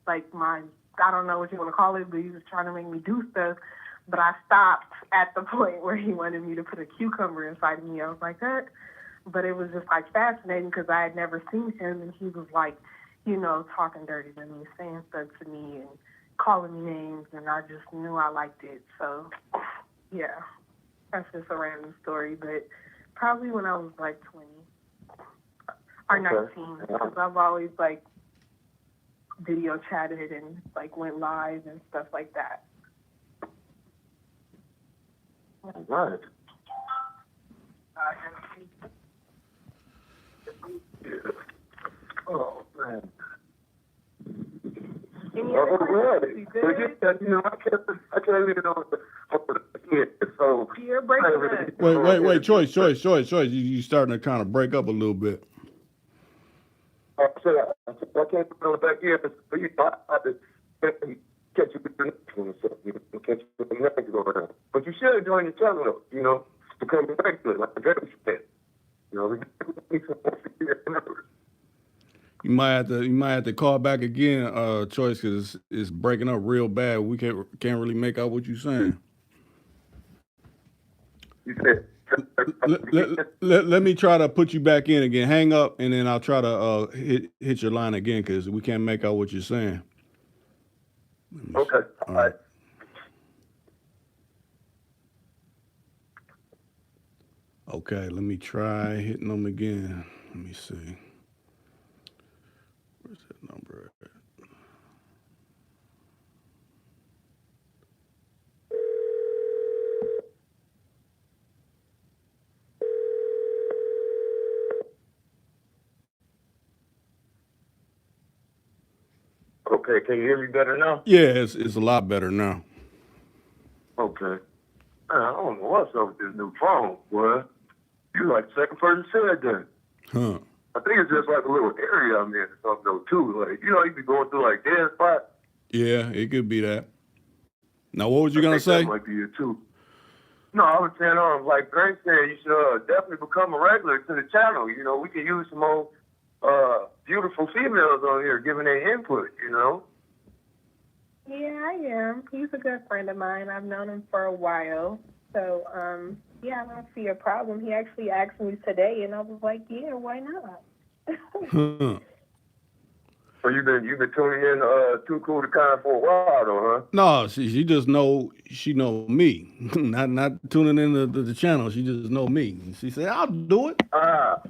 like I don't know what you want to call it, but he was trying to make me do stuff. But I stopped at the point where he wanted me to put a cucumber inside of me. I was like that. But it was just like fascinating because I had never seen him, and he was like, talking dirty to me, saying stuff to me and calling me names, and I just knew I liked it. So, yeah, that's just a random story, but probably when I was like 20 or 19, because I've always like video chatted and like went live and stuff like that. Right. Oh, man. Any other questions? You good? I can't even know so You're breaking up. Wait, Choice. You starting to kind of break up a little bit. I can't put on the back here, but you thought I had to catch you with the next one, so you can catch you with the next go around. But you should join the channel, become regular, like the very said. You might have to call back again, Choice, because it's breaking up real bad. We can't really make out what you're saying. You said. Let me try to put you back in again. Hang up, and then I'll try to hit your line again because we can't make out what you're saying. Okay. All right. Okay, let me try hitting them again. Let me see. Where's that number at? Okay, can you hear me better now? Yeah, it's a lot better now. Okay. Man, I don't know what's up with this new phone, boy. You like the second person said that. Huh. I think it's just like a little area I'm in or something though too. Like, you be going through like dead spots. Yeah, it could be that. Now, what was you gonna say? That might be it too. No, I was saying, like Greg said, you should definitely become a regular to the channel. We can use some more beautiful females on here giving their input. Yeah, I am. He's a good friend of mine. I've known him for a while. So, yeah, I don't see a problem. He actually asked me today, and I was like, yeah, why not? Huh. So you've been tuning in Too Cool to Kind for a while, though, huh? No, she just she know me, not tuning into the channel. She just know me. She said, "I'll do it." Ah.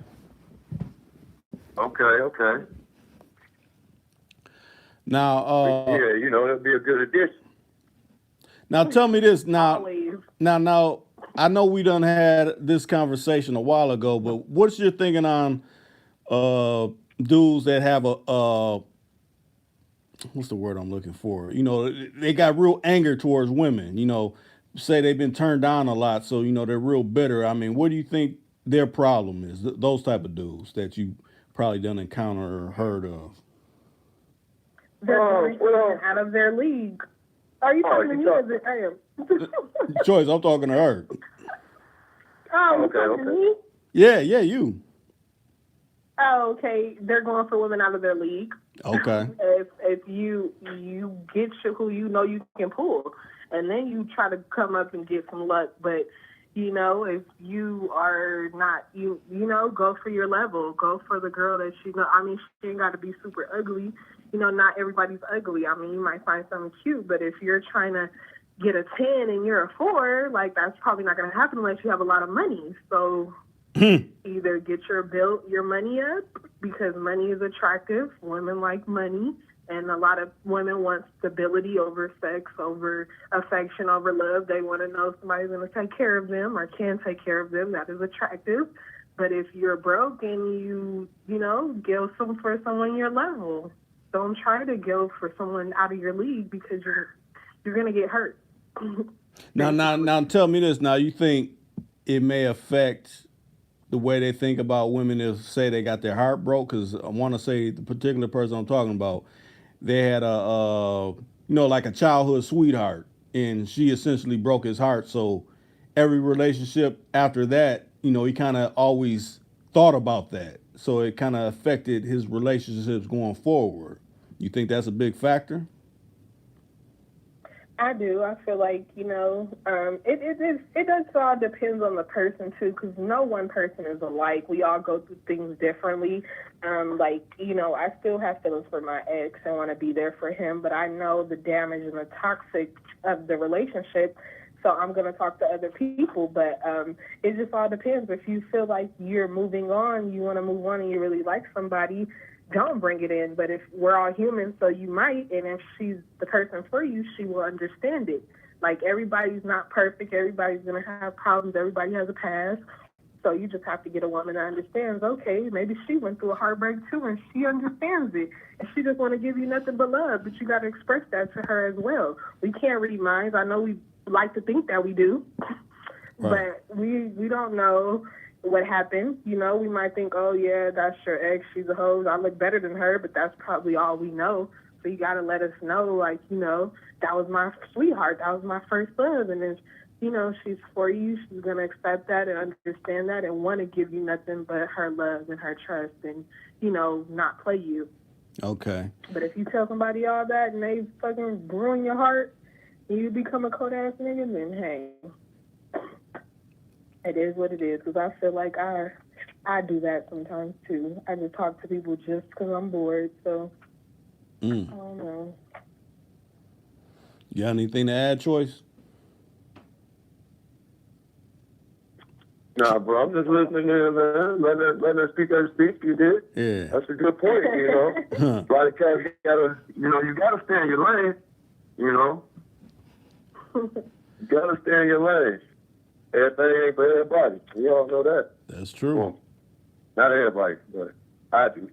Okay. Now, yeah, it'll be a good addition. Now, tell me this. Now, Always. I know we done had this conversation a while ago, but what's your thinking on dudes that have what's the word I'm looking for? They got real anger towards women. Say they've been turned down a lot, so they're real bitter. I mean, what do you think their problem is? Those type of dudes that you probably done encounter or heard of. They're out of their league. Are you talking to me? Or is it him? Choice, I'm talking to her. Oh, okay. Me? Yeah, you. Oh, okay. They're going for women out of their league. Okay. If you get who you can pull, and then you try to come up and get some luck. But if you are not, go for your level. Go for the girl that she ain't got to be super ugly. Not everybody's ugly. I mean, you might find something cute, but if you're trying to get a 10 and you're a 4, like that's probably not going to happen unless you have a lot of money. So either get your money up, because money is attractive. Women like money, and a lot of women want stability over sex, over affection, over love. They want to know somebody's going to take care of them or can take care of them. That is attractive. But if you're broke and you know, go for someone your level. Don't try to go for someone out of your league because you're gonna get hurt. Now, tell me this. Now, you think it may affect the way they think about women if, say, they got their heart broke? Because I want to say the particular person I'm talking about, they had like a childhood sweetheart, and she essentially broke his heart. So every relationship after that, he kind of always thought about that. So it kind of affected his relationships going forward. You think that's a big factor? I do. I feel like, it does all depends on the person too, because no one person is alike. We all go through things differently. I still have feelings for my ex and want to be there for him, but I know the damage and the toxic of the relationship. So I'm going to talk to other people, but it just all depends. If you feel like you're moving on, you want to move on and you really like somebody, don't bring it in. But if we're all humans, so you might, and if she's the person for you, she will understand it. Like, everybody's not perfect. Everybody's going to have problems. Everybody has a past. So you just have to get a woman that understands, okay, maybe she went through a heartbreak too, and she understands it. And she just want to give you nothing but love, but you got to express that to her as well. We can't read minds. I know we like to think that we do, Right. but we don't know what happened. We might think, oh, yeah, that's your ex. She's a hoe. I look better than her, but that's probably all we know. So you got to let us know, that was my sweetheart. That was my first love. And then, she's for you. She's going to accept that and understand that and want to give you nothing but her love and her trust and, not play you. Okay. But if you tell somebody all that and they fucking ruin your heart and you become a cold-ass nigga, then, hey, it is what it is. Because I feel like I do that sometimes, too. I just talk to people just because I'm bored. So, I don't know. You got anything to add, Choice? Nah, bro, I'm just listening to him, man. Letting her speak her speech. You did. Yeah. That's a good point. A lot of cats gotta, you gotta stay in your lane. You gotta stay in your lane. Everything ain't for everybody. We all know that. That's true. Well, not everybody, but I do.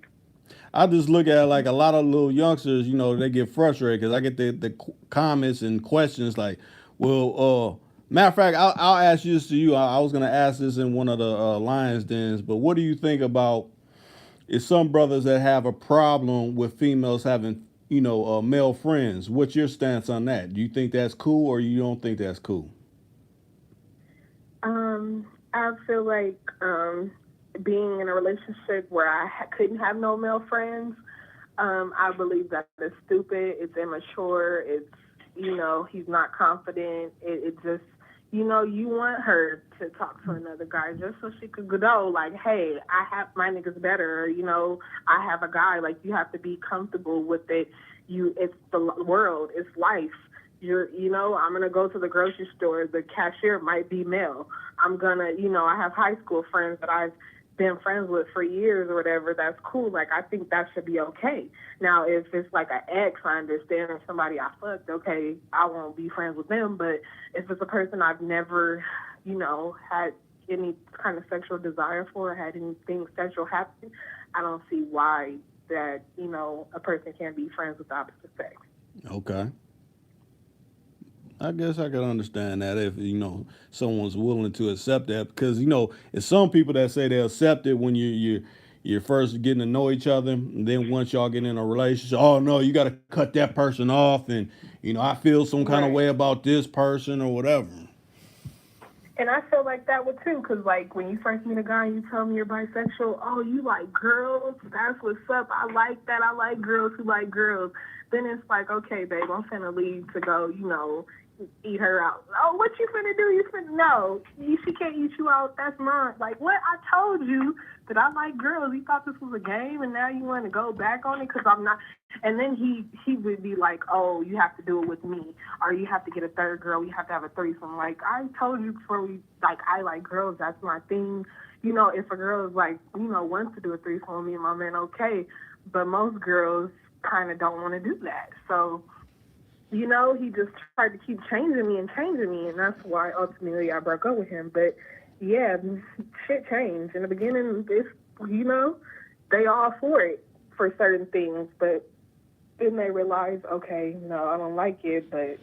I just look at it like a lot of little youngsters, they get frustrated because I get the comments and questions like, well, matter of fact, I'll ask this to you. I was going to ask this in one of the Lions dens, but what do you think about is some brothers that have a problem with females having, male friends? What's your stance on that? Do you think that's cool or you don't think that's cool? I feel like being in a relationship where I couldn't have no male friends, I believe that it's stupid, it's immature, it's, he's not confident. It just, you want her to talk to another guy just so she could know, like, hey, I have my niggas better, I have a guy. Like, you have to be comfortable with it. It's the world, it's life. I'm going to go to the grocery store. The cashier might be male. I'm going to, I have high school friends that I've been friends with for years or whatever. That's cool. Like, I think that should be okay. Now, if it's like an ex, I understand. If somebody I fucked, okay, I won't be friends with them. But if it's a person I've never, had any kind of sexual desire for, or had anything sexual happen, I don't see why that, a person can't be friends with the opposite sex. Okay. I guess I can understand that if, someone's willing to accept that because, it's some people that say they accept it when you're first getting to know each other. And then once y'all get in a relationship, oh, no, you got to cut that person off. And, I feel some kind of way about this person or whatever. And I feel like that too, because, like, when you first meet a guy and you tell me you're bisexual, oh, you like girls? That's what's up. I like that. I like girls who like girls. Then it's like, okay, babe, I'm finna leave to go, eat her out. Oh, what you finna do? No, she can't eat you out. That's mine. Like, what? I told you that I like girls. You thought this was a game, and now you want to go back on it because I'm not. And then he would be like, oh, you have to do it with me, or you have to get a third girl. You have to have a threesome. Like, I told you before I like girls. That's my thing. If a girl is like, wants to do a threesome with me and my man, okay. But most girls kind of don't want to do that. So, he just tried to keep changing me, and that's why ultimately I broke up with him. But, yeah, shit changed. In the beginning, they all for it for certain things, but then they realize, okay, no, I don't like it, but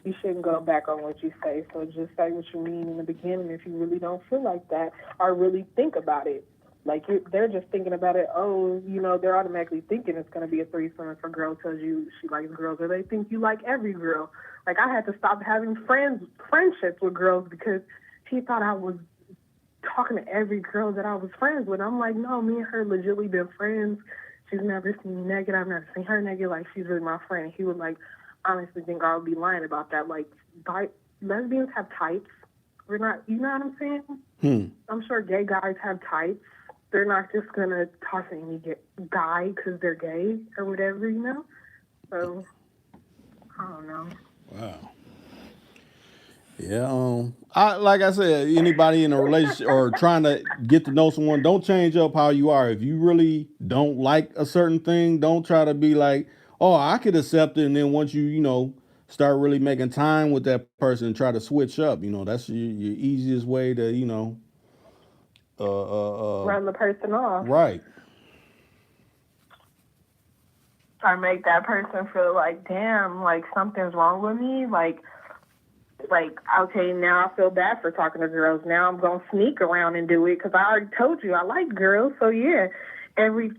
you shouldn't go back on what you say. So just say what you mean in the beginning if you really don't feel like that or really think about it. Like they're just thinking about it. Oh, they're automatically thinking it's going to be a threesome if a girl tells you she likes girls, or they think you like every girl. Like I had to stop having friendships with girls because he thought I was talking to every girl that I was friends with. I'm like, no, me and her legitimately been friends. She's never seen me naked. I've never seen her naked. Like she's really my friend. He would honestly think I would be lying about that. Like lesbians have types. We're not. You know what I'm saying? I'm sure gay guys have types. They're not just gonna toss any guy because they're gay or whatever, So I don't know. Wow. Yeah. Like I said, anybody in a relationship or trying to get to know someone, don't change up how you are. If you really don't like a certain thing, don't try to be like, oh, I could accept it. And then once you start really making time with that person and try to switch up, that's your easiest way to, Run the person off. right. Or make that person feel like, damn, like something's wrong with me. Like, okay, now I feel bad for talking to girls. Now I'm going to sneak around and do it because I already told you I like girls. So, yeah, every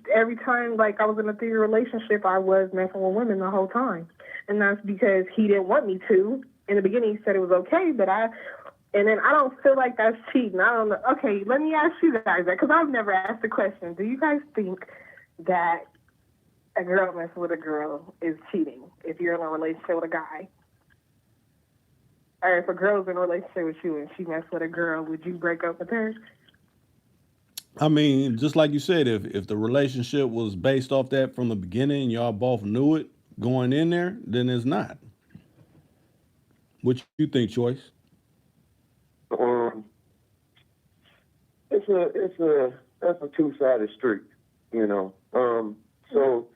time, like, I was in a 3-year relationship, I was messing with women the whole time. And that's because he didn't want me to. In the beginning, he said it was okay, and then I don't feel like that's cheating. I don't know. Okay, let me ask you guys that because I've never asked the question. Do you guys think that a girl messing with a girl is cheating if you're in a relationship with a guy? Or if a girl's in a relationship with you and she messed with a girl, would you break up with her? I mean, just like you said, if the relationship was based off that from the beginning and y'all both knew it going in there, then it's not. What you think, Choice? That's a two-sided street, So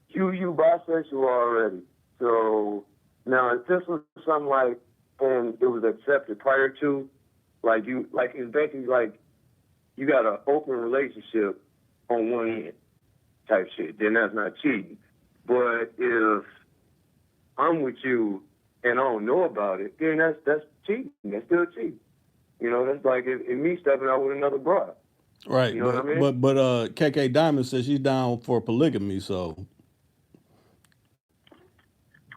you bisexual already. So now if this was something like, and it was accepted prior to, it's basically like you got an open relationship on one end type shit, then that's not cheating. But if I'm with you and I don't know about it, then that's cheating. That's still cheating. That's like if me stepping out with another bra. Right. You know what I mean? But KK Diamond says she's down for polygamy, so.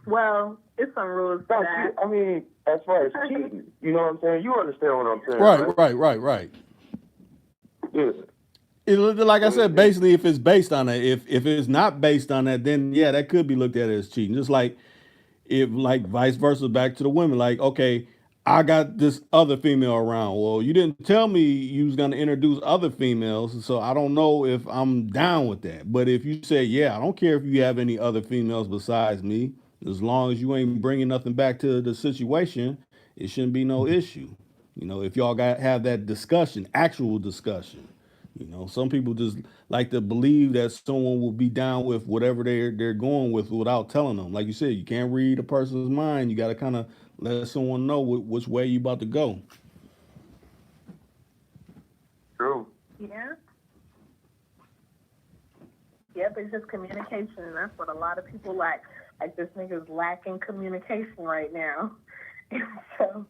Well, it's some rules for that. I mean, as far as cheating, you know what I'm saying? You understand what I'm saying? Right. Yeah. Like I said, basically, if it's based on that, if it's not based on that, then yeah, that could be looked at as cheating. Just like if vice versa, back to the women. Like, okay, I got this other female around. Well, you didn't tell me you was gonna introduce other females, so I don't know if I'm down with that. But if you say, yeah, I don't care if you have any other females besides me, as long as you ain't bringing nothing back to the situation, it shouldn't be no issue. If y'all have that discussion, actual discussion. Some people just like to believe that someone will be down with whatever they're going with without telling them. Like you said, you can't read a person's mind. You got to kind of let someone know which way you about to go. True. Yeah. Yep, it's just communication, and that's what a lot of people lack. Like, this nigga's lacking communication right now. And so,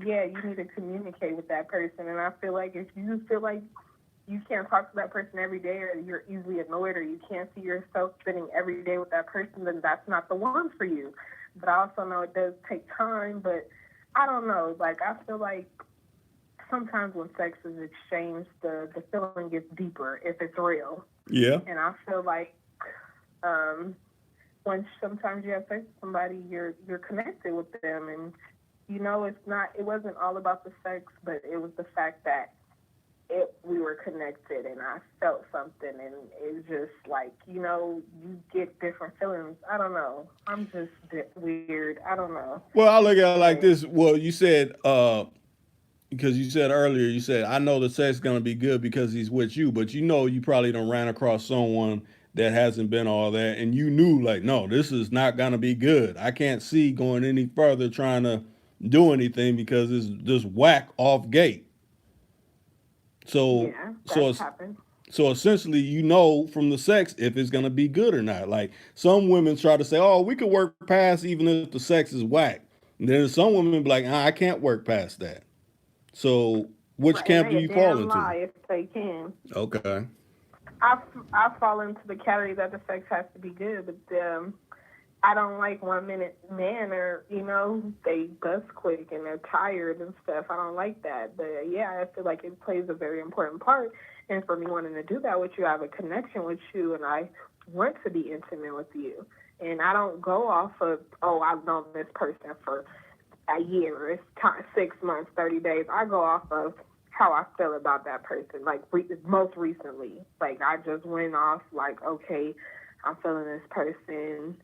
yeah, you need to communicate with that person. And I feel like if you feel like you can't talk to that person every day, or you're easily annoyed, or you can't see yourself spending every day with that person, then that's not the one for you. But I also know it does take time, but I don't know. Like, I feel like sometimes when sex is exchanged, the feeling gets deeper if it's real. Yeah. And I feel like when sometimes you have sex with somebody, you're connected with them, and it wasn't all about the sex, but it was the fact that we were connected, and I felt something, and it's just like, you get different feelings. I don't know. I'm just weird. I don't know. Well, I look at it like this. Well, you said, because you said earlier, you said, I know the sex is going to be good because he's with you, but you probably don't ran across someone that hasn't been all that, and you knew, like, no, this is not going to be good. I can't see going any further trying to do anything because it's just whack off gate. So Yeah, so that's it's happened. so essentially, you know from the sex if it's gonna be good or not. Like some women try to say, "Oh, we could work past even if the sex is whack." And then some women be like, "I can't work past that." So which Right, and camp do they a you fall damn into? lie if they can. Okay. I fall into the category that the sex has to be good, but I don't like 1 minute men or they bust quick and they're tired and stuff. I don't like that. But yeah, I feel like it plays a very important part. And for me wanting to do that with you, I have a connection with you, and I want to be intimate with you. And I don't go off of I've known this person for a year, it's 6 months, 30 days. I go off of how I feel about that person. Like most recently, like I just went off like, okay, I'm feeling this person.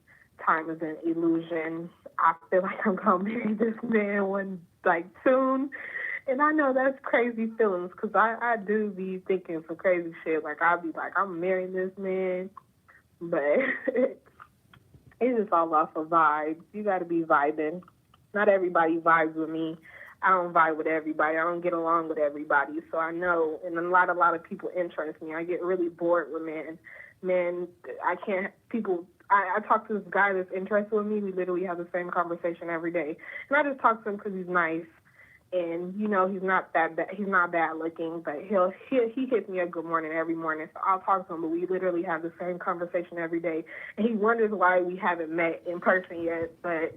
Time is an illusion. I feel like I'm gonna marry this man soon. And I know that's crazy feelings because I do be thinking some crazy shit. Like I'll be like, I'm marrying this man, but it's just all off of vibes. You got to be vibing. Not everybody vibes with me. I don't vibe with everybody. I don't get along with everybody. So I know, and a lot of people interest me. I get really bored with men. Men, I can't. People. I talk to this guy that's interested with me. We literally have the same conversation every day, and I just talk to him because he's nice. And he's not that bad. He's not bad looking, but he hits me a good morning every morning. So I'll talk to him, but we literally have the same conversation every day. And he wonders why we haven't met in person yet. But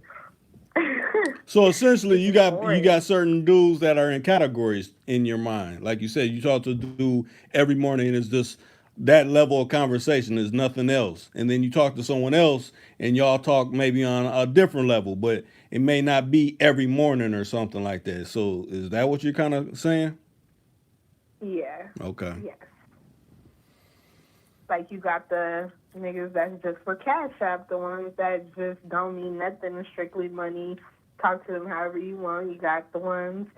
So essentially, it's you just got boring. certain dudes that are in categories in your mind. Like you said, you talk to a dude every morning, and it's just that level of conversation is nothing else. And then you talk to someone else, and y'all talk maybe on a different level, but it may not be every morning or something like that. So is that what you're kind of saying? Yeah. Okay. Yes. Like you got the niggas that's just for cash app, the ones that just don't mean nothing and strictly money. Talk to them however you want. You got the ones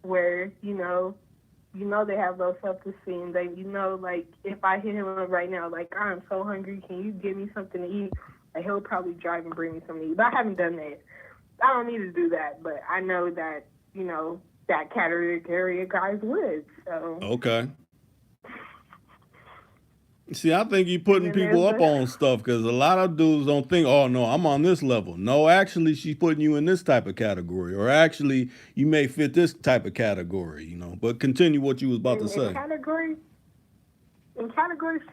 where they have low self-esteem. Like if I hit him up right now, like I'm so hungry, can you give me something to eat? Like he'll probably drive and bring me something to eat. But I haven't done that. I don't need to do that. But I know that that category of guys would. So, Okay. See, I think you're and putting then people there's up the on stuff because a lot of dudes don't think, oh, no, I'm on this level. No, actually, she's putting you in this type of category, or actually, you may fit this type of category. But continue what you was about to in say. categories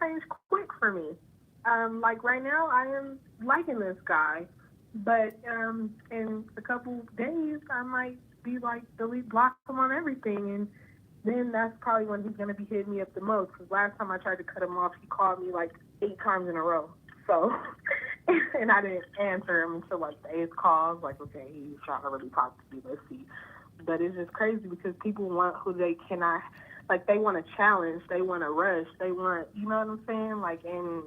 change quick for me. Like right now, I am liking this guy, but in a couple days, I might be like delete, block him on everything, and then that's probably when he's gonna be hitting me up the most. Because last time I tried to cut him off, he called me like 8 times in a row. So, and I didn't answer him until like the eighth call. I was like, okay, he's trying to really talk to me. Let's see. But it's just crazy because people want who they cannot, like they want to challenge, they want to rush, they want, you know what I'm saying? Like, and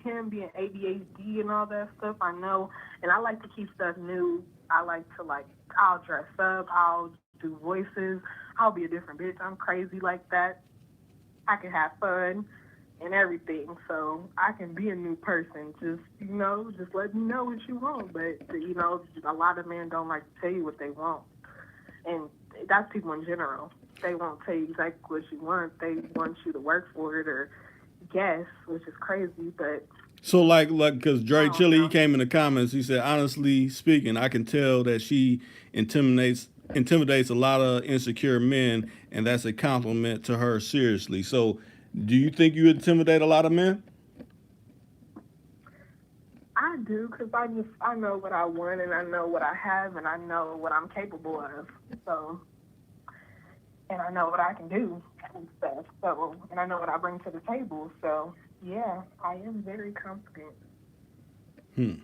him being ADHD and all that stuff, I know, and I like to keep stuff new. I like to I'll dress up, I'll do voices, I'll be a different bitch. I'm crazy like that. I can have fun and everything, so I can be a new person. Just let me know what you want. But a lot of men don't like to tell you what they want, and that's people in general. They won't tell you exactly what you want. They want you to work for it or guess, which is crazy. But So, like, because I Dre don't Chili, he know. came in the comments, he said, honestly speaking, I can tell that she intimidates a lot of insecure men, and that's a compliment to her, seriously. So, do you think you intimidate a lot of men? I do because I know what I want and I know what I have and I know what I'm capable of. So, and I know what I can do and stuff. So, and I know what I bring to the table. So, yeah, I am very confident. Hmm.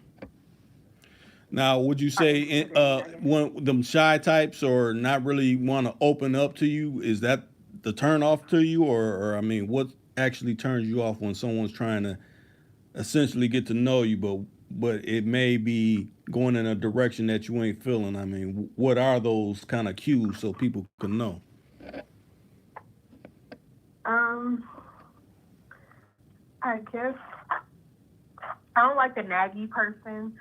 Now, would you Or say intimidating, I guess. one them shy types or not really want to open up to you? Is that the turn off to you, or I mean, what actually turns you off when someone's trying to essentially get to know you, but it may be going in a direction that you ain't feeling? I mean, what are those kind of cues so people can know? Um, I guess I don't like the naggy person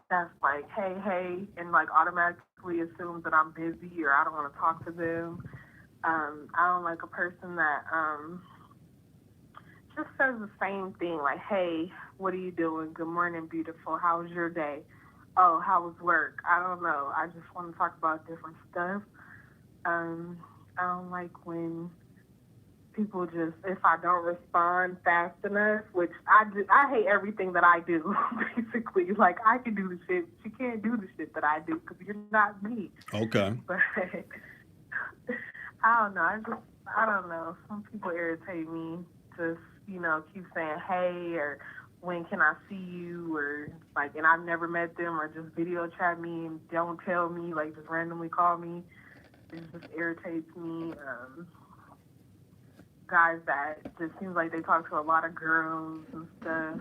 that's like, hey, and like automatically automatically assumes that I'm busy or I don't want to talk to them. I don't like a person that just says the same thing, like, hey, what are you doing? Good morning, beautiful. How was your day? Oh, how was work? I don't know. I just want to talk about different stuff. I don't like when people just, if I don't respond fast enough, which I do, I hate everything that I do, basically. Like, I can do the shit, but you can't do the shit that I do because you're not me. Okay. But I don't know. I don't know. Some people irritate me. Just, keep saying, hey, or when can I see you, or like, and I've never met them, or just video chat me and don't tell me, like, just randomly call me. It just irritates me. Guys that just seems like they talk to a lot of girls and stuff.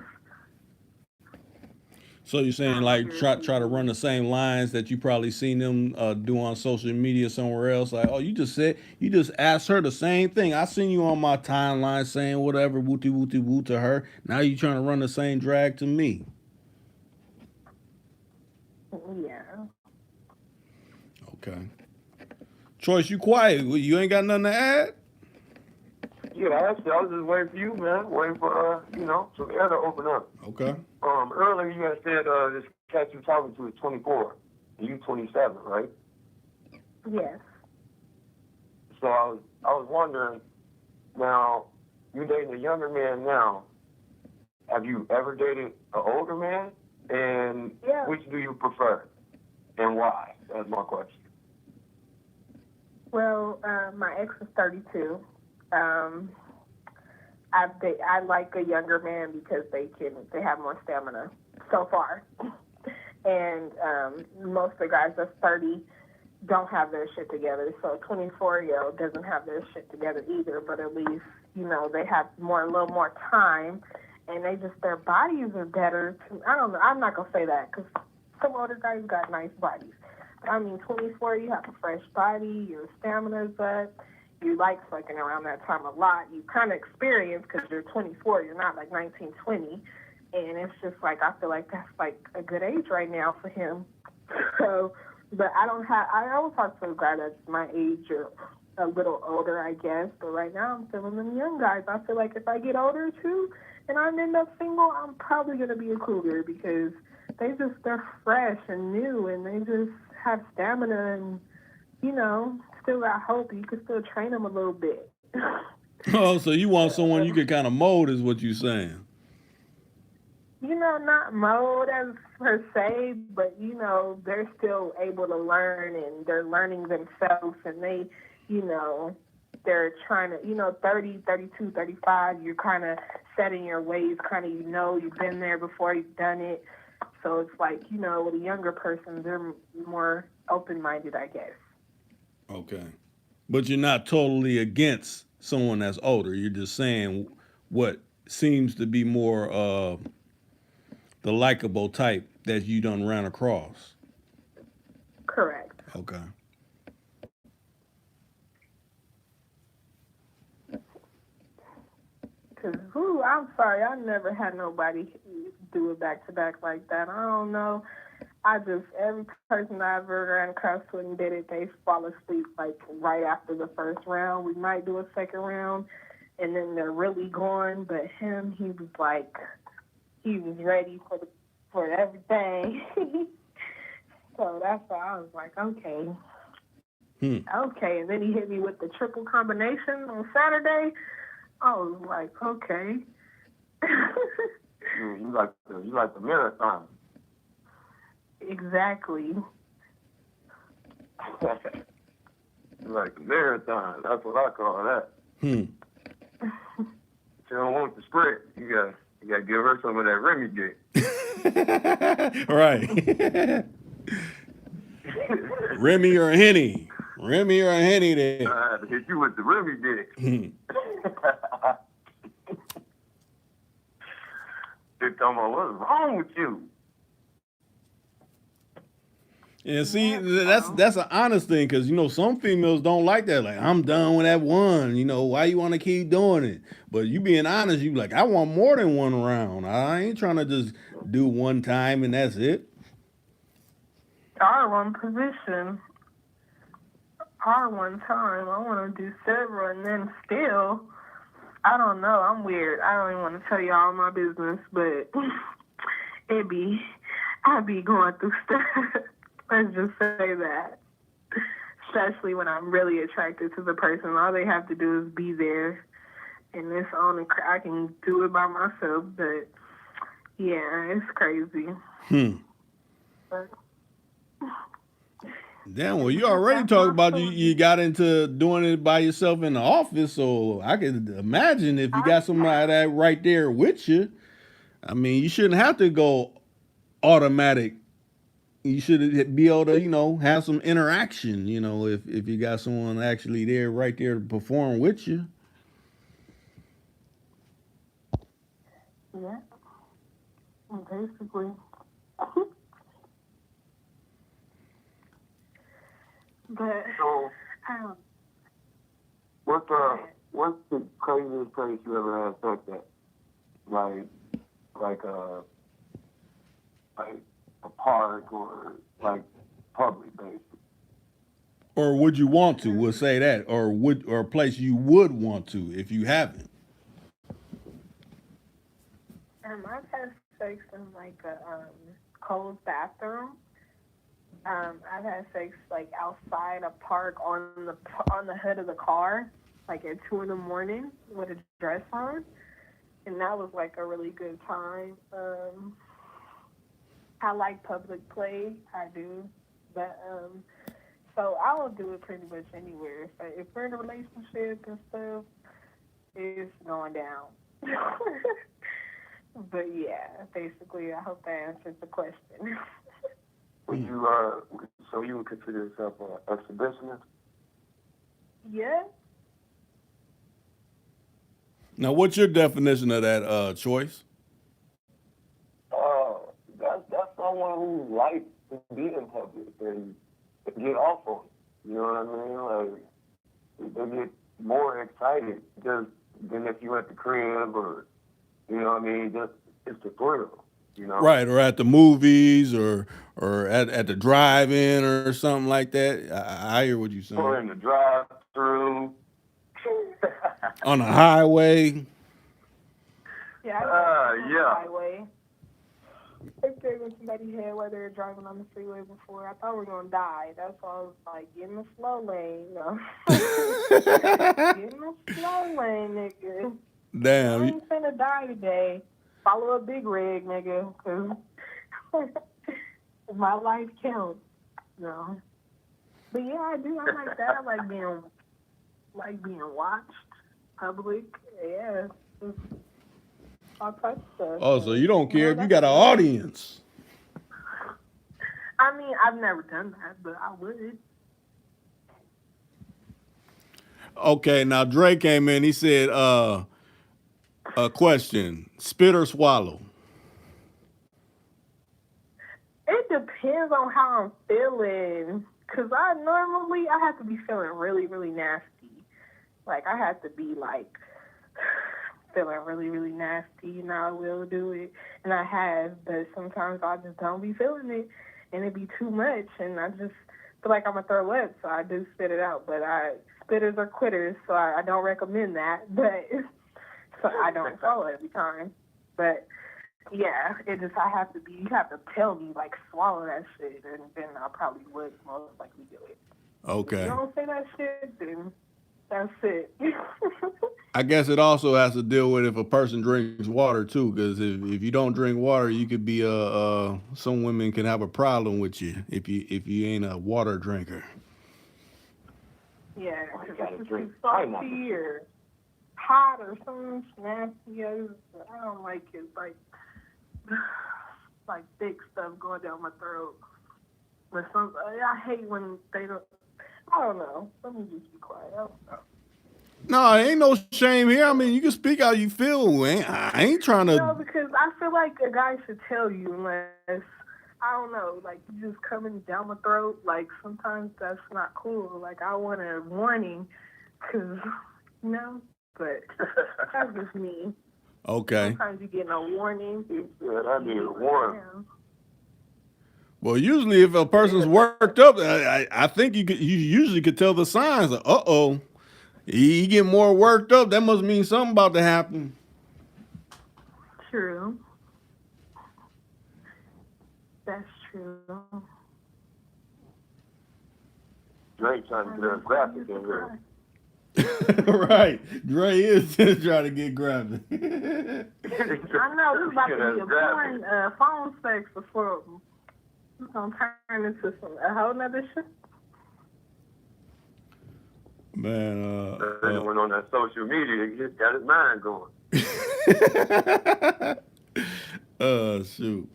So you're saying like try to run the same lines that you probably seen them do on social media somewhere else. Like, oh, you just asked her the same thing. I seen you on my timeline saying whatever wooty wooty woo to her. Now you trying to run the same drag to me. Yeah. Okay. Choice, you quiet. You ain't got nothing to add? Yeah, actually, I was just waiting for you, man. Waiting for, some air to open up. Okay. Earlier you had said this cat you talking to is 24, and you 27, right? Yes. So I was wondering, now, you dating a younger man now. Have you ever dated an older man? And Yeah. which do you prefer? And why? That's my question. Well, my ex is 32. I like a younger man because they have more stamina so far. And most of the guys that's 30 don't have their shit together. So a 24-year-old doesn't have their shit together either, but at least, they have a little more time, and their bodies are better. I don't know. I'm not going to say that because some older guys got nice bodies. But I mean, 24, you have a fresh body, your stamina's up. You like fucking around that time a lot. You kind of experience because you're 24. You're not like 19, 20. And it's just like, I feel like that's like a good age right now for him. So, but I always talk to a guy that's my age or a little older, I guess. But right now I'm feeling them young guys. I feel like if I get older too and I end up single, I'm probably going to be a cougar because they're fresh and new and they just have stamina and, still got hope. You can still train them a little bit. Oh, so you want someone you can kind of mold is what you're saying. Not mold as per se, but, they're still able to learn and they're learning themselves and they, they're trying to, 30, 32, 35, you're kind of set in your ways, kind of, you've been there before, you've done it. So it's like, with a younger person, they're more open-minded, I guess. Okay. But you're not totally against someone that's older. You're just saying what seems to be more the likable type that you done ran across. Correct. Okay. Because, I'm sorry, I never had nobody do it back-to-back like that. I don't know. Every person I ever ran across with and did it, they fall asleep like right after the first round. We might do a second round, and then they're really gone. But him, he was ready for everything. So that's why I was like, okay. Okay. And then he hit me with the triple combination on Saturday. I was like, okay. You like the marathon. Exactly. Like a marathon. That's what I call that. If you don't want the sprint, you gotta give her some of that Remy dick. Right. Remy or Henny. Remy or Henny there. I had to hit you with the Remy dick. They talking about what's wrong with you? And see, that's an honest thing, because some females don't like that. Like, I'm done with that one. Why you want to keep doing it? But you being honest, you like, I want more than one round. I ain't trying to just do one time and that's it. R1 position. R1 time. I want to do several, and then still, I don't know. I'm weird. I don't even want to tell you all my business, but I'd be going through stuff. Let's just say that. Especially when I'm really attracted to the person. All they have to do is be there. And it's on. I can do it by myself, but yeah, it's crazy. But, Damn, well, you already talked about you got into doing it by yourself in the office, so I could imagine if you got somebody that right there with you. I mean, you shouldn't have to go automatic. You should be able to, have some interaction, if you got someone actually there right there to perform with you. yeah, basically. But So, what's the craziest place you ever had sex at? Like a park or like public, basically. Or would you want to? We'll say that, or a place you would want to if you haven't. I've had sex in like a closed bathroom. I've had sex like outside a park on the hood of the car, like at 2 a.m. with a dress on, and that was like a really good time. I like public play, I do, but so I will do it pretty much anywhere. If we're in a relationship and stuff, it's going down. But yeah, basically, I hope that answers the question. Would you so you would consider yourself an exhibitionist? Yeah. Now, what's your definition of that choice? That's someone who likes to be in public and get off on it. You know what I mean? Like they get more excited just than if you at the crib or what I mean. Just it's the thrill. Right, or at the movies, or at the drive-in or something like that. I hear what you're saying. Or in the drive-through. On the highway. Yeah. Yeah. The highway. If there was somebody here while they were driving on the freeway before, I thought we were gonna die. That's why I was like, get in the slow lane, Get in the slow lane, nigga. Damn. I ain't finna die today. Follow a big rig, nigga, because my life counts. No. But yeah, I do. I like that. I like being watched, public. Yeah. All types of stuff. Oh, so you don't care if you got an audience. I mean, I've never done that, but I would. Okay, now Dre came in. He said, a question: spit or swallow? It depends on how I'm feeling. Cause I have to be feeling really, really nasty. Like I have to be like feeling really, really nasty, and I will do it. And I have, but sometimes I just don't be feeling it, and it be too much, and I just feel like I'm gonna throw up, so I do spit it out. But spitters are quitters, so I don't recommend that. But so I don't swallow every time. But yeah, you have to tell me, like, swallow that shit, and then I probably would most likely do it. Okay. If you don't say that shit, then that's it. I guess it also has to deal with if a person drinks water too, because if you don't drink water, you could be some women can have a problem with you if you ain't a water drinker. Yeah, because it's too salty or hot or something nasty. I don't like it. Like thick stuff going down my throat. But I hate when they don't. I don't know. Let me just be quiet. I don't know. No, ain't no shame here. I mean, you can speak how you feel. I ain't trying to. No, because I feel like a guy should tell you unless, I don't know, like you just coming down my throat. Like sometimes that's not cool. Like I want a warning, because, but that's just me. Okay. Sometimes you get a warning. Yeah, I need a warning. Well, usually if a person's worked up, I think you usually could tell the signs. Like, uh-oh, he get more worked up. That must mean something about to happen. True. That's true. Drake trying to get us graphic in here. Right. Dre is trying to get graphic. I know this is about to be a boring phone sex before it's gonna turn into a whole nother shit. Man, Then went on that social media, he just got his mind going. Shoot.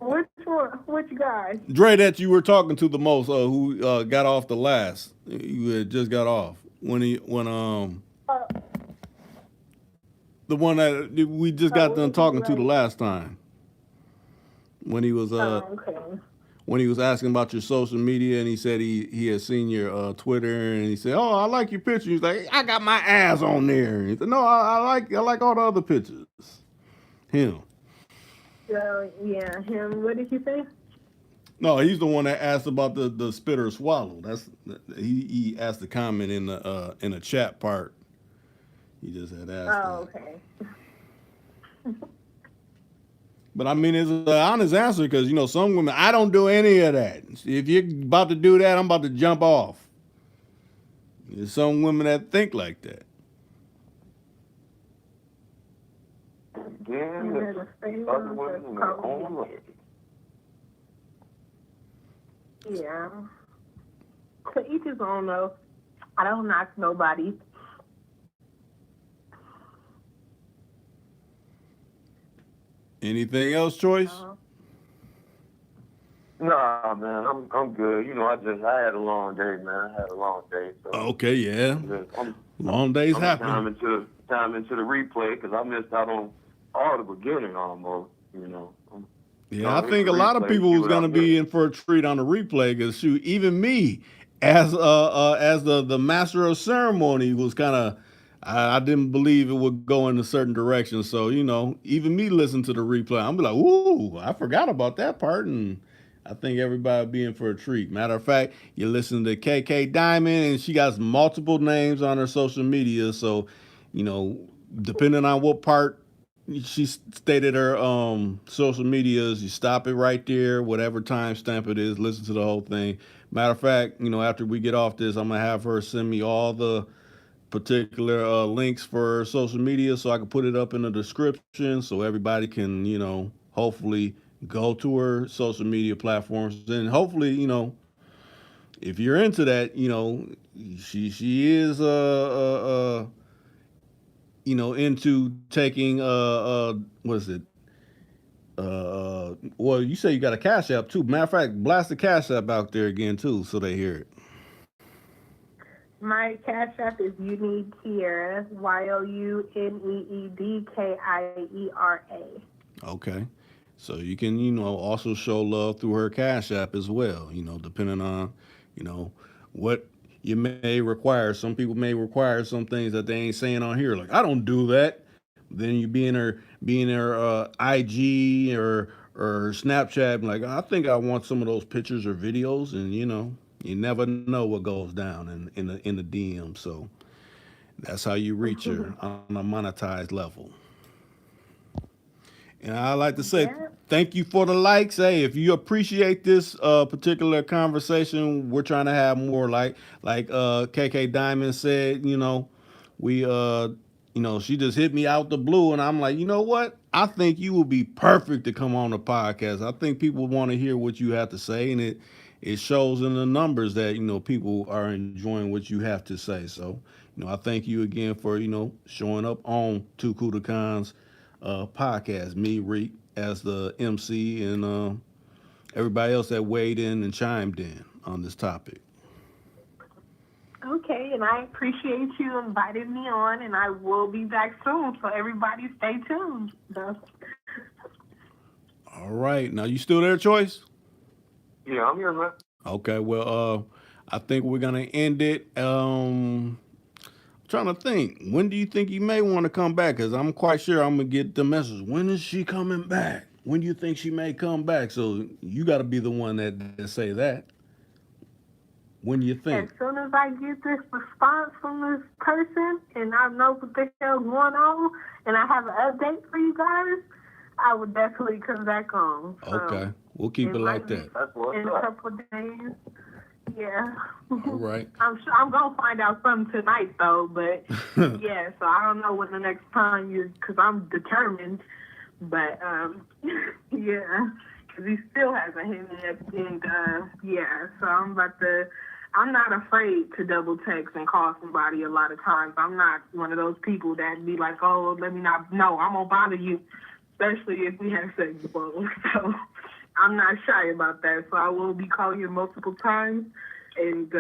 Which one? Which guy? Dre that you were talking to the most, who got off the last. You had just got off. When the one that we just got done talking to the last time. When he was okay. when he was asking about your social media, and he said he had seen your Twitter, and he said, "Oh, I like your picture." He's like, "I got my ass on there." And he said, "No, I like all the other pictures." Him. Yeah, him. What did he say? No, he's the one that asked about the spit or swallow. He asked the comment in the chat part. He just had asked. Oh, okay. But I mean, it's an honest answer because some women, I don't do any of that. If you're about to do that, I'm about to jump off. There's some women that think like that. Again, it's other women in their own way. Yeah. To each his own, though. I don't knock nobody. Anything else, Choice? Nah, man, I'm good. I had a long day, man. I had a long day. So Okay, yeah. Long days happen. Time into the replay because I missed out on all the beginning almost. Yeah, I think a lot of people was gonna be in for a treat on the replay because shoot, even me, as the master of ceremony, was kind of. I didn't believe it would go in a certain direction. So, even me listen to the replay, I'm be like, ooh, I forgot about that part. And I think everybody be in for a treat. Matter of fact, you listen to KK Diamond and she got multiple names on her social media. So, depending on what part she stated her social medias, you stop it right there, whatever timestamp it is, listen to the whole thing. Matter of fact, after we get off this, I'm going to have her send me all the particular links for social media so I can put it up in the description so everybody can, hopefully go to her social media platforms. And hopefully, if you're into that, she is into taking what is it? Well, you say you got a Cash App too. Matter of fact, blast the Cash App out there again too so they hear it. My Cash App is youneedkiera, youneedkiera. Okay. So you can, also show love through her Cash App as well, depending on, what you may require. Some people may require some things that they ain't saying on here. Like, I don't do that. Then you be in her IG or Snapchat, like, I think I want some of those pictures or videos, and you never know what goes down in the DM. So that's how you reach her on a monetized level. And I like to say thank you for the likes. Hey, if you appreciate this particular conversation, we're trying to have more like KK Diamond said, we she just hit me out the blue and I'm like, you know what? I think you will be perfect to come on the podcast. I think people want to hear what you have to say, and it shows in the numbers that people are enjoying what you have to say. So I thank you again for showing up on Two Kudakans podcast. Me, Reek, as the MC, and everybody else that weighed in and chimed in on this topic. Okay, and I appreciate you inviting me on, and I will be back soon. So everybody, stay tuned. All right, now you still there, Choice? Yeah, I'm here, man. Okay, well, I think we're gonna end it. Trying to think. When do you think you may want to come back? Because I'm quite sure I'm gonna get the message. When is she coming back? When do you think she may come back? So you got to be the one that say that. When do you As think? soon as I get this response from this person and I know what the hell's going on and I have an update for you guys, I would definitely come back on. So Okay, we'll keep it like might be that. That's what's in a up. couple of days. Yeah. All right. I'm sure I'm gonna find out something tonight though, but yeah. So I don't know when the next time because I'm determined. But yeah, because he still hasn't hit me up, and yeah. So I'm not afraid to double text and call somebody a lot of times. I'm not one of those people that be like, oh, let me not. No, I'm gonna bother you, especially if we have sex before. So I'm not shy about that. So I will be calling you multiple times, and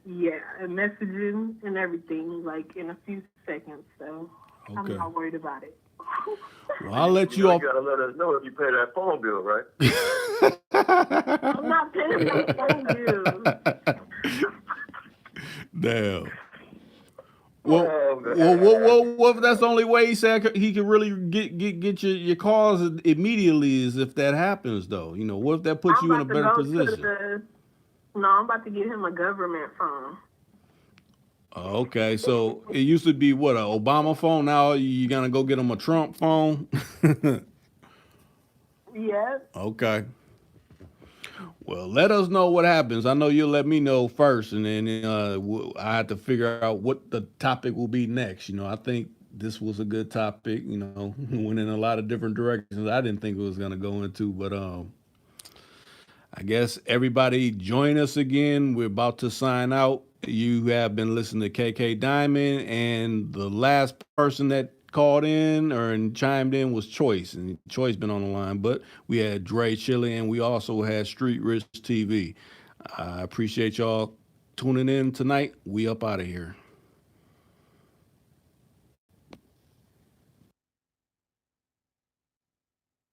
yeah, and messaging and everything like in a few seconds. So I'm Okay. not worried about it. Well, I'll let you You off. gotta let us know if you pay that phone bill, right? I'm not paying no phone bills. Damn. Well, Oh, man. what if that's the only way he said he could really get your calls immediately is if that happens, though. You know, what if that puts I'm you in a about to better go position? to I'm about to get him a government phone. Okay, so it used to be what, an Obama phone. Now you gonna go get him a Trump phone? Yes. Okay. Well, let us know what happens. I know you'll let me know first, and then I have to figure out what the topic will be next. You know, I think this was a good topic. You know, went in a lot of different directions I didn't think it was gonna go into, but I guess everybody join us again. We're about to sign out. You have been listening to KK Diamond, and the last person that called in or chimed in was Choice, and Choice been on the line. But we had Dre Chili, and we also had Street Rich TV. I appreciate y'all tuning in tonight. We up out of here.